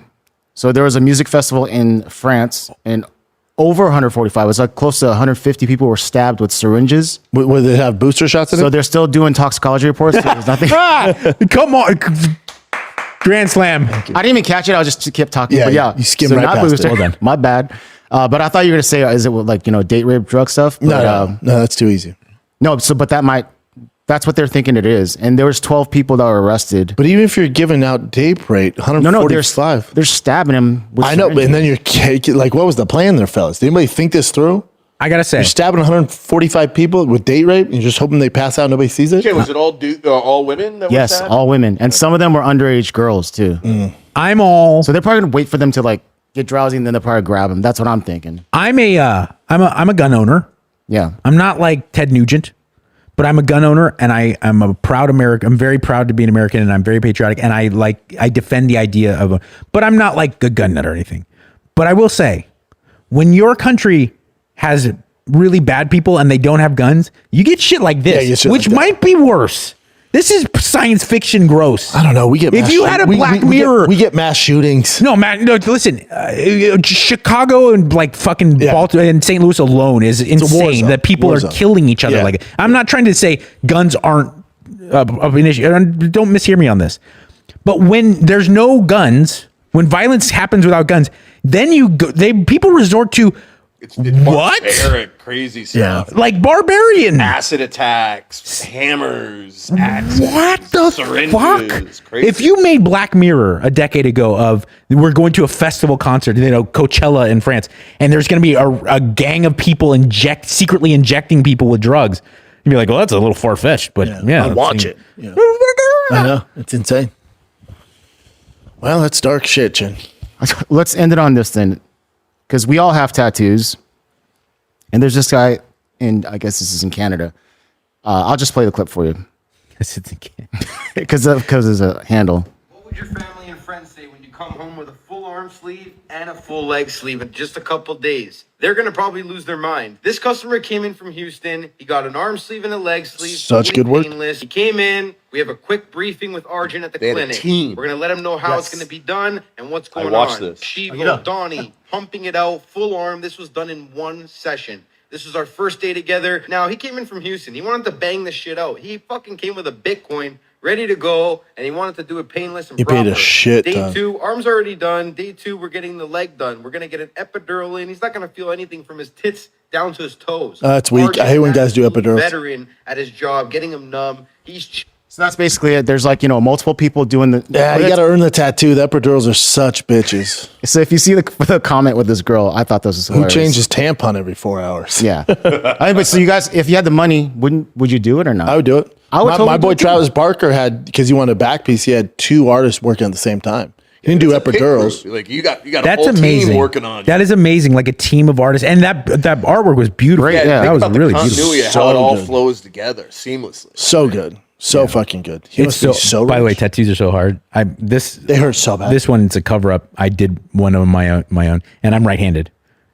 So there was a music festival in France, and over 145. It was like close to 150 people were stabbed with syringes. Would they have booster shots in So it? they're still doing toxicology reports. So there's nothing. Come on, Grand Slam. I didn't even catch it. I just kept talking. Yeah, but yeah, you skimmed right not past it. booster. Well done. My bad. But I thought you were gonna say, is it with like date rape, drug stuff? But, No, that's too easy. no. So, but that's what they're thinking it is. And there was 12 people that were arrested. But even if you're giving out date rate, No, 145. they're stabbing him. With I know, but and then you're like, what was the plan there, fellas? Did anybody think this through? I gotta say, You're stabbing 145 people with date rape, and you're just hoping they pass out and nobody sees it? Okay, was it all women? That were yes, stabbed? all women, and some of them were underage girls too. I'm all. So they're probably gonna wait for them to like get drowsy, and then they'll probably grab them. That's what I'm thinking. I'm a gun owner. Yeah. I'm not like Ted Nugent, but I'm a gun owner, and I'm a proud American. I'm very proud to be an American, and I'm very patriotic, and I defend the idea of but I'm not like a gun nut or anything. But I will say, when your country has really bad people and they don't have guns, you get shit like you this, get shit which like that. might be worse. This is science fiction gross. I don't know. We get If you had a Black Mirror- we get mass shootings. No, man. No, listen. Chicago and like fucking Yeah. Baltimore and St. Louis alone is war insane. zone. That people War are zone. killing each other. Yeah. Like, I'm not trying to say guns aren't of an issue. Don't mishear me on this. But when there's no guns, when violence happens without guns, then people resort to It's what? barbaric, crazy stuff. Like barbarian. Acid attacks, hammers, axes. What the syringes, fuck? crazy. If you made Black Mirror a decade ago of we're going to a festival concert, Coachella in France, and there's going to be a gang of people secretly injecting people with drugs, you'd be like, well, that's a little far fetched, but yeah, I'd watch it. Yeah. I know. It's insane. Well, that's dark shit, Chin. Let's end it on this then, because we all have tattoos, and there's this guy, and I guess this is in Canada. I'll just play the clip for you because there's a handle. What would your family and friends say when you come home with a full arm sleeve and a full leg sleeve in just a couple days? They're going to probably lose their mind. This customer came in from Houston. He got an arm sleeve and a leg sleeve. Such fully good work. painless. He came in. We have a quick briefing with Arjun at the They had a clinic. team. We're going to let him know how it's going to be done and what's going watched on. this. Shivo, Donnie, pumping it out, full arm. This was done in one session. This was our first day together. Now, he came in from Houston. He wanted to bang this shit out. He fucking came with a Bitcoin ready to go, and he wanted to do it painless and He proper. paid a shit Day ton. 2, arms already done. Day 2, we're getting the leg done. We're going to get an epidural in. He's not going to feel anything from his tits down to his toes. That's weak. I hate when guys do epidurals. Veteran at his job, getting him numb. So that's basically it. There's like multiple people doing the. Yeah, you got to earn the tattoo. The epidurals are such bitches. So if you see the comment with this girl, I thought this was Who hilarious. changes tampon every 4 hours? Yeah. But so you guys, if you had the money, would you do it or not? I would do it. I would my totally do boy it too. Travis Barker had, because he wanted a back piece, he had 2 artists working at the same time. He didn't do It's a pit epidurals. crew. Like you got a That's whole amazing. team working on. That is amazing. Like a team of artists, and that artwork was beautiful. Great, yeah. that think was about the really continuity beautiful. of how it all good. flows together seamlessly. So good. So fucking good. He It's must be so by the way, rich. tattoos are so hard. They hurt so bad. This one's a cover up. I did one of my own, and I'm right-handed,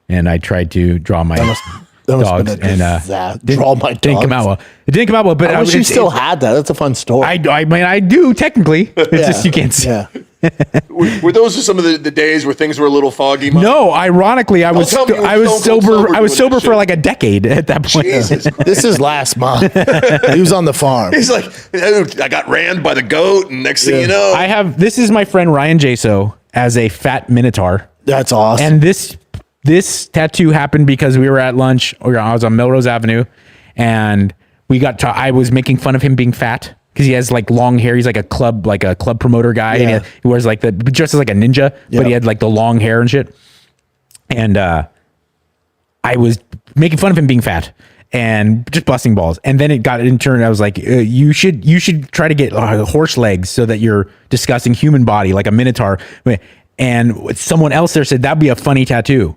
and I tried to draw my that must dogs, have been a and disaster. Draw my didn't come out dogs. well. It didn't come out well, but I wish you it's- still had that. That's a fun story. I mean, I do technically. It's just you can't see. Yeah. Were those some of the days where things were a little foggy? Mike? No, ironically, I was tell me you were I was stone cold sober. sober I was doing sober that for shit. like a decade at that point. Jesus Christ. This is last month. He was on the farm. He's like, I got rammed by the goat, and next thing you know, I have. This is my friend Ryan Jaso as a fat minotaur. That's awesome. And this tattoo happened because we were at lunch, or I was on Melrose Avenue, and I was making fun of him being fat because he has like long hair. He's like a club promoter guy, Yeah. and he wears like dresses like a ninja, but he had like the long hair and shit. And I was making fun of him being fat and just busting balls. And then it got in turn. I was like, you should try to get horse legs so that you're discussing human body like a minotaur. And someone else there said that'd be a funny tattoo.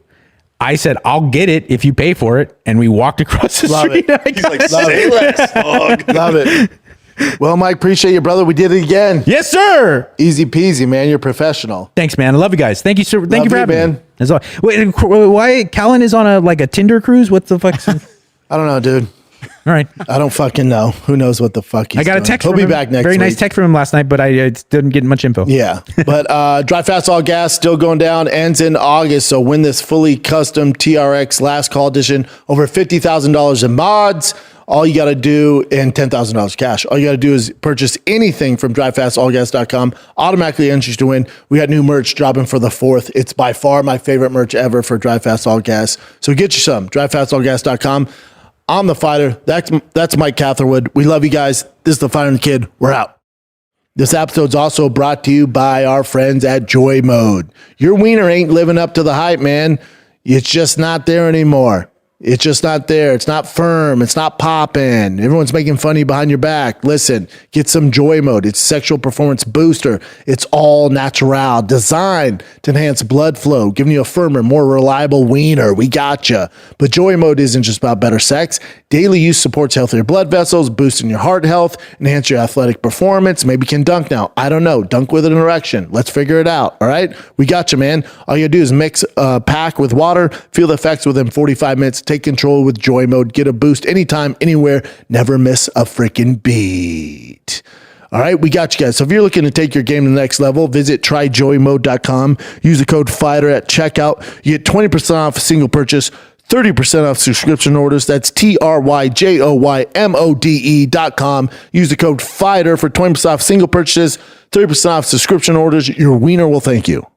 I said, I'll get it if you pay for it. And we walked across the Love street. it. He's like, say less, dog. Love it. Well, Mike, appreciate you, brother. We did it again. Yes, sir. Easy peasy, man. You're professional. Thanks, man. I love you guys. Thank you, sir. Thank you for having me. man. As always. Wait, why Callan is on a Tinder cruise? What the fuck? I don't know, dude. All right. I don't fucking know. Who knows what the fuck he's I got doing. a text He'll from be him. back next Very week. nice text from him last night, but I didn't get much info. Yeah. But Dry Fast All Gas still going down, ends in August. So win this fully custom TRX last call edition, over $50,000 in mods. All you got to do, and $10,000 cash. All you got to do is purchase anything from dryfastallgas.com. Automatically enters to win. We got new merch dropping for the 4th. It's by far my favorite merch ever for Dry Fast All Gas. So get you some. Dryfastallgas.com. I'm the fighter. That's Mike Catherwood. We love you guys. This is the Fighter and the Kid. We're out. This episode's also brought to you by our friends at Joy Mode. Your wiener ain't living up to the hype, man. It's just not there anymore. It's just not there. It's not firm. It's not popping. Everyone's making fun of you behind your back. Listen, get some Joy Mode. It's a sexual performance booster. It's all natural, designed to enhance blood flow, giving you a firmer, more reliable wiener. We gotcha. But Joy Mode isn't just about better sex. Daily use supports healthier blood vessels, boosting your heart health, enhance your athletic performance. Maybe you can dunk now. I don't know. Dunk with an erection. Let's figure it out. All right? We gotcha, man. All you gotta do is mix a pack with water, feel the effects within 45 minutes. Take control with Joy Mode. Get a boost anytime, anywhere. Never miss a freaking beat. All right, we got you guys. So if you're looking to take your game to the next level, visit tryjoymode.com. Use the code FIGHTER at checkout. You get 20% off a single purchase, 30% off subscription orders. That's tryjoymode.com. Use the code FIGHTER for 20% off single purchases, 30% off subscription orders. Your wiener will thank you.